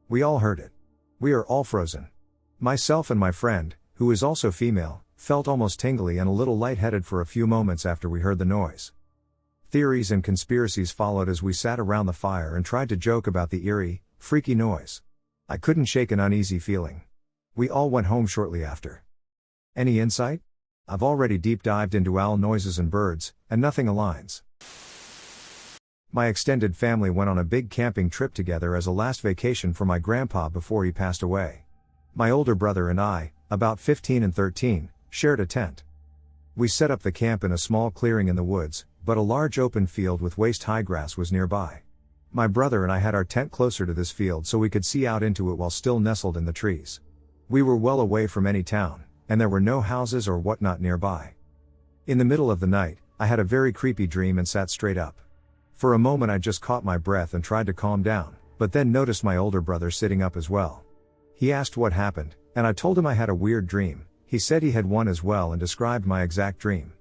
We all heard it. We are all frozen. Myself and my friend, who is also female, felt almost tingly and a little lightheaded for a few moments after we heard the noise. Theories and conspiracies followed as we sat around the fire and tried to joke about the eerie, freaky noise. I couldn't shake an uneasy feeling. We all went home shortly after. Any insight? I've already deep dived into owl noises and birds, and nothing aligns. My extended family went on a big camping trip together as a last vacation for my grandpa before he passed away. My older brother and I, about 15 and 13, shared a tent. We set up the camp in a small clearing in the woods, but a large open field with waist-high grass was nearby. My brother and I had our tent closer to this field so we could see out into it while still nestled in the trees. We were well away from any town, and there were no houses or whatnot nearby. In the middle of the night, I had a very creepy dream and sat straight up. For a moment I just caught my breath and tried to calm down, but then noticed my older brother sitting up as well. He asked what happened, and I told him I had a weird dream. He said he had one as well and described my exact dream.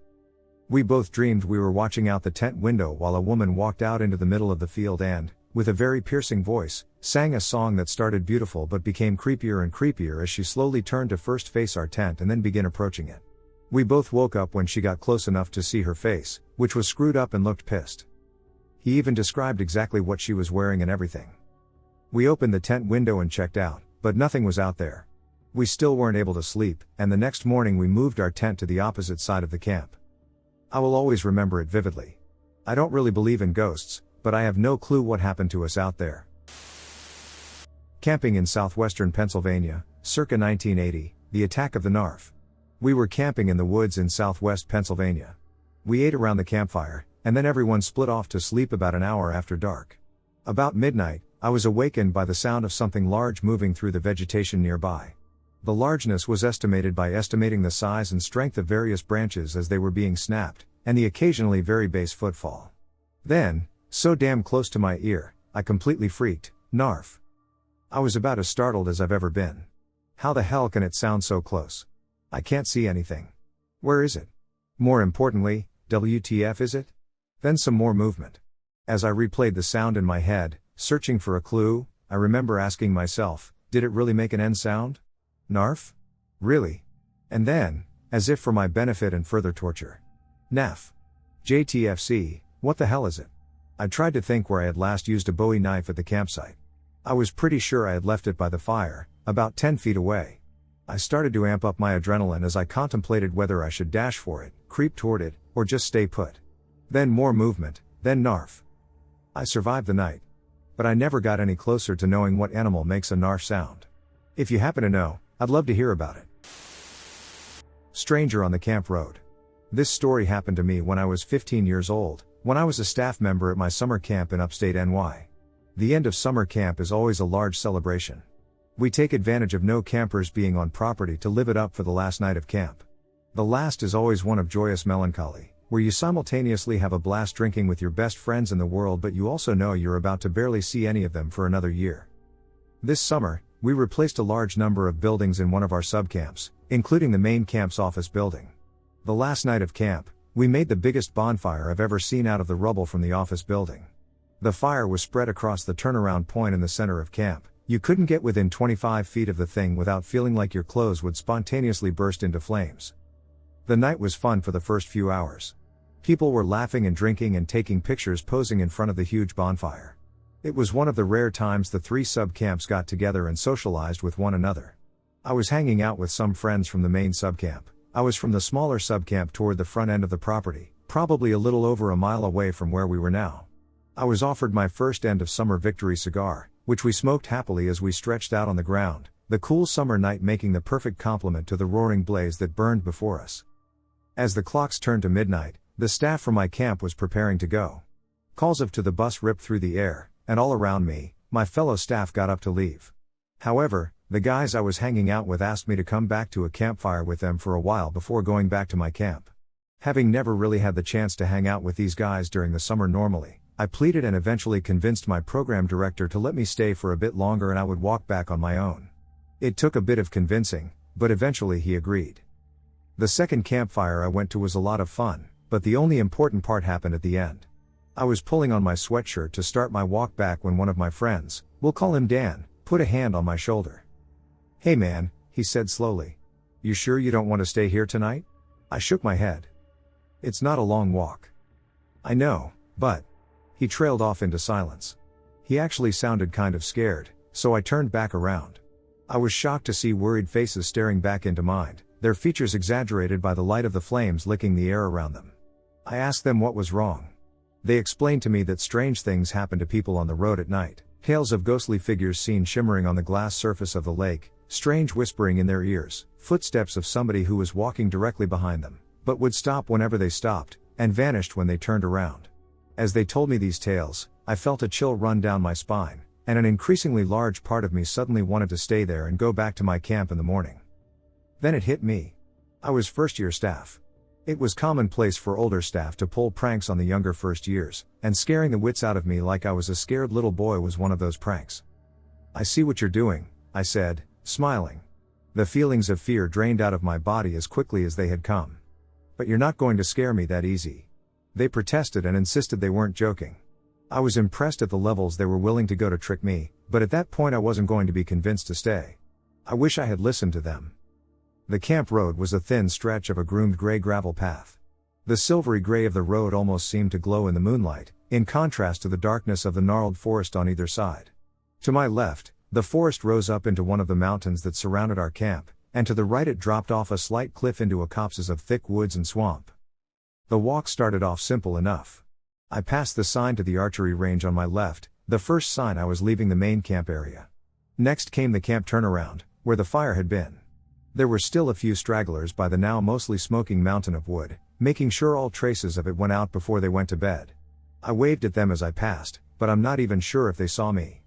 We both dreamed we were watching out the tent window while a woman walked out into the middle of the field and, with a very piercing voice, sang a song that started beautiful but became creepier and creepier as she slowly turned to first face our tent and then begin approaching it. We both woke up when she got close enough to see her face, which was screwed up and looked pissed. He even described exactly what she was wearing and everything. We opened the tent window and checked out, but nothing was out there. We still weren't able to sleep, and the next morning we moved our tent to the opposite side of the camp. I will always remember it vividly. I don't really believe in ghosts, but I have no clue what happened to us out there. Camping in southwestern Pennsylvania, circa 1980, the attack of the Narf. We were camping in the woods in southwest Pennsylvania. We ate around the campfire, and then everyone split off to sleep about an hour after dark. About midnight, I was awakened by the sound of something large moving through the vegetation nearby. The largeness was estimated by estimating the size and strength of various branches as they were being snapped, and the occasionally very bass footfall. Then, so damn close to my ear, I completely freaked. Narf. I was about as startled as I've ever been. How the hell can it sound so close? I can't see anything. Where is it? More importantly, WTF is it? Then some more movement. As I replayed the sound in my head, searching for a clue, I remember asking myself, did it really make an end sound? Narf? Really? And then, as if for my benefit and further torture. Naf. JTFC, what the hell is it? I tried to think where I had last used a Bowie knife at the campsite. I was pretty sure I had left it by the fire, about 10 feet away. I started to amp up my adrenaline as I contemplated whether I should dash for it, creep toward it, or just stay put. Then more movement, then Narf. I survived the night. But I never got any closer to knowing what animal makes a Narf sound. If you happen to know, I'd love to hear about it. Stranger on the camp road. This story happened to me when I was 15 years old, when I was a staff member at my summer camp in upstate NY. The end of summer camp is always a large celebration. We take advantage of no campers being on property to live it up for the last night of camp. The last is always one of joyous melancholy, where you simultaneously have a blast drinking with your best friends in the world, but you also know you're about to barely see any of them for another year. This summer, we replaced a large number of buildings in one of our subcamps, including the main camp's office building. The last night of camp, we made the biggest bonfire I've ever seen out of the rubble from the office building. The fire was spread across the turnaround point in the center of camp. You couldn't get within 25 feet of the thing without feeling like your clothes would spontaneously burst into flames. The night was fun for the first few hours. People were laughing and drinking and taking pictures posing in front of the huge bonfire. It was one of the rare times the 3 subcamps got together and socialized with one another. I was hanging out with some friends from the main subcamp. I was from the smaller subcamp toward the front end of the property, probably a little over a mile away from where we were now. I was offered my first end of summer victory cigar, which we smoked happily as we stretched out on the ground, the cool summer night making the perfect complement to the roaring blaze that burned before us. As the clocks turned to midnight, the staff from my camp was preparing to go. Calls of "to the bus" ripped through the air, and all around me, my fellow staff got up to leave. However, the guys I was hanging out with asked me to come back to a campfire with them for a while before going back to my camp. Having never really had the chance to hang out with these guys during the summer normally, I pleaded and eventually convinced my program director to let me stay for a bit longer and I would walk back on my own. It took a bit of convincing, but eventually he agreed. The second campfire I went to was a lot of fun, but the only important part happened at the end. I was pulling on my sweatshirt to start my walk back when one of my friends, we'll call him Dan, put a hand on my shoulder. "Hey man," he said slowly. "You sure you don't want to stay here tonight?" I shook my head. "It's not a long walk." "I know, but..." He trailed off into silence. He actually sounded kind of scared, so I turned back around. I was shocked to see worried faces staring back into mine, their features exaggerated by the light of the flames licking the air around them. I asked them what was wrong. They explained to me that strange things happen to people on the road at night, tales of ghostly figures seen shimmering on the glass surface of the lake, strange whispering in their ears, footsteps of somebody who was walking directly behind them, but would stop whenever they stopped, and vanished when they turned around. As they told me these tales, I felt a chill run down my spine, and an increasingly large part of me suddenly wanted to stay there and go back to my camp in the morning. Then it hit me. I was first-year staff. It was commonplace for older staff to pull pranks on the younger first years, and scaring the wits out of me like I was a scared little boy was one of those pranks. "I see what you're doing," I said, smiling. The feelings of fear drained out of my body as quickly as they had come. "But you're not going to scare me that easy." They protested and insisted they weren't joking. I was impressed at the levels they were willing to go to trick me, but at that point I wasn't going to be convinced to stay. I wish I had listened to them. The camp road was a thin stretch of a groomed gray gravel path. The silvery gray of the road almost seemed to glow in the moonlight, in contrast to the darkness of the gnarled forest on either side. To my left, the forest rose up into one of the mountains that surrounded our camp, and to the right it dropped off a slight cliff into a copses of thick woods and swamp. The walk started off simple enough. I passed the sign to the archery range on my left, the first sign I was leaving the main camp area. Next came the camp turnaround, where the fire had been. There were still a few stragglers by the now mostly smoking mountain of wood, making sure all traces of it went out before they went to bed. I waved at them as I passed, but I'm not even sure if they saw me.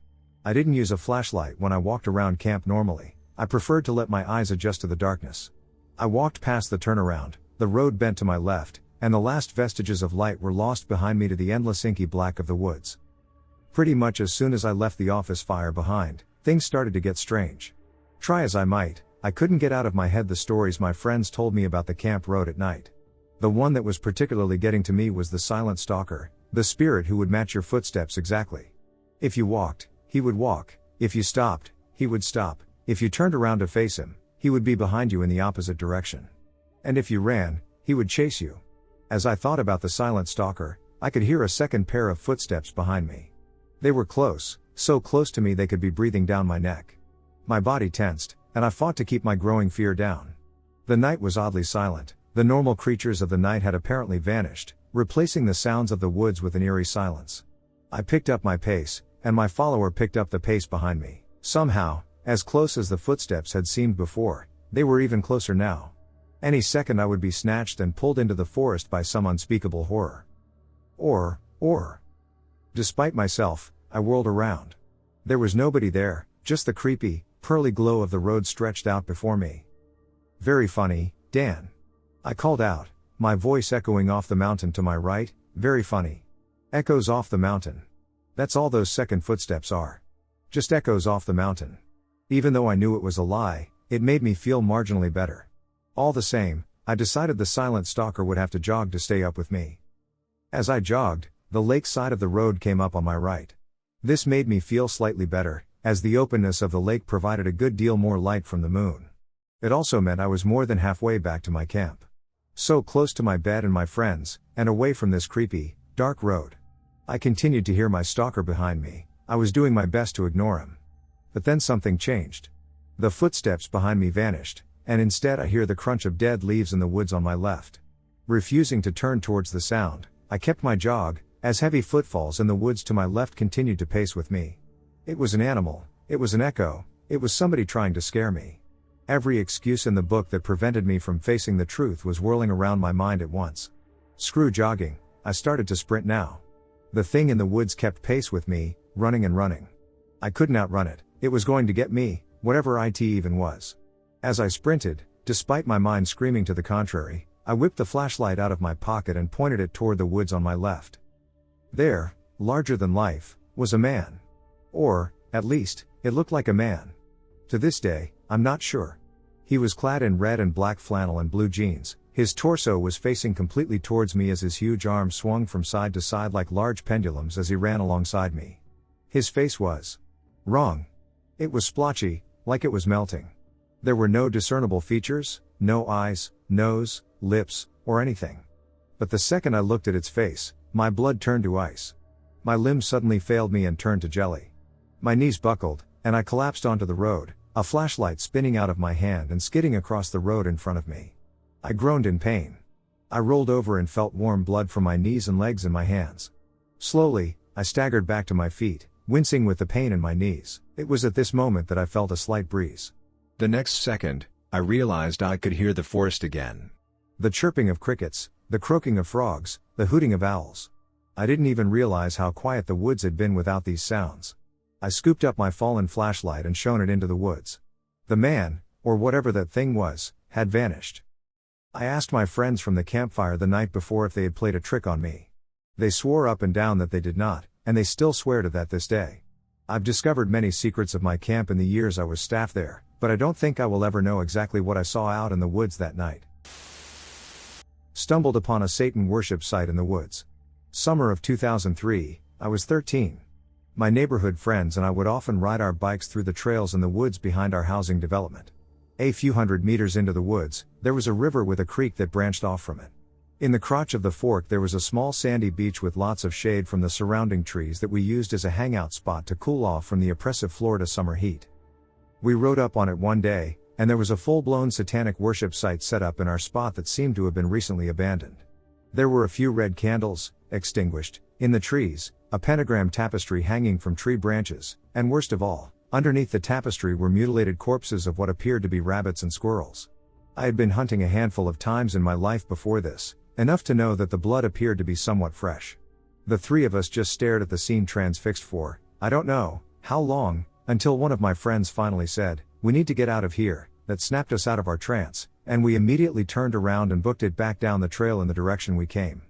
I didn't use a flashlight when I walked around camp normally. I preferred to let my eyes adjust to the darkness. I walked past the turnaround, the road bent to my left, and the last vestiges of light were lost behind me to the endless inky black of the woods. Pretty much as soon as I left the office fire behind, things started to get strange. Try as I might, I couldn't get out of my head the stories my friends told me about the camp road at night. The one that was particularly getting to me was the silent stalker, the spirit who would match your footsteps exactly. If you walked, he would walk; if you stopped, he would stop; if you turned around to face him, he would be behind you in the opposite direction. And if you ran, he would chase you. As I thought about the silent stalker, I could hear a second pair of footsteps behind me. They were close, so close to me they could be breathing down my neck. My body tensed, and I fought to keep my growing fear down. The night was oddly silent. The normal creatures of the night had apparently vanished, replacing the sounds of the woods with an eerie silence. I picked up my pace, and my follower picked up the pace behind me. Somehow, as close as the footsteps had seemed before, they were even closer now. Any second I would be snatched and pulled into the forest by some unspeakable horror. Or. Despite myself, I whirled around. There was nobody there, just the creepy, pearly glow of the road stretched out before me. "Very funny, Dan." I called out, my voice echoing off the mountain to my right. "Very funny." Echoes off the mountain. That's all those second footsteps are. Just echoes off the mountain. Even though I knew it was a lie, it made me feel marginally better. All the same, I decided the silent stalker would have to jog to stay up with me. As I jogged, the lake side of the road came up on my right. This made me feel slightly better, as the openness of the lake provided a good deal more light from the moon. It also meant I was more than halfway back to my camp. So close to my bed and my friends, and away from this creepy, dark road. I continued to hear my stalker behind me. I was doing my best to ignore him. But then something changed. The footsteps behind me vanished, and instead I hear the crunch of dead leaves in the woods on my left. Refusing to turn towards the sound, I kept my jog, as heavy footfalls in the woods to my left continued to pace with me. It was an animal, it was an echo, it was somebody trying to scare me. Every excuse in the book that prevented me from facing the truth was whirling around my mind at once. Screw jogging, I started to sprint now. The thing in the woods kept pace with me, running and running. I couldn't outrun it, it was going to get me, whatever it even was. As I sprinted, despite my mind screaming to the contrary, I whipped the flashlight out of my pocket and pointed it toward the woods on my left. There, larger than life, was a man. Or, at least, it looked like a man. To this day, I'm not sure. He was clad in red and black flannel and blue jeans, his torso was facing completely towards me as his huge arms swung from side to side like large pendulums as he ran alongside me. His face was wrong. It was splotchy, like it was melting. There were no discernible features, no eyes, nose, lips, or anything. But the second I looked at its face, my blood turned to ice. My limbs suddenly failed me and turned to jelly. My knees buckled, and I collapsed onto the road, a flashlight spinning out of my hand and skidding across the road in front of me. I groaned in pain. I rolled over and felt warm blood from my knees and legs and my hands. Slowly, I staggered back to my feet, wincing with the pain in my knees. It was at this moment that I felt a slight breeze. The next second, I realized I could hear the forest again. The chirping of crickets, the croaking of frogs, the hooting of owls. I didn't even realize how quiet the woods had been without these sounds. I scooped up my fallen flashlight and shone it into the woods. The man, or whatever that thing was, had vanished. I asked my friends from the campfire the night before if they had played a trick on me. They swore up and down that they did not, and they still swear to that this day. I've discovered many secrets of my camp in the years I was staff there, but I don't think I will ever know exactly what I saw out in the woods that night. Stumbled upon a Satan worship site in the woods. Summer of 2003, I was 13. My neighborhood friends and I would often ride our bikes through the trails in the woods behind our housing development. A few hundred meters into the woods, there was a river with a creek that branched off from it. In the crotch of the fork there was a small sandy beach with lots of shade from the surrounding trees that we used as a hangout spot to cool off from the oppressive Florida summer heat. We rode up on it one day, and there was a full-blown satanic worship site set up in our spot that seemed to have been recently abandoned. There were a few red candles, extinguished, in the trees, a pentagram tapestry hanging from tree branches, and worst of all, underneath the tapestry were mutilated corpses of what appeared to be rabbits and squirrels. I had been hunting a handful of times in my life before this, enough to know that the blood appeared to be somewhat fresh. The three of us just stared at the scene transfixed for, I don't know, how long, until one of my friends finally said, "We need to get out of here." That snapped us out of our trance, and we immediately turned around and booked it back down the trail in the direction we came.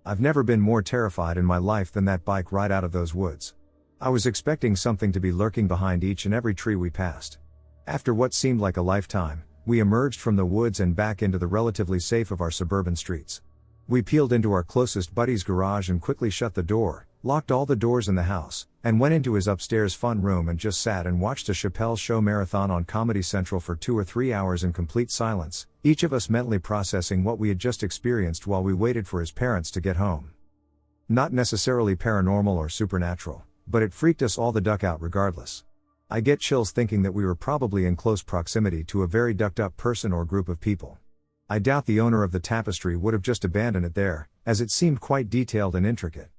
I've never been more terrified in my life than that bike ride out of those woods. I was expecting something to be lurking behind each and every tree we passed. After what seemed like a lifetime, we emerged from the woods and back into the relatively safe of our suburban streets. We peeled into our closest buddy's garage and quickly shut the door, locked all the doors in the house, and went into his upstairs fun room and just sat and watched a Chappelle Show marathon on Comedy Central for 2 or 3 hours in complete silence, each of us mentally processing what we had just experienced while we waited for his parents to get home. Not necessarily paranormal or supernatural, but it freaked us all the duck out regardless. I get chills thinking that we were probably in close proximity to a very ducked up person or group of people. I doubt the owner of the tapestry would have just abandoned it there, as it seemed quite detailed and intricate.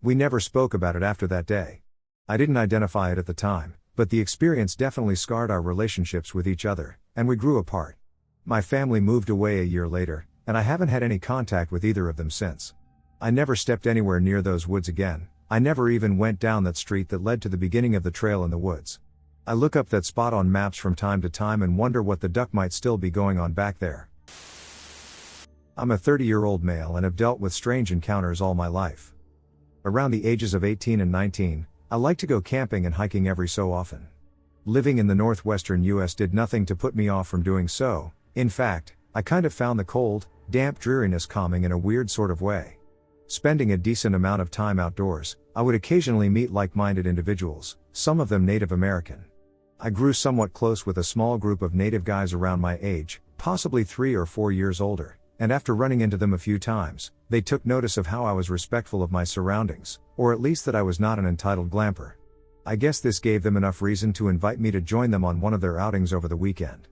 We never spoke about it after that day. I didn't identify it at the time, but the experience definitely scarred our relationships with each other, and we grew apart. My family moved away a year later, and I haven't had any contact with either of them since. I never stepped anywhere near those woods again. I never even went down that street that led to the beginning of the trail in the woods. I look up that spot on maps from time to time and wonder what the duck might still be going on back there. I'm a 30-year-old male and have dealt with strange encounters all my life. Around the ages of 18 and 19, I like to go camping and hiking every so often. Living in the northwestern US did nothing to put me off from doing so. In fact, I kind of found the cold, damp dreariness calming in a weird sort of way. Spending a decent amount of time outdoors, I would occasionally meet like-minded individuals, some of them Native American. I grew somewhat close with a small group of Native guys around my age, possibly 3 or 4 years older, and after running into them a few times, they took notice of how I was respectful of my surroundings, or at least that I was not an entitled glamper. I guess this gave them enough reason to invite me to join them on one of their outings over the weekend.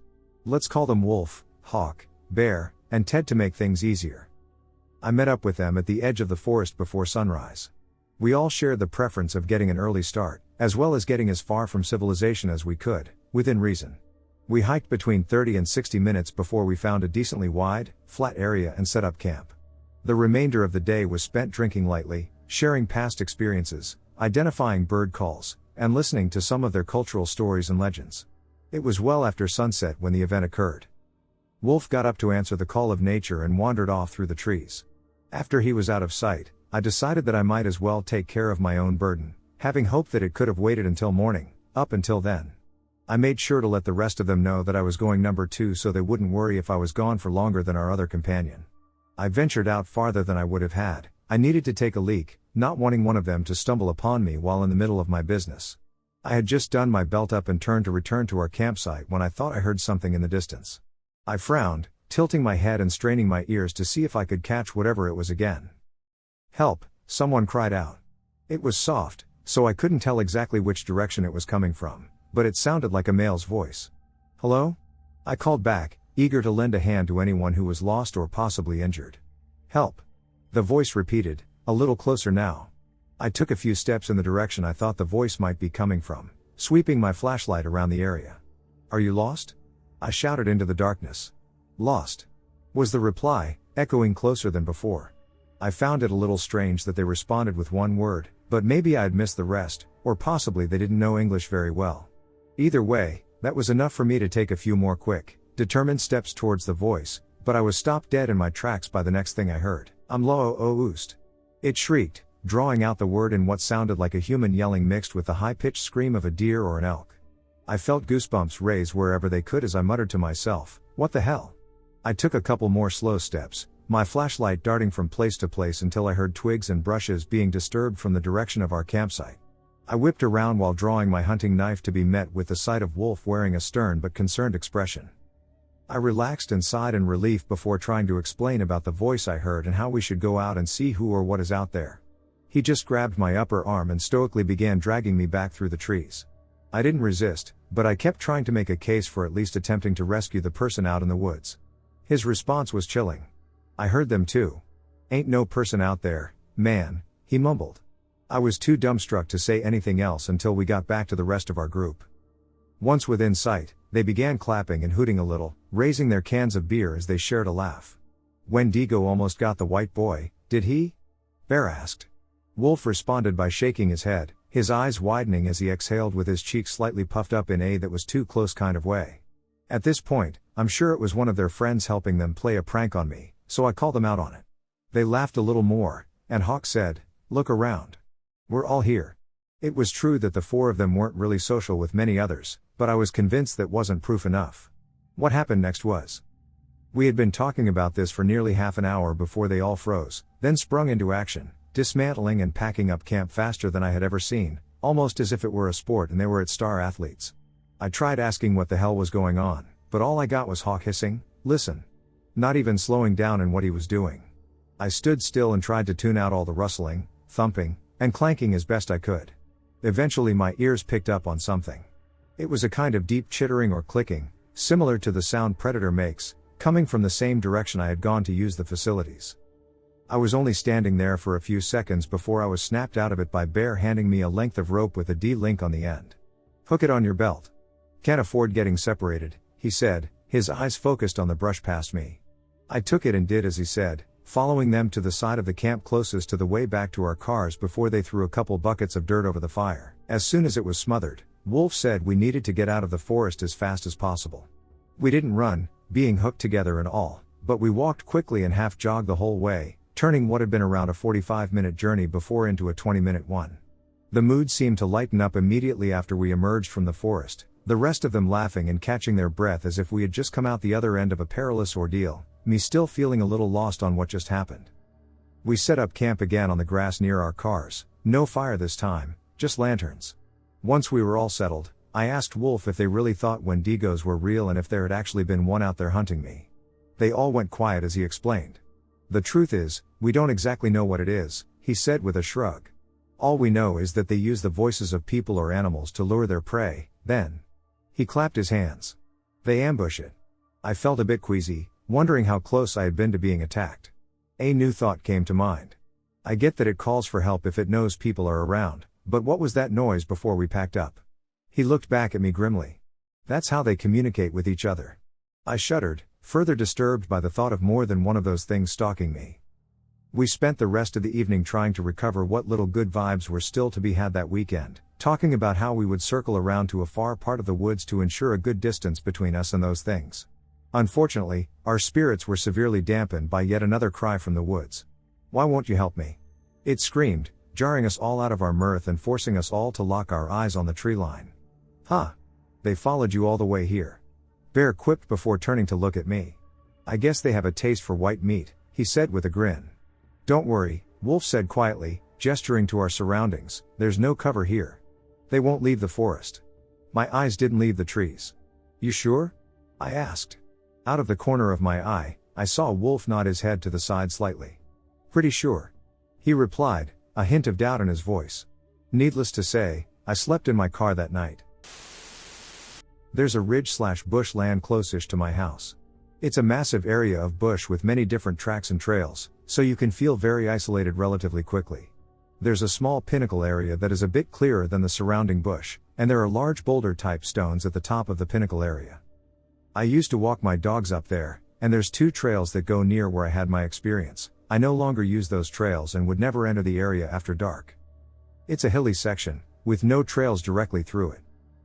Let's call them Wolf, Hawk, Bear, and Ted to make things easier. I met up with them at the edge of the forest before sunrise. We all shared the preference of getting an early start, as well as getting as far from civilization as we could, within reason. We hiked between 30 and 60 minutes before we found a decently wide, flat area and set up camp. The remainder of the day was spent drinking lightly, sharing past experiences, identifying bird calls, and listening to some of their cultural stories and legends. It was well after sunset when the event occurred. Wolf got up to answer the call of nature and wandered off through the trees. After he was out of sight, I decided that I might as well take care of my own burden, having hoped that it could have waited until morning. Up until then, I made sure to let the rest of them know that I was going number 2 so they wouldn't worry if I was gone for longer than our other companion. I ventured out farther than I would have had. I needed to take a leak, not wanting one of them to stumble upon me while in the middle of my business. I had just done my belt up and turned to return to our campsite when I thought I heard something in the distance. I frowned, tilting my head and straining my ears to see if I could catch whatever it was again. "Help!" someone cried out. It was soft, so I couldn't tell exactly which direction it was coming from, but it sounded like a male's voice. "Hello?" I called back, eager to lend a hand to anyone who was lost or possibly injured. "Help!" the voice repeated, a little closer now. I took a few steps in the direction I thought the voice might be coming from, sweeping my flashlight around the area. "Are you lost?" I shouted into the darkness. "Lost," was the reply, echoing closer than before. I found it a little strange that they responded with one word, but maybe I had missed the rest, or possibly they didn't know English very well. Either way, that was enough for me to take a few more quick, determined steps towards the voice, but I was stopped dead in my tracks by the next thing I heard. "I'm loudest." It shrieked, drawing out the word in what sounded like a human yelling mixed with the high-pitched scream of a deer or an elk. I felt goosebumps raise wherever they could as I muttered to myself, "What the hell?" I took a couple more slow steps, my flashlight darting from place to place until I heard twigs and brushes being disturbed from the direction of our campsite. I whipped around while drawing my hunting knife to be met with the sight of Wolf wearing a stern but concerned expression. I relaxed and sighed in relief before trying to explain about the voice I heard and how we should go out and see who or what is out there. He just grabbed my upper arm and stoically began dragging me back through the trees. I didn't resist, but I kept trying to make a case for at least attempting to rescue the person out in the woods. His response was chilling. "I heard them too. Ain't no person out there, man," he mumbled. I was too dumbstruck to say anything else until we got back to the rest of our group. Once within sight, they began clapping and hooting a little, raising their cans of beer as they shared a laugh. "Windego almost got the white boy, did he?" Bear asked. Wolf responded by shaking his head, his eyes widening as he exhaled with his cheeks slightly puffed up in a "that was too close" kind of way. At this point, I'm sure it was one of their friends helping them play a prank on me, so I called them out on it. They laughed a little more, and Hawk said, "Look around. We're all here." It was true that the 4 of them weren't really social with many others, but I was convinced that wasn't proof enough. What happened next was. We had been talking about this for nearly half an hour before they all froze, then sprung into action, dismantling and packing up camp faster than I had ever seen, almost as if it were a sport and they were star athletes. I tried asking what the hell was going on, but all I got was Hawk hissing, "Listen." Not even slowing down in what he was doing. I stood still and tried to tune out all the rustling, thumping, and clanking as best I could. Eventually my ears picked up on something. It was a kind of deep chittering or clicking, similar to the sound Predator makes, coming from the same direction I had gone to use the facilities. I was only standing there for a few seconds before I was snapped out of it by Bear handing me a length of rope with a D-link on the end. "Hook it on your belt. Can't afford getting separated," he said, his eyes focused on the brush past me. I took it and did as he said, following them to the side of the camp closest to the way back to our cars before they threw a couple buckets of dirt over the fire. As soon as it was smothered, Wolf said we needed to get out of the forest as fast as possible. We didn't run, being hooked together and all, but we walked quickly and half-jogged the whole way, turning what had been around a 45-minute journey before into a 20-minute one. The mood seemed to lighten up immediately after we emerged from the forest, the rest of them laughing and catching their breath as if we had just come out the other end of a perilous ordeal, me still feeling a little lost on what just happened. We set up camp again on the grass near our cars, no fire this time, just lanterns. Once we were all settled, I asked Wolf if they really thought Wendigos were real and if there had actually been one out there hunting me. They all went quiet as he explained. "The truth is, we don't exactly know what it is," he said with a shrug. "All we know is that they use the voices of people or animals to lure their prey, then." He clapped his hands. "They ambush it. I felt a bit queasy, wondering how close I had been to being attacked. A new thought came to mind. I get that it calls for help if it knows people are around, but what was that noise before we packed up? He looked back at me grimly. That's how they communicate with each other. I shuddered, further disturbed by the thought of more than one of those things stalking me. We spent the rest of the evening trying to recover what little good vibes were still to be had that weekend, talking about how we would circle around to a far part of the woods to ensure a good distance between us and those things. Unfortunately, our spirits were severely dampened by yet another cry from the woods. "Why won't you help me?" It screamed, jarring us all out of our mirth and forcing us all to lock our eyes on the tree line. "Huh. They followed you all the way here," Bear quipped before turning to look at me. "I guess they have a taste for white meat," he said with a grin. "Don't worry," Wolf said quietly, gesturing to our surroundings, "there's no cover here. They won't leave the forest." My eyes didn't leave the trees. "You sure?" I asked. Out of the corner of my eye, I saw Wolf nod his head to the side slightly. "Pretty sure," he replied, a hint of doubt in his voice. Needless to say, I slept in my car that night. There's a ridge/bush land close-ish to my house. It's a massive area of bush with many different tracks and trails, so you can feel very isolated relatively quickly. There's a small pinnacle area that is a bit clearer than the surrounding bush, and there are large boulder-type stones at the top of the pinnacle area. I used to walk my dogs up there, and there's 2 trails that go near where I had my experience. I no longer use those trails and would never enter the area after dark. It's a hilly section, with no trails directly through it.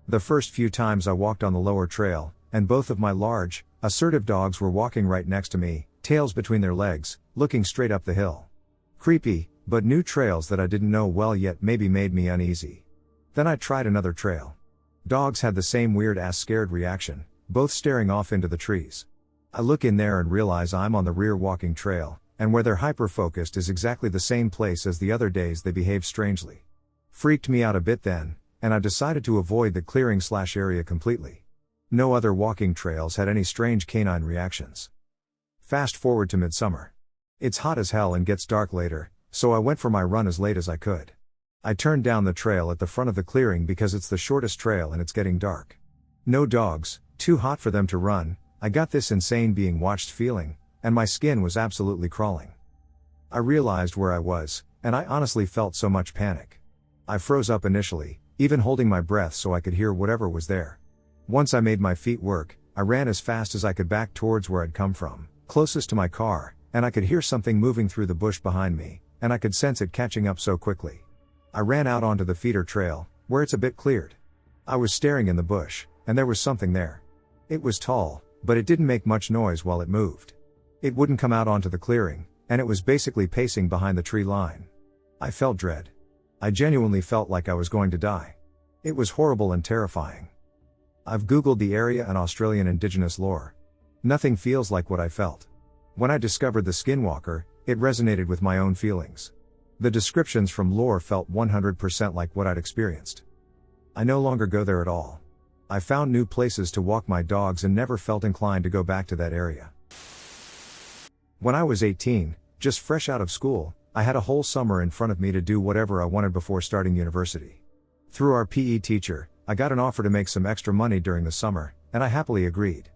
The first few times I walked on the lower trail, and both of my large, assertive dogs were walking right next to me, tails between their legs, looking straight up the hill. Creepy, but new trails that I didn't know well yet maybe made me uneasy. Then I tried another trail. Dogs had the same weird-ass scared reaction, both staring off into the trees. I look in there and realize I'm on the rear walking trail, and where they're hyper-focused is exactly the same place as the other days they behaved strangely. Freaked me out a bit then, and I decided to avoid the clearing/area completely. No other walking trails had any strange canine reactions. Fast forward to midsummer. It's hot as hell and gets dark later, so I went for my run as late as I could. I turned down the trail at the front of the clearing because it's the shortest trail and it's getting dark. No dogs, too hot for them to run. I got this insane being watched feeling, and my skin was absolutely crawling. I realized where I was, and I honestly felt so much panic. I froze up initially, even holding my breath so I could hear whatever was there. Once I made my feet work, I ran as fast as I could back towards where I'd come from, closest to my car, and I could hear something moving through the bush behind me, and I could sense it catching up so quickly. I ran out onto the feeder trail, where it's a bit cleared. I was staring in the bush, and there was something there. It was tall, but it didn't make much noise while it moved. It wouldn't come out onto the clearing, and it was basically pacing behind the tree line. I felt dread. I genuinely felt like I was going to die. It was horrible and terrifying. I've Googled the area and Australian indigenous lore. Nothing feels like what I felt. When I discovered the skinwalker, it resonated with my own feelings. The descriptions from lore felt 100% like what I'd experienced. I no longer go there at all. I found new places to walk my dogs and never felt inclined to go back to that area. When I was 18, just fresh out of school, I had a whole summer in front of me to do whatever I wanted before starting university. Through our PE teacher, I got an offer to make some extra money during the summer, and I happily agreed.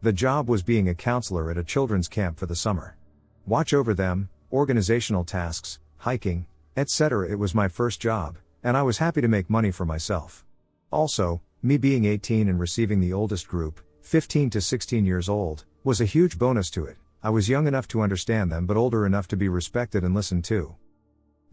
The job was being a counselor at a children's camp for the summer. Watch over them, organizational tasks, hiking, etc. It was my first job, and I was happy to make money for myself. Also, me being 18 and receiving the oldest group, 15 to 16 years old, was a huge bonus to it. I was young enough to understand them but older enough to be respected and listened to.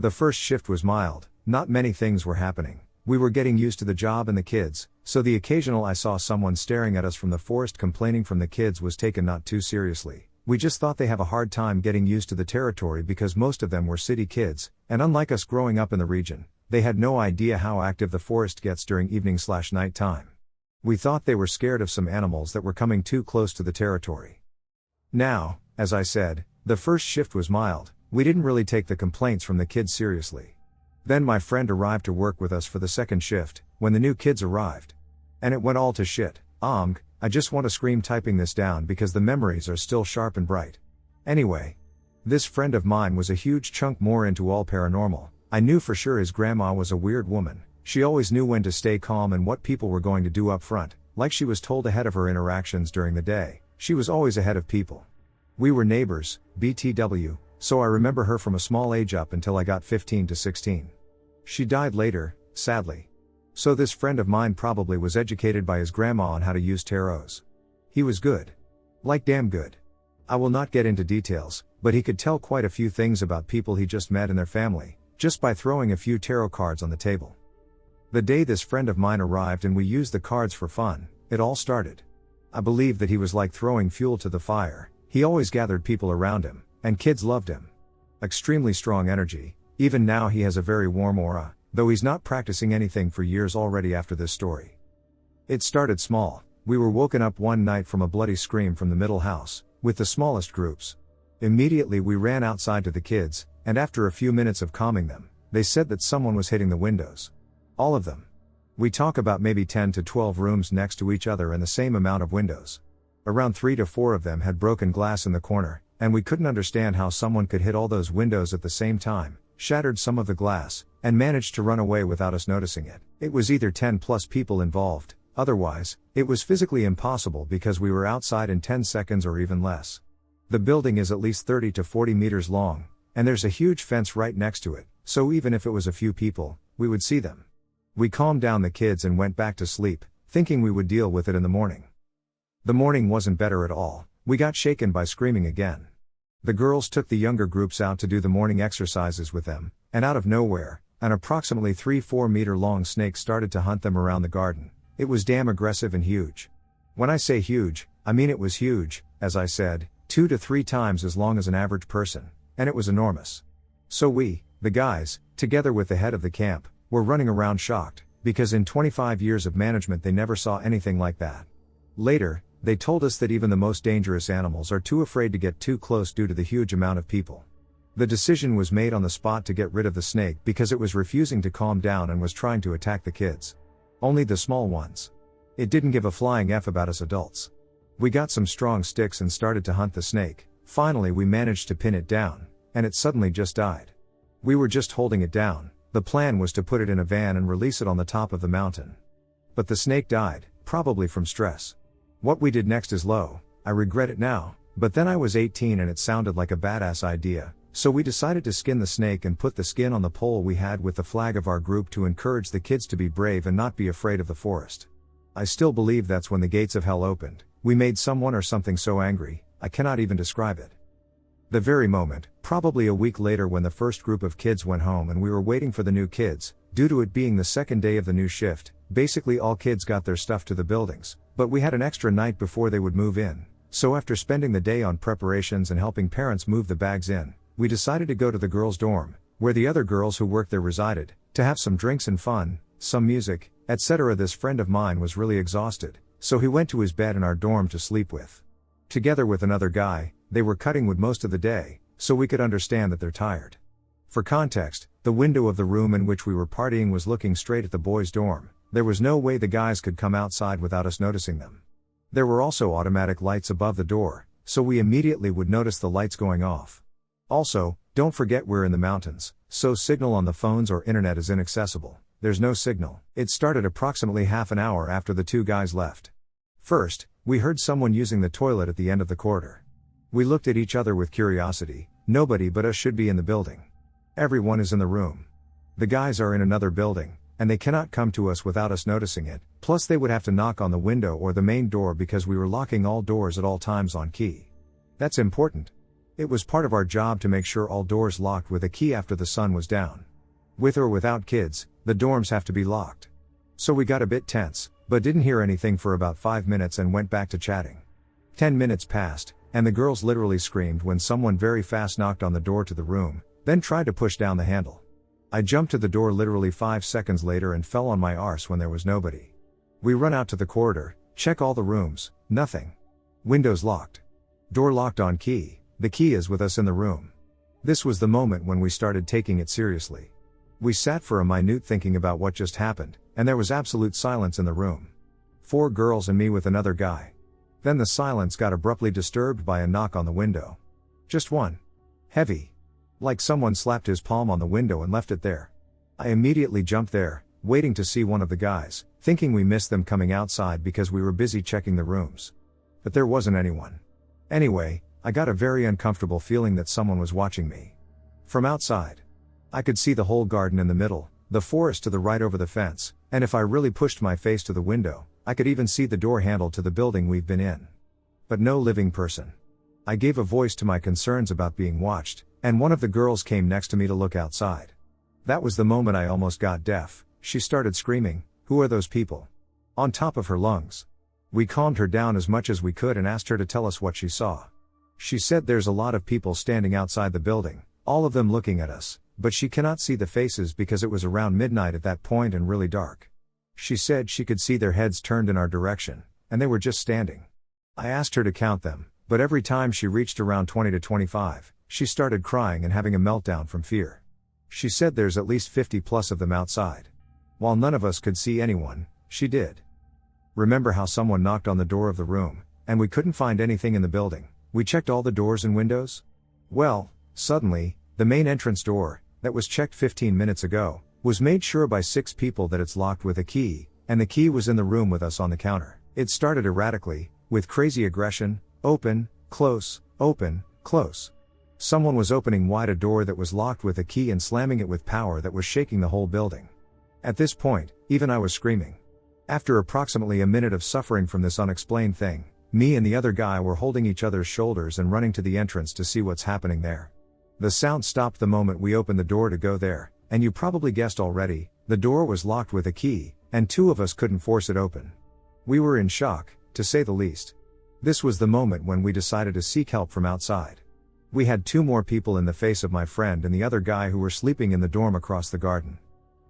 The first shift was mild, not many things were happening. We were getting used to the job and the kids, so the occasional I saw someone staring at us from the forest complaining from the kids was taken not too seriously. We just thought they have a hard time getting used to the territory because most of them were city kids, and unlike us growing up in the region, they had no idea how active the forest gets during evening/night time. We thought they were scared of some animals that were coming too close to the territory. Now, as I said, the first shift was mild. We didn't really take the complaints from the kids seriously. Then my friend arrived to work with us for the second shift, when the new kids arrived. And it went all to shit. I just want to scream typing this down because the memories are still sharp and bright. Anyway, this friend of mine was a huge chunk more into all paranormal. I knew for sure his grandma was a weird woman. She always knew when to stay calm and what people were going to do up front, like she was told ahead of her interactions during the day. She was always ahead of people. We were neighbors, BTW, so I remember her from a small age up until I got 15 to 16. She died later, sadly. So this friend of mine probably was educated by his grandma on how to use tarots. He was good. Like damn good. I will not get into details, but he could tell quite a few things about people he just met and their family, just by throwing a few tarot cards on the table. The day this friend of mine arrived and we used the cards for fun, it all started. I believe that he was like throwing fuel to the fire. He always gathered people around him, and kids loved him. Extremely strong energy. Even now he has a very warm aura, though he's not practicing anything for years already after this story. It started small. We were woken up one night from a bloody scream from the middle house, with the smallest groups. Immediately we ran outside to the kids, and after a few minutes of calming them, they said that someone was hitting the windows. All of them. We talk about maybe 10 to 12 rooms next to each other and the same amount of windows. Around 3 to 4 of them had broken glass in the corner, and we couldn't understand how someone could hit all those windows at the same time, shattered some of the glass, and managed to run away without us noticing it. It was either 10 plus people involved, otherwise, it was physically impossible because we were outside in 10 seconds or even less. The building is at least 30 to 40 meters long, and there's a huge fence right next to it, so even if it was a few people, we would see them. We calmed down the kids and went back to sleep, thinking we would deal with it in the morning. The morning wasn't better at all. We got shaken by screaming again. The girls took the younger groups out to do the morning exercises with them, and out of nowhere, an approximately 3-4 meter long snake started to hunt them around the garden. It was damn aggressive and huge. When I say huge, I mean it was huge, as I said, 2 to 3 times as long as an average person, and it was enormous. So we, the guys, together with the head of the camp, were running around shocked, because in 25 years of management they never saw anything like that. Later, they told us that even the most dangerous animals are too afraid to get too close due to the huge amount of people. The decision was made on the spot to get rid of the snake because it was refusing to calm down and was trying to attack the kids. Only the small ones. It didn't give a flying F about us adults. We got some strong sticks and started to hunt the snake. Finally we managed to pin it down, and it suddenly just died. We were just holding it down. The plan was to put it in a van and release it on the top of the mountain. But the snake died, probably from stress. What we did next is low, I regret it now, but then I was 18 and it sounded like a badass idea, so we decided to skin the snake and put the skin on the pole we had with the flag of our group to encourage the kids to be brave and not be afraid of the forest. I still believe that's when the gates of hell opened. We made someone or something so angry, I cannot even describe it. The very moment, probably a week later when the first group of kids went home and we were waiting for the new kids, due to it being the second day of the new shift, basically all kids got their stuff to the buildings, but we had an extra night before they would move in, so after spending the day on preparations and helping parents move the bags in, we decided to go to the girls' dorm, where the other girls who worked there resided, to have some drinks and fun, some music, etc. This friend of mine was really exhausted, so he went to his bed in our dorm to sleep with. Together with another guy, they were cutting wood most of the day, so we could understand that they're tired. For context, the window of the room in which we were partying was looking straight at the boys' dorm. There was no way the guys could come outside without us noticing them. There were also automatic lights above the door, so we immediately would notice the lights going off. Also, don't forget we're in the mountains, so signal on the phones or internet is inaccessible. There's no signal. It started approximately half an hour after the two guys left. First, we heard someone using the toilet at the end of the corridor. We looked at each other with curiosity. Nobody but us should be in the building. Everyone is in the room. The guys are in another building, and they cannot come to us without us noticing it, plus they would have to knock on the window or the main door because we were locking all doors at all times on key. That's important. It was part of our job to make sure all doors locked with a key after the sun was down. With or without kids, the dorms have to be locked. So we got a bit tense, but didn't hear anything for about 5 minutes and went back to chatting. 10 minutes passed, and the girls literally screamed when someone very fast knocked on the door to the room, then tried to push down the handle. I jumped to the door literally 5 seconds later and fell on my arse when there was nobody. We run out to the corridor, check all the rooms, nothing. Windows locked. Door locked on key, the key is with us in the room. This was the moment when we started taking it seriously. We sat for a minute thinking about what just happened, and there was absolute silence in the room. 4 girls and me with another guy. Then the silence got abruptly disturbed by a knock on the window. Just one. Heavy. Like someone slapped his palm on the window and left it there. I immediately jumped there, waiting to see one of the guys, thinking we missed them coming outside because we were busy checking the rooms. But there wasn't anyone. Anyway, I got a very uncomfortable feeling that someone was watching me. From outside. I could see the whole garden in the middle, the forest to the right over the fence, and if I really pushed my face to the window, I could even see the door handle to the building we've been in. But no living person. I gave a voice to my concerns about being watched, and one of the girls came next to me to look outside. That was the moment I almost got deaf. She started screaming, "Who are those people?" on top of her lungs. We calmed her down as much as we could and asked her to tell us what she saw. She said there's a lot of people standing outside the building, all of them looking at us, but she cannot see the faces because it was around midnight at that point and really dark. She said she could see their heads turned in our direction, and they were just standing. I asked her to count them, but every time she reached around 20 to 25, she started crying and having a meltdown from fear. She said there's at least 50 plus of them outside. While none of us could see anyone, she did. Remember how someone knocked on the door of the room, and we couldn't find anything in the building? We checked all the doors and windows? Well, suddenly, the main entrance door, that was checked 15 minutes ago, was made sure by 6 people that it's locked with a key, and the key was in the room with us on the counter. It started erratically, with crazy aggression, open, close, open, close. Someone was opening wide a door that was locked with a key and slamming it with power that was shaking the whole building. At this point, even I was screaming. After approximately a minute of suffering from this unexplained thing, me and the other guy were holding each other's shoulders and running to the entrance to see what's happening there. The sound stopped the moment we opened the door to go there, and you probably guessed already, the door was locked with a key, and 2 of us couldn't force it open. We were in shock, to say the least. This was the moment when we decided to seek help from outside. We had 2 more people in the face of my friend and the other guy who were sleeping in the dorm across the garden.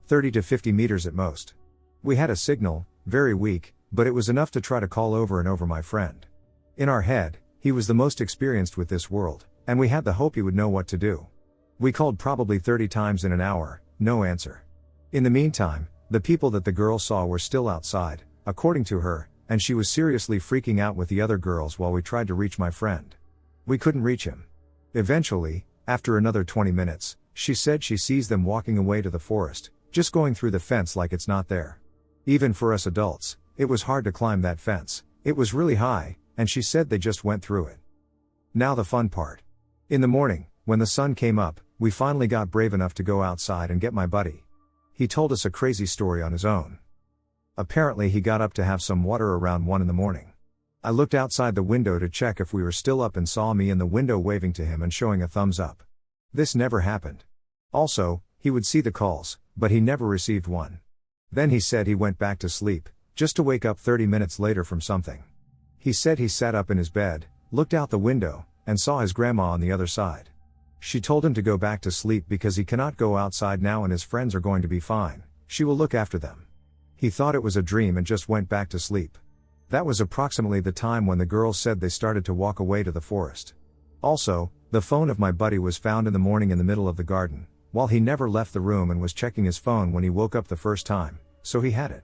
30 to 50 meters at most. We had a signal, very weak, but it was enough to try to call over and over my friend. In our head, he was the most experienced with this world, and we had the hope he would know what to do. We called probably 30 times in an hour, no answer. In the meantime, the people that the girl saw were still outside, according to her, and she was seriously freaking out with the other girls while we tried to reach my friend. We couldn't reach him. Eventually, after another 20 minutes, she said she sees them walking away to the forest, just going through the fence like it's not there. Even for us adults, it was hard to climb that fence. It was really high, and she said they just went through it. Now the fun part. In the morning, when the sun came up, we finally got brave enough to go outside and get my buddy. He told us a crazy story on his own. Apparently he got up to have some water around 1 in the morning. I looked outside the window to check if we were still up and saw me in the window waving to him and showing a thumbs up. This never happened. Also, he would see the calls, but he never received one. Then he said he went back to sleep, just to wake up 30 minutes later from something. He said he sat up in his bed, looked out the window, and saw his grandma on the other side. She told him to go back to sleep because he cannot go outside now and his friends are going to be fine. She will look after them. He thought it was a dream and just went back to sleep. That was approximately the time when the girls said they started to walk away to the forest. Also, the phone of my buddy was found in the morning in the middle of the garden, while he never left the room and was checking his phone when he woke up the first time, so he had it.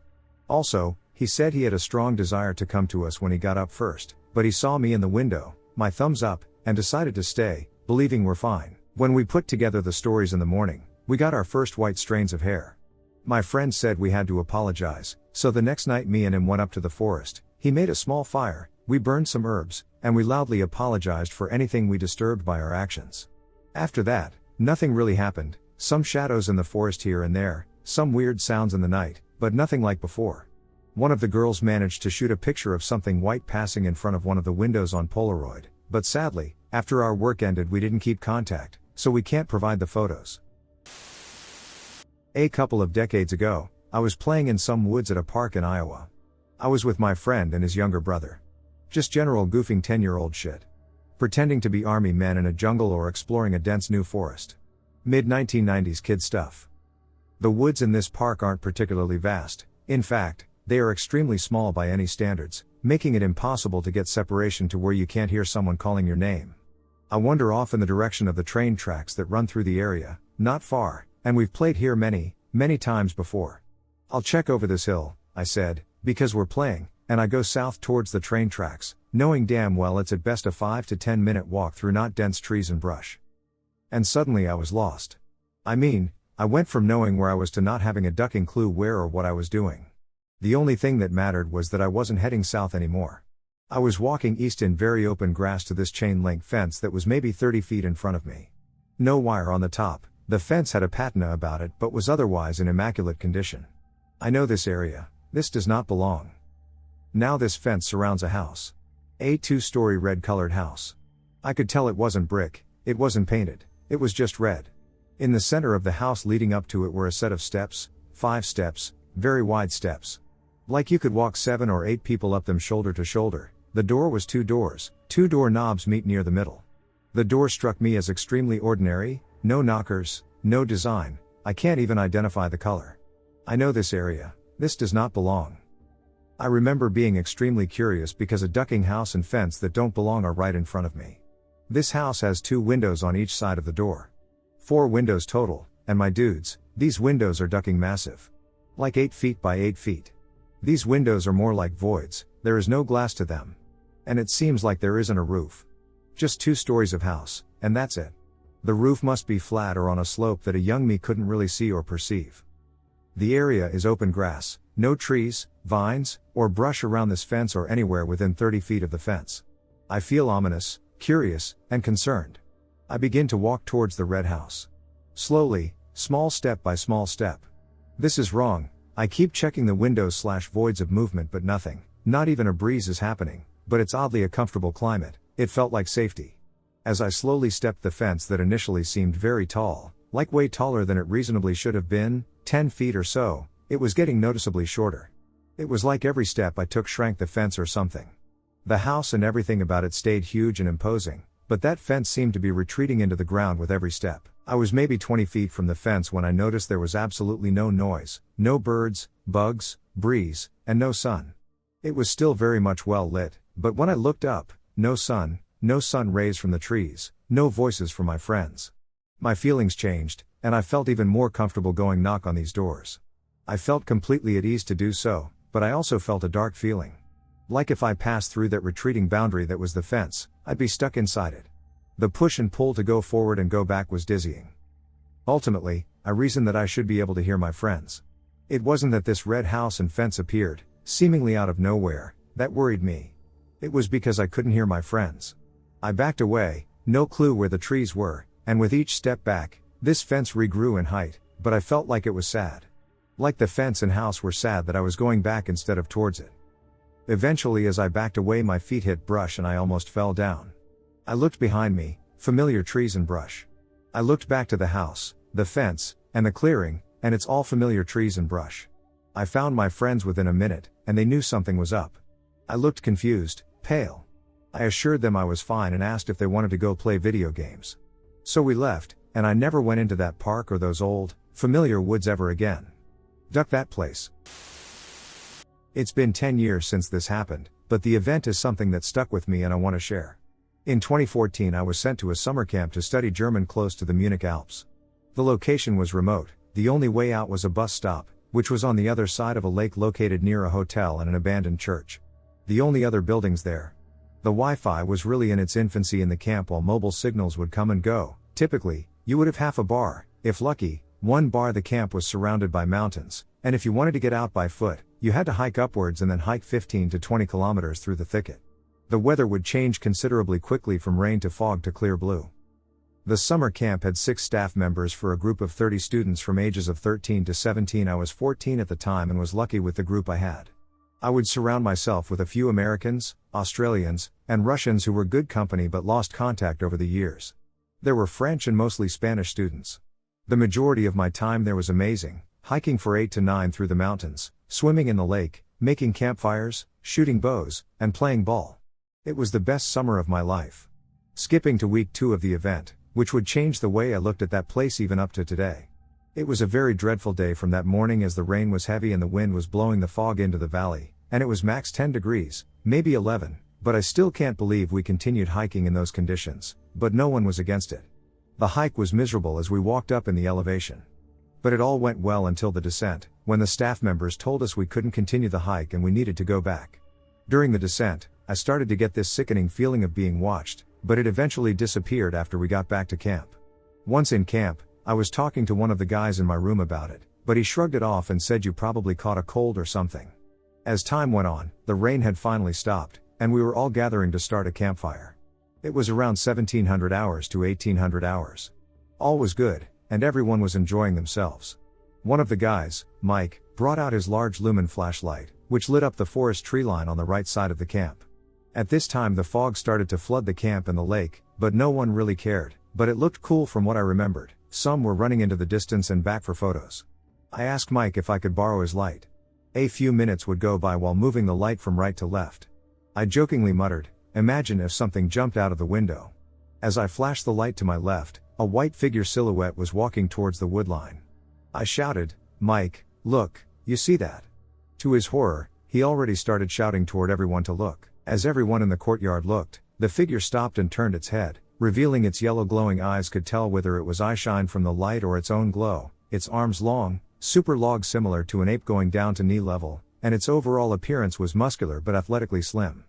Also, he said he had a strong desire to come to us when he got up first, but he saw me in the window, my thumbs up, and decided to stay, believing we're fine. When we put together the stories in the morning, we got our first white strands of hair. My friend said we had to apologize, so the next night me and him went up to the forest. He made a small fire, we burned some herbs, and we loudly apologized for anything we disturbed by our actions. After that, nothing really happened, some shadows in the forest here and there, some weird sounds in the night, but nothing like before. One of the girls managed to shoot a picture of something white passing in front of one of the windows on Polaroid, but sadly, after our work ended we didn't keep contact, so we can't provide the photos. A couple of decades ago, I was playing in some woods at a park in Iowa. I was with my friend and his younger brother. Just general goofing 10-year-old shit. Pretending to be army men in a jungle or exploring a dense new forest. Mid-1990s kid stuff. The woods in this park aren't particularly vast. In fact, they are extremely small by any standards, making it impossible to get separation to where you can't hear someone calling your name. I wander off in the direction of the train tracks that run through the area, not far, and we've played here many, many times before. I'll check over this hill, I said, because we're playing, and I go south towards the train tracks, knowing damn well it's at best a 5 to 10 minute walk through not dense trees and brush. And suddenly I was lost. I mean, I went from knowing where I was to not having a ducking clue where or what I was doing. The only thing that mattered was that I wasn't heading south anymore. I was walking east in very open grass to this chain link fence that was maybe 30 feet in front of me. No wire on the top, the fence had a patina about it but was otherwise in immaculate condition. I know this area, this does not belong. Now this fence surrounds a house. A 2-story red-colored house. I could tell it wasn't brick, it wasn't painted, it was just red. In the center of the house leading up to it were a set of steps, 5 steps, very wide steps. Like you could walk 7 or 8 people up them shoulder to shoulder. The door was 2 doors, 2 door knobs meet near the middle. The door struck me as extremely ordinary, no knockers, no design, I can't even identify the color. I know this area, this does not belong. I remember being extremely curious because a ducking house and fence that don't belong are right in front of me. This house has 2 windows on each side of the door. 4 windows total, and my dudes, these windows are ducking massive. Like 8 feet by 8 feet. These windows are more like voids, there is no glass to them. And it seems like there isn't a roof. Just 2 stories of house, and that's it. The roof must be flat or on a slope that a young me couldn't really see or perceive. The area is open grass, no trees, vines, or brush around this fence or anywhere within 30 feet of the fence. I feel ominous, curious, and concerned. I begin to walk towards the red house. Slowly, small step by small step. This is wrong, I keep checking the windows/voids of movement but nothing, not even a breeze is happening, but it's oddly a comfortable climate, it felt like safety. As I slowly stepped the fence that initially seemed very tall, like way taller than it reasonably should have been, 10 feet or so, it was getting noticeably shorter. It was like every step I took shrank the fence or something. The house and everything about it stayed huge and imposing, but that fence seemed to be retreating into the ground with every step. I was maybe 20 feet from the fence when I noticed there was absolutely no noise, no birds, bugs, breeze, and no sun. It was still very much well lit, but when I looked up, no sun rays from the trees, no voices from my friends. My feelings changed, and I felt even more comfortable going knock on these doors. I felt completely at ease to do so, but I also felt a dark feeling. Like if I passed through that retreating boundary that was the fence, I'd be stuck inside it. The push and pull to go forward and go back was dizzying. Ultimately, I reasoned that I should be able to hear my friends. It wasn't that this red house and fence appeared, seemingly out of nowhere, that worried me. It was because I couldn't hear my friends. I backed away, no clue where the trees were, and with each step back, this fence regrew in height, but I felt like it was sad. Like the fence and house were sad that I was going back instead of towards it. Eventually as I backed away my feet hit brush and I almost fell down. I looked behind me, familiar trees and brush. I looked back to the house, the fence, and the clearing, and it's all familiar trees and brush. I found my friends within a minute, and they knew something was up. I looked confused, pale. I assured them I was fine and asked if they wanted to go play video games. So we left, and I never went into that park or those old, familiar woods ever again. Duck that place. It's been 10 years since this happened, but the event is something that stuck with me and I want to share. In 2014 I was sent to a summer camp to study German close to the Munich Alps. The location was remote, the only way out was a bus stop, which was on the other side of a lake located near a hotel and an abandoned church. The only other buildings there. The Wi-Fi was really in its infancy in the camp while mobile signals would come and go. Typically, you would have half a bar, if lucky, one bar. The camp was surrounded by mountains, and if you wanted to get out by foot, you had to hike upwards and then hike 15 to 20 kilometers through the thicket. The weather would change considerably quickly from rain to fog to clear blue. The summer camp had 6 staff members for a group of 30 students from ages of 13 to 17. I was 14 at the time and was lucky with the group I had. I would surround myself with a few Americans, Australians, and Russians who were good company but lost contact over the years. There were French and mostly Spanish students. The majority of my time there was amazing, hiking for 8 to 9 through the mountains, swimming in the lake, making campfires, shooting bows, and playing ball. It was the best summer of my life. Skipping to week 2 of the event, which would change the way I looked at that place even up to today. It was a very dreadful day from that morning as the rain was heavy and the wind was blowing the fog into the valley, and it was max 10 degrees, maybe 11, but I still can't believe we continued hiking in those conditions, but no one was against it. The hike was miserable as we walked up in the elevation. But it all went well until the descent, when the staff members told us we couldn't continue the hike and we needed to go back. During the descent, I started to get this sickening feeling of being watched, but it eventually disappeared after we got back to camp. Once in camp, I was talking to one of the guys in my room about it, but he shrugged it off and said you probably caught a cold or something. As time went on, the rain had finally stopped, and we were all gathering to start a campfire. It was around 1700 hours to 1800 hours. All was good, and everyone was enjoying themselves. One of the guys, Mike, brought out his large lumen flashlight, which lit up the forest tree line on the right side of the camp. At this time the fog started to flood the camp and the lake, but no one really cared, but it looked cool from what I remembered. Some were running into the distance and back for photos. I asked Mike if I could borrow his light. A few minutes would go by while moving the light from right to left. I jokingly muttered, "Imagine if something jumped out of the window." As I flashed the light to my left, a white figure silhouette was walking towards the wood line. I shouted, "Mike, look, you see that?" To his horror, he already started shouting toward everyone to look. As everyone in the courtyard looked, the figure stopped and turned its head, revealing its yellow glowing eyes. Could tell whether it was eyeshine from the light or its own glow, its arms long, super long, similar to an ape going down to knee level, and its overall appearance was muscular but athletically slim.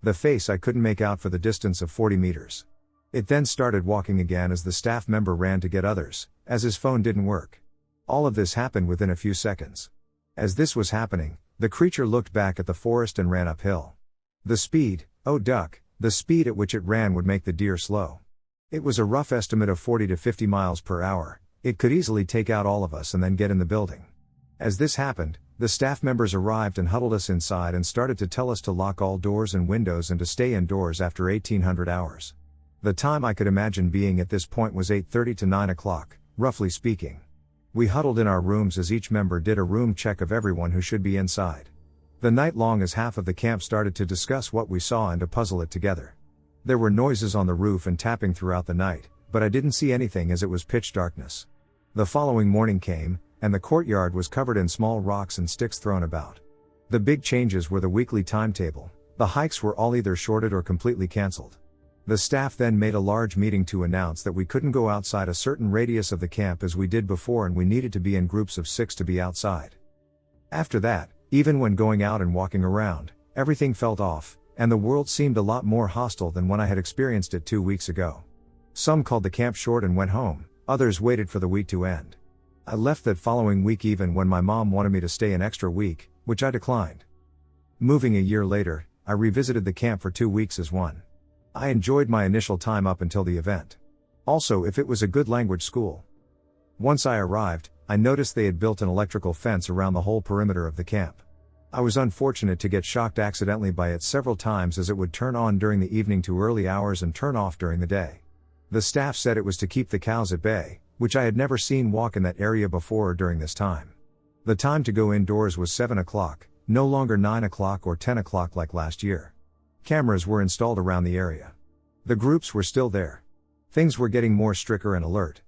The face I couldn't make out for the distance of 40 meters. It then started walking again as the staff member ran to get others, as his phone didn't work. All of this happened within a few seconds. As this was happening, the creature looked back at the forest and ran uphill. The speed at which it ran would make the deer slow. It was a rough estimate of 40 to 50 miles per hour. It could easily take out all of us and then get in the building. As this happened, the staff members arrived and huddled us inside and started to tell us to lock all doors and windows and to stay indoors after 1800 hours. The time I could imagine being at this point was 8:30 to 9 o'clock, roughly speaking. We huddled in our rooms as each member did a room check of everyone who should be inside. The night long as half of the camp started to discuss what we saw and to puzzle it together. There were noises on the roof and tapping throughout the night, but I didn't see anything as it was pitch darkness. The following morning came, and the courtyard was covered in small rocks and sticks thrown about. The big changes were the weekly timetable. The hikes were all either shorted or completely cancelled. The staff then made a large meeting to announce that we couldn't go outside a certain radius of the camp as we did before, and we needed to be in groups of 6 to be outside. After that, even when going out and walking around, everything felt off, and the world seemed a lot more hostile than when I had experienced it 2 weeks ago. Some called the camp short and went home, others waited for the week to end. I left that following week even when my mom wanted me to stay an extra week, which I declined. Moving a year later, I revisited the camp for 2 weeks as one. I enjoyed my initial time up until the event. Also, if it was a good language school. Once I arrived, I noticed they had built an electrical fence around the whole perimeter of the camp. I was unfortunate to get shocked accidentally by it several times, as it would turn on during the evening to early hours and turn off during the day. The staff said it was to keep the cows at bay, which I had never seen walk in that area before or during this time. The time to go indoors was 7 o'clock, no longer 9 o'clock or 10 o'clock like last year. Cameras were installed around the area. The groups were still there. Things were getting more stricter and alert.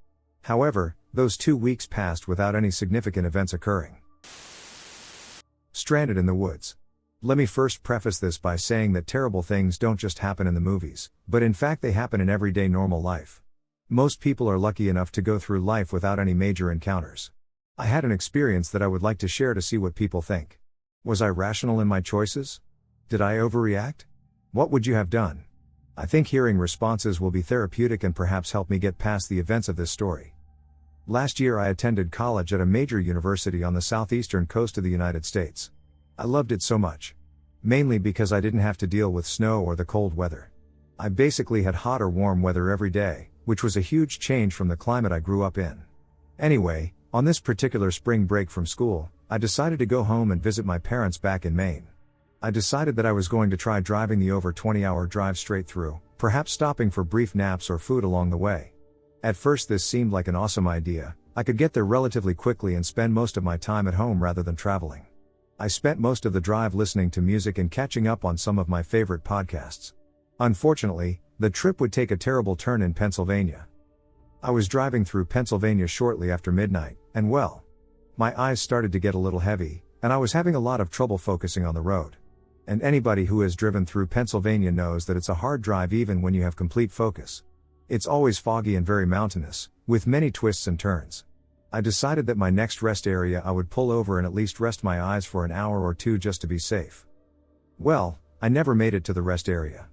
However, those 2 weeks passed without any significant events occurring. Stranded in the woods. Let me first preface this by saying that terrible things don't just happen in the movies, but in fact they happen in everyday normal life. Most people are lucky enough to go through life without any major encounters. I had an experience that I would like to share to see what people think. Was I rational in my choices? Did I overreact? What would you have done? I think hearing responses will be therapeutic and perhaps help me get past the events of this story. Last year I attended college at a major university on the southeastern coast of the United States. I loved it so much. Mainly because I didn't have to deal with snow or the cold weather. I basically had hot or warm weather every day, which was a huge change from the climate I grew up in. Anyway, on this particular spring break from school, I decided to go home and visit my parents back in Maine. I decided that I was going to try driving the over 20-hour drive straight through, perhaps stopping for brief naps or food along the way. At first this seemed like an awesome idea. I could get there relatively quickly and spend most of my time at home rather than traveling. I spent most of the drive listening to music and catching up on some of my favorite podcasts. Unfortunately, the trip would take a terrible turn in Pennsylvania. I was driving through Pennsylvania shortly after midnight, and well, my eyes started to get a little heavy, and I was having a lot of trouble focusing on the road. And anybody who has driven through Pennsylvania knows that it's a hard drive even when you have complete focus. It's always foggy and very mountainous, with many twists and turns. I decided that my next rest area I would pull over and at least rest my eyes for an hour or two just to be safe. Well, I never made it to the rest area.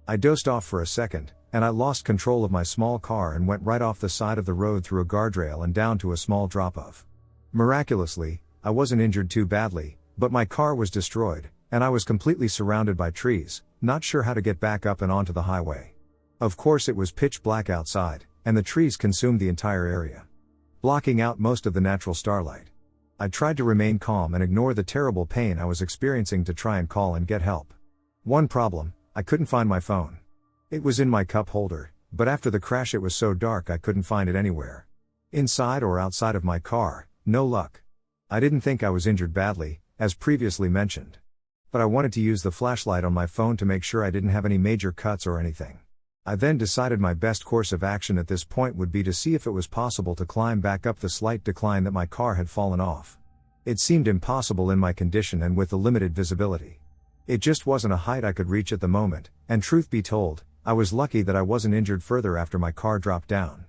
I dozed off for a second, and I lost control of my small car and went right off the side of the road through a guardrail and down to a small drop-off. Miraculously, I wasn't injured too badly, But my car was destroyed, and I was completely surrounded by trees, not sure how to get back up and onto the highway. Of course it was pitch black outside, and the trees consumed the entire area, blocking out most of the natural starlight. I tried to remain calm and ignore the terrible pain I was experiencing to try and call and get help. One problem, I couldn't find my phone. It was in my cup holder, but after the crash it was so dark I couldn't find it anywhere. Inside or outside of my car, no luck. I didn't think I was injured badly, as previously mentioned. But I wanted to use the flashlight on my phone to make sure I didn't have any major cuts or anything. I then decided my best course of action at this point would be to see if it was possible to climb back up the slight decline that my car had fallen off. It seemed impossible in my condition and with the limited visibility. It just wasn't a height I could reach at the moment, and truth be told, I was lucky that I wasn't injured further after my car dropped down.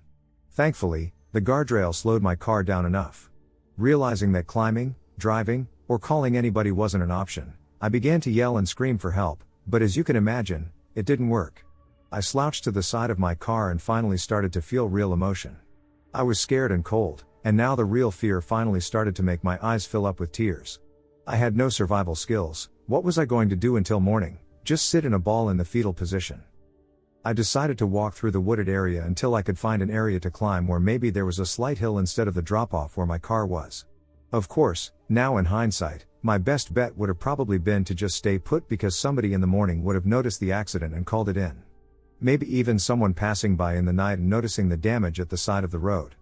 Thankfully, the guardrail slowed my car down enough. Realizing that climbing, driving, or calling anybody wasn't an option, I began to yell and scream for help, but as you can imagine, it didn't work. I slouched to the side of my car and finally started to feel real emotion. I was scared and cold, and now the real fear finally started to make my eyes fill up with tears. I had no survival skills. What was I going to do until morning? Just sit in a ball in the fetal position. I decided to walk through the wooded area until I could find an area to climb where maybe there was a slight hill instead of the drop-off where my car was. Of course, now in hindsight, my best bet would have probably been to just stay put because somebody in the morning would have noticed the accident and called it in. Maybe even someone passing by in the night and noticing the damage at the side of the road.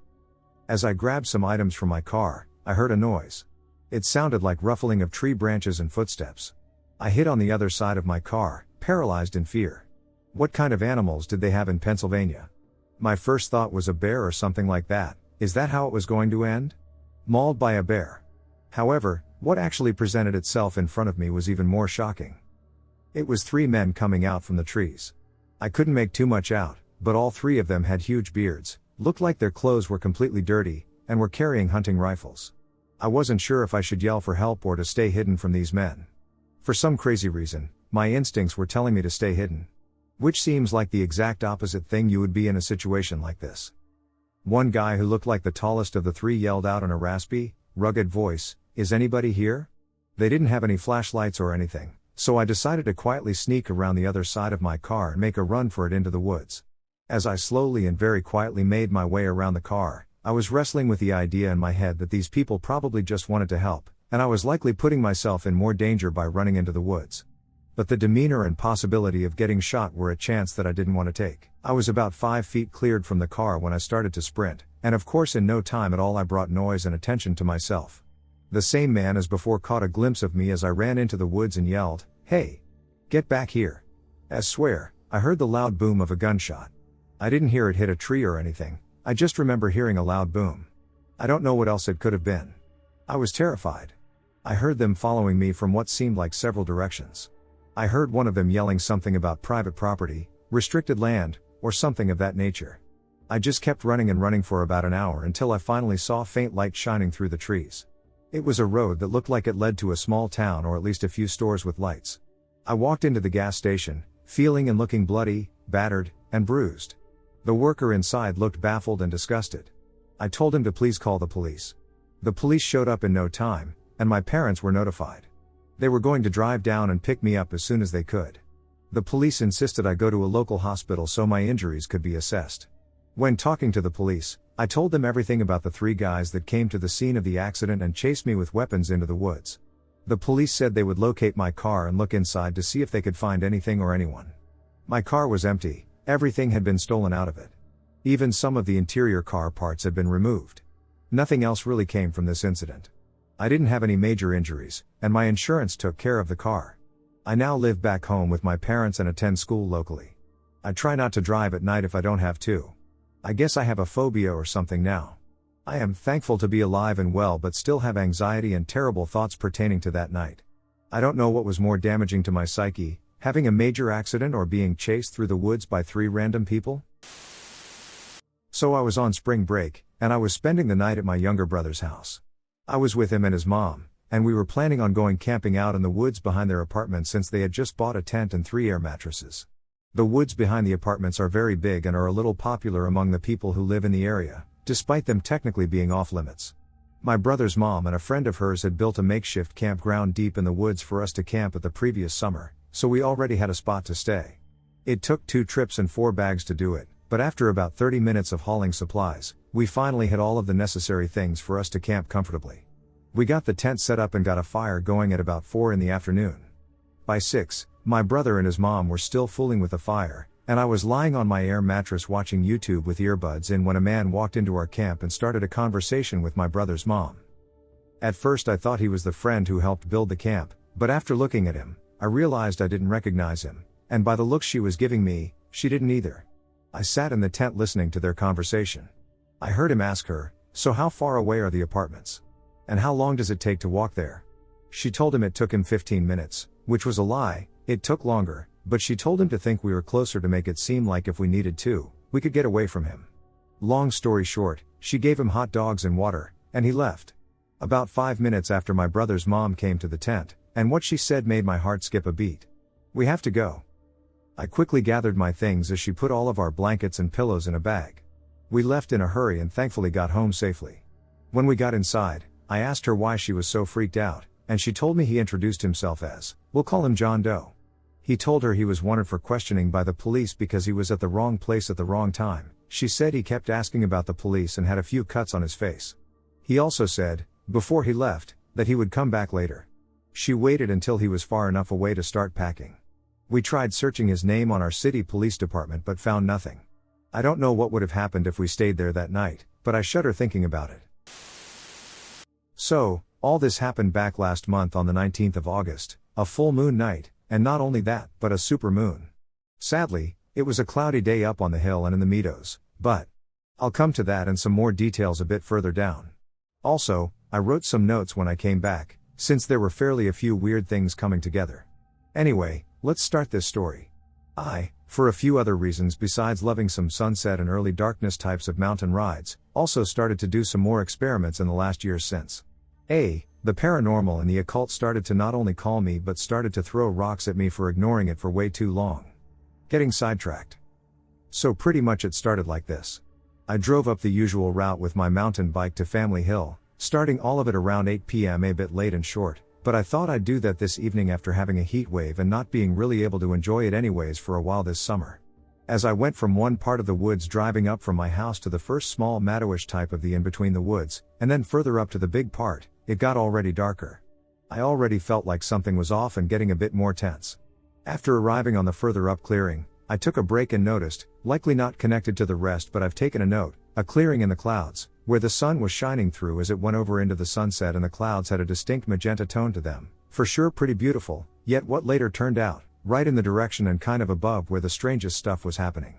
As I grabbed some items from my car, I heard a noise. It sounded like ruffling of tree branches and footsteps. I hid on the other side of my car, paralyzed in fear. What kind of animals did they have in Pennsylvania? My first thought was a bear or something like that. Is that how it was going to end? Mauled by a bear. However, what actually presented itself in front of me was even more shocking. It was 3 men coming out from the trees. I couldn't make too much out, but all 3 of them had huge beards, looked like their clothes were completely dirty, and were carrying hunting rifles. I wasn't sure if I should yell for help or to stay hidden from these men. For some crazy reason, my instincts were telling me to stay hidden. Which seems like the exact opposite thing you would be in a situation like this. One guy who looked like the tallest of the 3 yelled out in a raspy, rugged voice, "Is anybody here?" They didn't have any flashlights or anything, so I decided to quietly sneak around the other side of my car and make a run for it into the woods. As I slowly and very quietly made my way around the car, I was wrestling with the idea in my head that these people probably just wanted to help, and I was likely putting myself in more danger by running into the woods. But the demeanor and possibility of getting shot were a chance that I didn't want to take. I was about 5 feet cleared from the car when I started to sprint, and of course in no time at all I brought noise and attention to myself. The same man as before caught a glimpse of me as I ran into the woods and yelled, "Hey! Get back here!" I swear, I heard the loud boom of a gunshot. I didn't hear it hit a tree or anything, I just remember hearing a loud boom. I don't know what else it could have been. I was terrified. I heard them following me from what seemed like several directions. I heard one of them yelling something about private property, restricted land, or something of that nature. I just kept running and running for about an hour until I finally saw faint light shining through the trees. It was a road that looked like it led to a small town or at least a few stores with lights. I walked into the gas station, feeling and looking bloody, battered, and bruised. The worker inside looked baffled and disgusted. I told him to please call the police. The police showed up in no time, and my parents were notified. They were going to drive down and pick me up as soon as they could. The police insisted I go to a local hospital so my injuries could be assessed. When talking to the police, I told them everything about the 3 guys that came to the scene of the accident and chased me with weapons into the woods. The police said they would locate my car and look inside to see if they could find anything or anyone. My car was empty, everything had been stolen out of it. Even some of the interior car parts had been removed. Nothing else really came from this incident. I didn't have any major injuries, and my insurance took care of the car. I now live back home with my parents and attend school locally. I try not to drive at night if I don't have to. I guess I have a phobia or something now. I am thankful to be alive and well but still have anxiety and terrible thoughts pertaining to that night. I don't know what was more damaging to my psyche, having a major accident or being chased through the woods by 3 random people. So I was on spring break, and I was spending the night at my younger brother's house. I was with him and his mom, and we were planning on going camping out in the woods behind their apartment since they had just bought a tent and 3 air mattresses. The woods behind the apartments are very big and are a little popular among the people who live in the area, despite them technically being off limits. My brother's mom and a friend of hers had built a makeshift campground deep in the woods for us to camp at the previous summer, so we already had a spot to stay. It took 2 trips and 4 bags to do it, but after about 30 minutes of hauling supplies, we finally had all of the necessary things for us to camp comfortably. We got the tent set up and got a fire going at about 4 in the afternoon. By 6, my brother and his mom were still fooling with the fire, and I was lying on my air mattress watching YouTube with earbuds in when a man walked into our camp and started a conversation with my brother's mom. At first I thought he was the friend who helped build the camp, but after looking at him, I realized I didn't recognize him, and by the looks she was giving me, she didn't either. I sat in the tent listening to their conversation. I heard him ask her, "So how far away are the apartments? And how long does it take to walk there?" She told him it took him 15 minutes, which was a lie. It took longer, but she told him to think we were closer to make it seem like if we needed to, we could get away from him. Long story short, she gave him hot dogs and water, and he left. About 5 minutes after my brother's mom came to the tent, and what she said made my heart skip a beat. "We have to go." I quickly gathered my things as she put all of our blankets and pillows in a bag. We left in a hurry and thankfully got home safely. When we got inside, I asked her why she was so freaked out, and she told me he introduced himself as, we'll call him John Doe. He told her he was wanted for questioning by the police because he was at the wrong place at the wrong time. She said he kept asking about the police and had a few cuts on his face. He also said, before he left, that he would come back later. She waited until he was far enough away to start packing. We tried searching his name on our city police department but found nothing. I don't know what would have happened if we stayed there that night, but I shudder thinking about it. So, all this happened back last month on the 19th of August, a full moon night, and not only that, but a super moon. Sadly, it was a cloudy day up on the hill and in the meadows, but I'll come to that and some more details a bit further down. Also, I wrote some notes when I came back, since there were fairly a few weird things coming together. Anyway, let's start this story. I, for a few other reasons besides loving some sunset and early darkness types of mountain rides, also started to do some more experiments in the last years since. The paranormal and the occult started to not only call me but started to throw rocks at me for ignoring it for way too long. Getting sidetracked. So pretty much it started like this. I drove up the usual route with my mountain bike to Family Hill, starting all of it around 8 p.m. a bit late and short, but I thought I'd do that this evening after having a heat wave and not being really able to enjoy it anyways for a while this summer. As I went from one part of the woods driving up from my house to the first small meadowish type of the in between the woods, and then further up to the big part, it got already darker. I already felt like something was off and getting a bit more tense. After arriving on the further up clearing, I took a break and noticed, likely not connected to the rest but I've taken a note, a clearing in the clouds, where the sun was shining through as it went over into the sunset and the clouds had a distinct magenta tone to them, for sure pretty beautiful, yet what later turned out, right in the direction and kind of above where the strangest stuff was happening.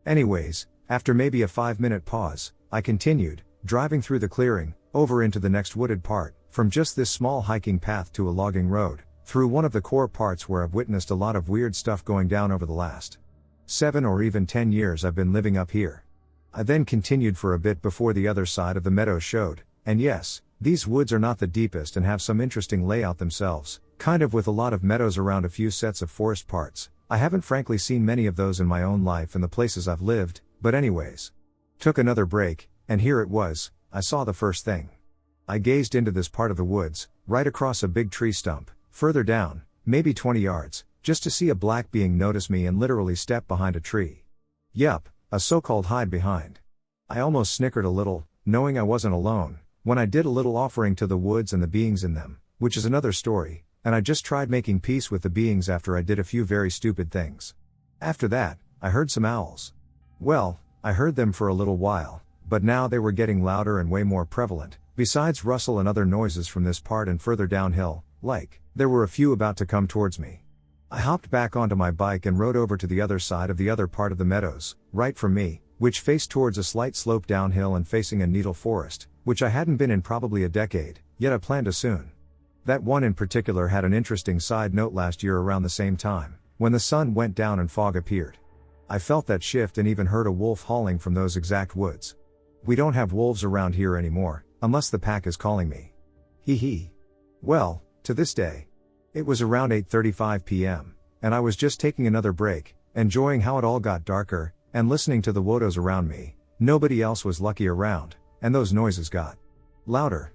Anyways, after maybe a 5-minute pause, I continued, driving through the clearing, over into the next wooded part, from just this small hiking path to a logging road, through one of the core parts where I've witnessed a lot of weird stuff going down over the last 7 or even 10 years I've been living up here. I then continued for a bit before the other side of the meadow showed, and yes, these woods are not the deepest and have some interesting layout themselves, kind of with a lot of meadows around a few sets of forest parts. I haven't frankly seen many of those in my own life and the places I've lived, but anyways. Took another break, and here it was, I saw the first thing. I gazed into this part of the woods, right across a big tree stump, further down, maybe 20 yards, just to see a black being notice me and literally step behind a tree. Yup, a so-called hide behind. I almost snickered a little, knowing I wasn't alone, when I did a little offering to the woods and the beings in them, which is another story, and I just tried making peace with the beings after I did a few very stupid things. After that, I heard some owls. Well, I heard them for a little while, but now they were getting louder and way more prevalent, besides rustle and other noises from this part and further downhill, like, there were a few about to come towards me. I hopped back onto my bike and rode over to the other side of the other part of the meadows, right from me, which faced towards a slight slope downhill and facing a needle forest, which I hadn't been in probably a decade, yet I planned to soon. That one in particular had an interesting side note last year around the same time, when the sun went down and fog appeared. I felt that shift and even heard a wolf howling from those exact woods. We don't have wolves around here anymore, unless the pack is calling me. Hee hee. Well, to this day. It was around 8:35 p.m., and I was just taking another break, enjoying how it all got darker, and listening to the wodos around me. Nobody else was lucky around, and those noises got louder.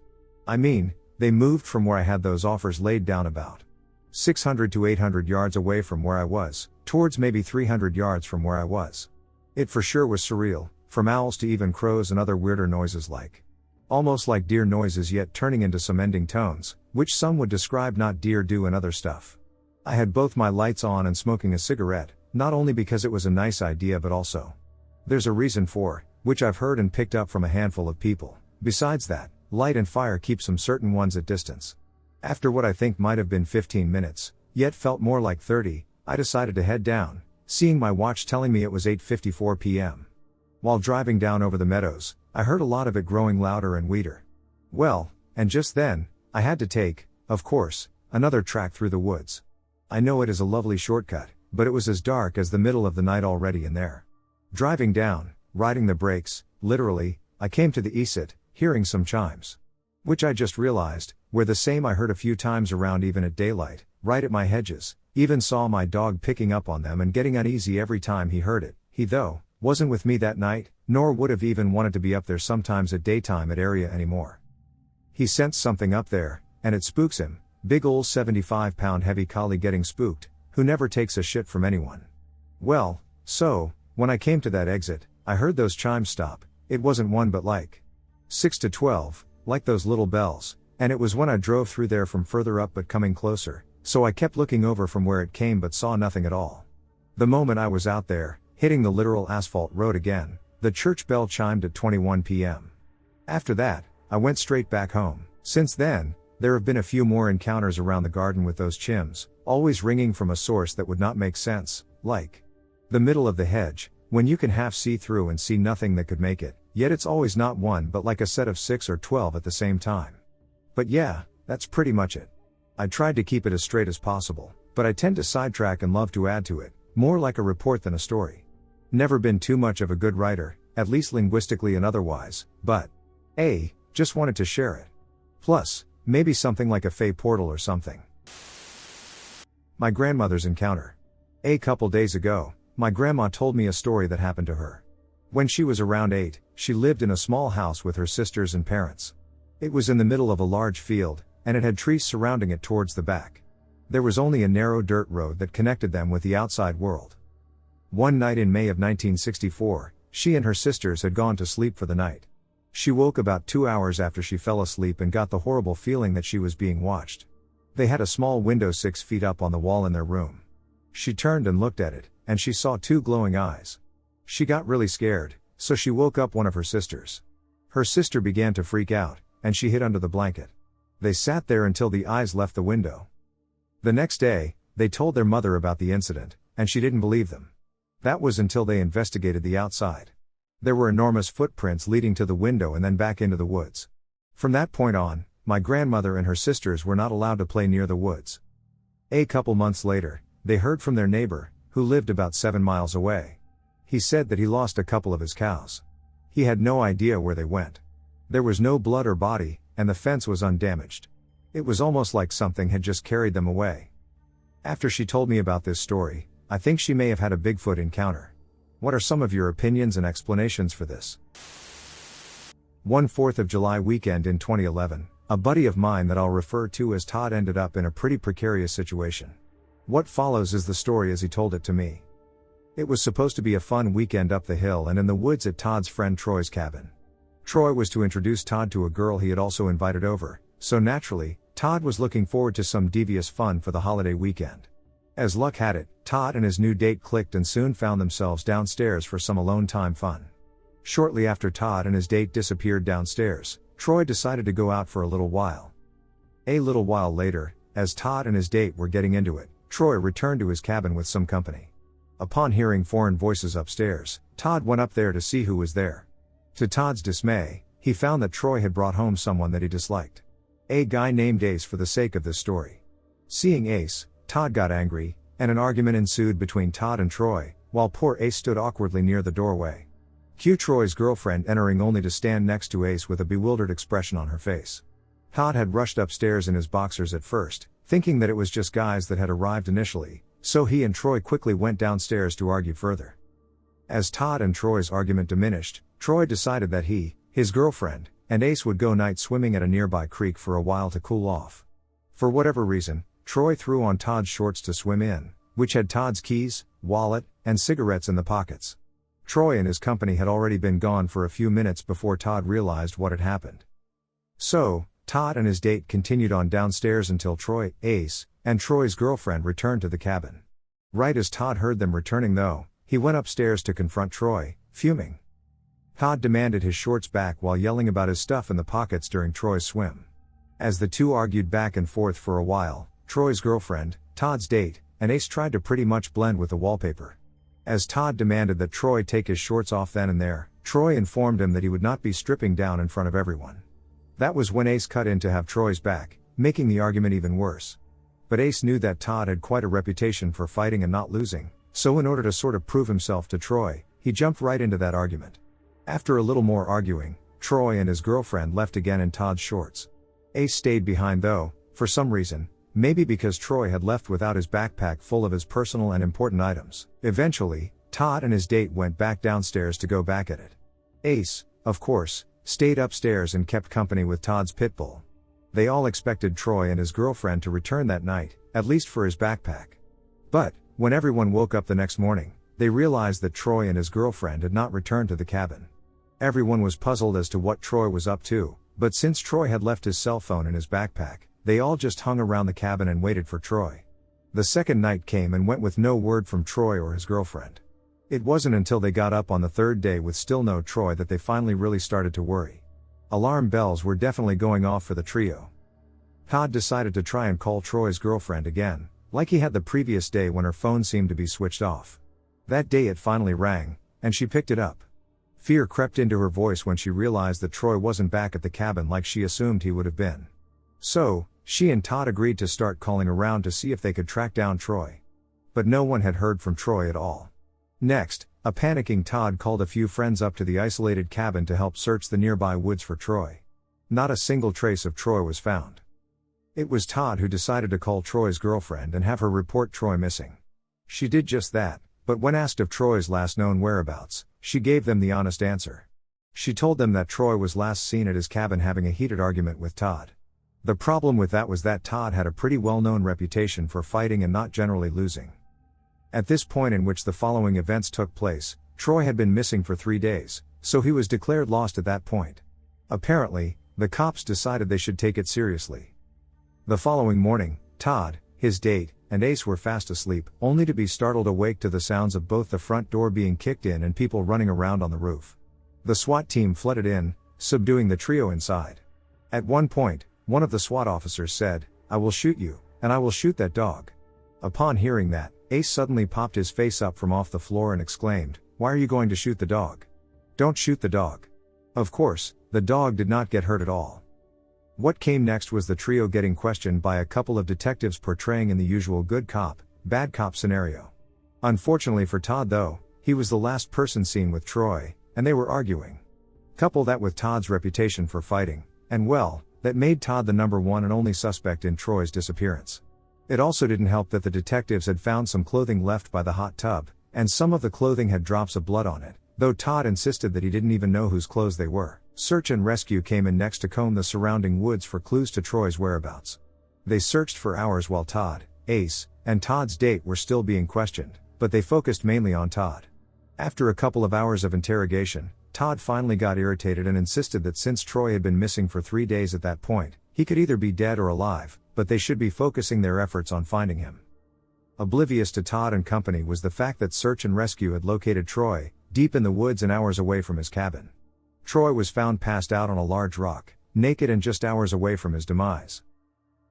I mean, they moved from where I had those offers laid down about 600 to 800 yards away from where I was, towards maybe 300 yards from where I was. It for sure was surreal, from owls to even crows and other weirder noises almost like deer noises yet turning into some ending tones, which some would describe not deer do and other stuff. I had both my lights on and smoking a cigarette, not only because it was a nice idea but also there's a reason for, which I've heard and picked up from a handful of people. Besides that, light and fire keep some certain ones at distance. After what I think might have been 15 minutes, yet felt more like 30, I decided to head down, seeing my watch telling me it was 8:54 p.m. While driving down over the meadows, I heard a lot of it growing louder and weirder. Well, and just then, I had to take, of course, another track through the woods. I know it is a lovely shortcut, but it was as dark as the middle of the night already in there. Driving down, riding the brakes, literally, I came to the exit, hearing some chimes. Which I just realized, were the same I heard a few times around even at daylight, right at my hedges, even saw my dog picking up on them and getting uneasy every time he heard it. He though, wasn't with me that night, nor would have even wanted to be up there sometimes at daytime at area anymore. He sensed something up there, and it spooks him, big ol' 75-pound heavy collie getting spooked, who never takes a shit from anyone. Well, so, when I came to that exit, I heard those chimes stop. It wasn't one but like 6 to 12, like those little bells, and it was when I drove through there from further up but coming closer, so I kept looking over from where it came but saw nothing at all. The moment I was out there, hitting the literal asphalt road again, the church bell chimed at 21 p.m. After that, I went straight back home. Since then, there have been a few more encounters around the garden with those chimes, always ringing from a source that would not make sense, like the middle of the hedge, when you can half see through and see nothing that could make it, yet it's always not one but like a set of 6 or 12 at the same time. But yeah, that's pretty much it. I tried to keep it as straight as possible, but I tend to sidetrack and love to add to it, more like a report than a story. Never been too much of a good writer, at least linguistically and otherwise, but just wanted to share it. Plus, maybe something like a fey portal or something. My grandmother's encounter. A couple days ago, my grandma told me a story that happened to her. When she was around 8, she lived in a small house with her sisters and parents. It was in the middle of a large field, and it had trees surrounding it towards the back. There was only a narrow dirt road that connected them with the outside world. One night in May of 1964, she and her sisters had gone to sleep for the night. She woke about 2 hours after she fell asleep and got the horrible feeling that she was being watched. They had a small window 6 feet up on the wall in their room. She turned and looked at it, and she saw 2 glowing eyes. She got really scared, so she woke up one of her sisters. Her sister began to freak out, and she hid under the blanket. They sat there until the eyes left the window. The next day, they told their mother about the incident, and she didn't believe them. That was until they investigated the outside. There were enormous footprints leading to the window and then back into the woods. From that point on, my grandmother and her sisters were not allowed to play near the woods. A couple months later, they heard from their neighbor, who lived about 7 miles away. He said that he lost a couple of his cows. He had no idea where they went. There was no blood or body, and the fence was undamaged. It was almost like something had just carried them away. After she told me about this story, I think she may have had a Bigfoot encounter. What are some of your opinions and explanations for this? One 4th of July weekend in 2011, a buddy of mine that I'll refer to as Todd ended up in a pretty precarious situation. What follows is the story as he told it to me. It was supposed to be a fun weekend up the hill and in the woods at Todd's friend Troy's cabin. Troy was to introduce Todd to a girl he had also invited over, so naturally, Todd was looking forward to some devious fun for the holiday weekend. As luck had it, Todd and his new date clicked and soon found themselves downstairs for some alone time fun. Shortly after Todd and his date disappeared downstairs, Troy decided to go out for a little while. A little while later, as Todd and his date were getting into it, Troy returned to his cabin with some company. Upon hearing foreign voices upstairs, Todd went up there to see who was there. To Todd's dismay, he found that Troy had brought home someone that he disliked. A guy named Ace for the sake of this story. Seeing Ace, Todd got angry, and an argument ensued between Todd and Troy, while poor Ace stood awkwardly near the doorway. Cue Troy's girlfriend entering only to stand next to Ace with a bewildered expression on her face. Todd had rushed upstairs in his boxers at first, thinking that it was just guys that had arrived initially, so he and Troy quickly went downstairs to argue further. As Todd and Troy's argument diminished, Troy decided that he, his girlfriend, and Ace would go night swimming at a nearby creek for a while to cool off. For whatever reason, Troy threw on Todd's shorts to swim in, which had Todd's keys, wallet, and cigarettes in the pockets. Troy and his company had already been gone for a few minutes before Todd realized what had happened. So, Todd and his date continued on downstairs until Troy, Ace, and Troy's girlfriend returned to the cabin. Right as Todd heard them returning though, he went upstairs to confront Troy, fuming. Todd demanded his shorts back while yelling about his stuff in the pockets during Troy's swim. As the two argued back and forth for a while, Troy's girlfriend, Todd's date, and Ace tried to pretty much blend with the wallpaper. As Todd demanded that Troy take his shorts off then and there, Troy informed him that he would not be stripping down in front of everyone. That was when Ace cut in to have Troy's back, making the argument even worse. But Ace knew that Todd had quite a reputation for fighting and not losing, so in order to sort of prove himself to Troy, he jumped right into that argument. After a little more arguing, Troy and his girlfriend left again in Todd's shorts. Ace stayed behind though, for some reason, maybe because Troy had left without his backpack full of his personal and important items. Eventually, Todd and his date went back downstairs to go back at it. Ace, of course, stayed upstairs and kept company with Todd's pit bull. They all expected Troy and his girlfriend to return that night, at least for his backpack. But, when everyone woke up the next morning, they realized that Troy and his girlfriend had not returned to the cabin. Everyone was puzzled as to what Troy was up to, but since Troy had left his cell phone in his backpack, they all just hung around the cabin and waited for Troy. The second night came and went with no word from Troy or his girlfriend. It wasn't until they got up on the third day with still no Troy that they finally really started to worry. Alarm bells were definitely going off for the trio. Todd decided to try and call Troy's girlfriend again, like he had the previous day when her phone seemed to be switched off. That day it finally rang, and she picked it up. Fear crept into her voice when she realized that Troy wasn't back at the cabin like she assumed he would have been. So, she and Todd agreed to start calling around to see if they could track down Troy. But no one had heard from Troy at all. Next, a panicking Todd called a few friends up to the isolated cabin to help search the nearby woods for Troy. Not a single trace of Troy was found. It was Todd who decided to call Troy's girlfriend and have her report Troy missing. She did just that, but when asked of Troy's last known whereabouts, she gave them the honest answer. She told them that Troy was last seen at his cabin having a heated argument with Todd. The problem with that was that Todd had a pretty well-known reputation for fighting and not generally losing. At this point in which the following events took place, Troy had been missing for 3 days, so he was declared lost at that point. Apparently, the cops decided they should take it seriously. The following morning, Todd, his date, and Ace were fast asleep, only to be startled awake to the sounds of both the front door being kicked in and people running around on the roof. The SWAT team flooded in, subduing the trio inside. At one point, one of the SWAT officers said, "I will shoot you, and I will shoot that dog." Upon hearing that, Ace suddenly popped his face up from off the floor and exclaimed, "Why are you going to shoot the dog? Don't shoot the dog." Of course, the dog did not get hurt at all. What came next was the trio getting questioned by a couple of detectives portraying in the usual good cop, bad cop scenario. Unfortunately for Todd though, he was the last person seen with Troy, and they were arguing. Couple that with Todd's reputation for fighting, and well, that made Todd the number one and only suspect in Troy's disappearance. It also didn't help that the detectives had found some clothing left by the hot tub, and some of the clothing had drops of blood on it, though Todd insisted that he didn't even know whose clothes they were. Search and rescue came in next to comb the surrounding woods for clues to Troy's whereabouts. They searched for hours while Todd, Ace, and Todd's date were still being questioned, but they focused mainly on Todd. After a couple of hours of interrogation, Todd finally got irritated and insisted that since Troy had been missing for 3 days at that point, he could either be dead or alive, but they should be focusing their efforts on finding him. Oblivious to Todd and company was the fact that search and rescue had located Troy, deep in the woods and hours away from his cabin. Troy was found passed out on a large rock, naked and just hours away from his demise.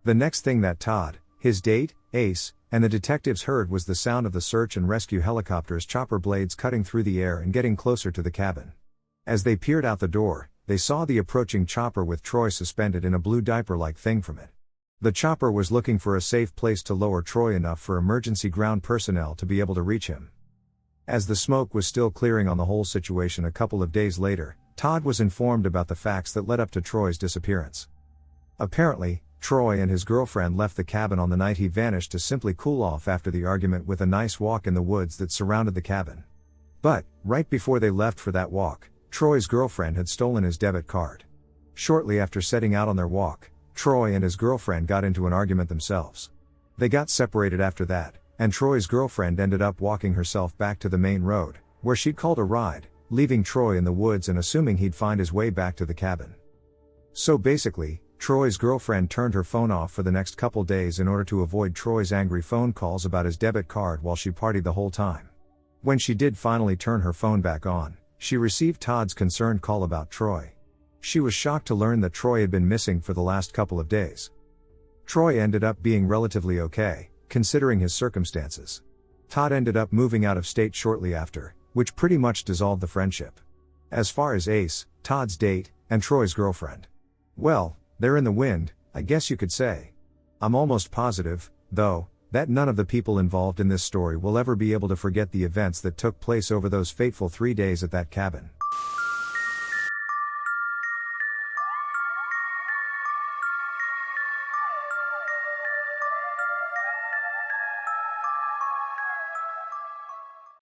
The next thing that Todd, his date, Ace, and the detectives heard was the sound of the search and rescue helicopter's chopper blades cutting through the air and getting closer to the cabin. As they peered out the door, they saw the approaching chopper with Troy suspended in a blue diaper-like thing from it. The chopper was looking for a safe place to lower Troy enough for emergency ground personnel to be able to reach him. As the smoke was still clearing on the whole situation a couple of days later, Todd was informed about the facts that led up to Troy's disappearance. Apparently, Troy and his girlfriend left the cabin on the night he vanished to simply cool off after the argument with a nice walk in the woods that surrounded the cabin. But, right before they left for that walk, Troy's girlfriend had stolen his debit card. Shortly after setting out on their walk, Troy and his girlfriend got into an argument themselves. They got separated after that, and Troy's girlfriend ended up walking herself back to the main road, where she'd called a ride, leaving Troy in the woods and assuming he'd find his way back to the cabin. So basically, Troy's girlfriend turned her phone off for the next couple days in order to avoid Troy's angry phone calls about his debit card while she partied the whole time. When she did finally turn her phone back on, she received Todd's concerned call about Troy. She was shocked to learn that Troy had been missing for the last couple of days. Troy ended up being relatively okay, considering his circumstances. Todd ended up moving out of state shortly after, which pretty much dissolved the friendship. As far as Ace, Todd's date, and Troy's girlfriend, well, they're in the wind, I guess you could say. I'm almost positive, though, that none of the people involved in this story will ever be able to forget the events that took place over those fateful 3 days at that cabin.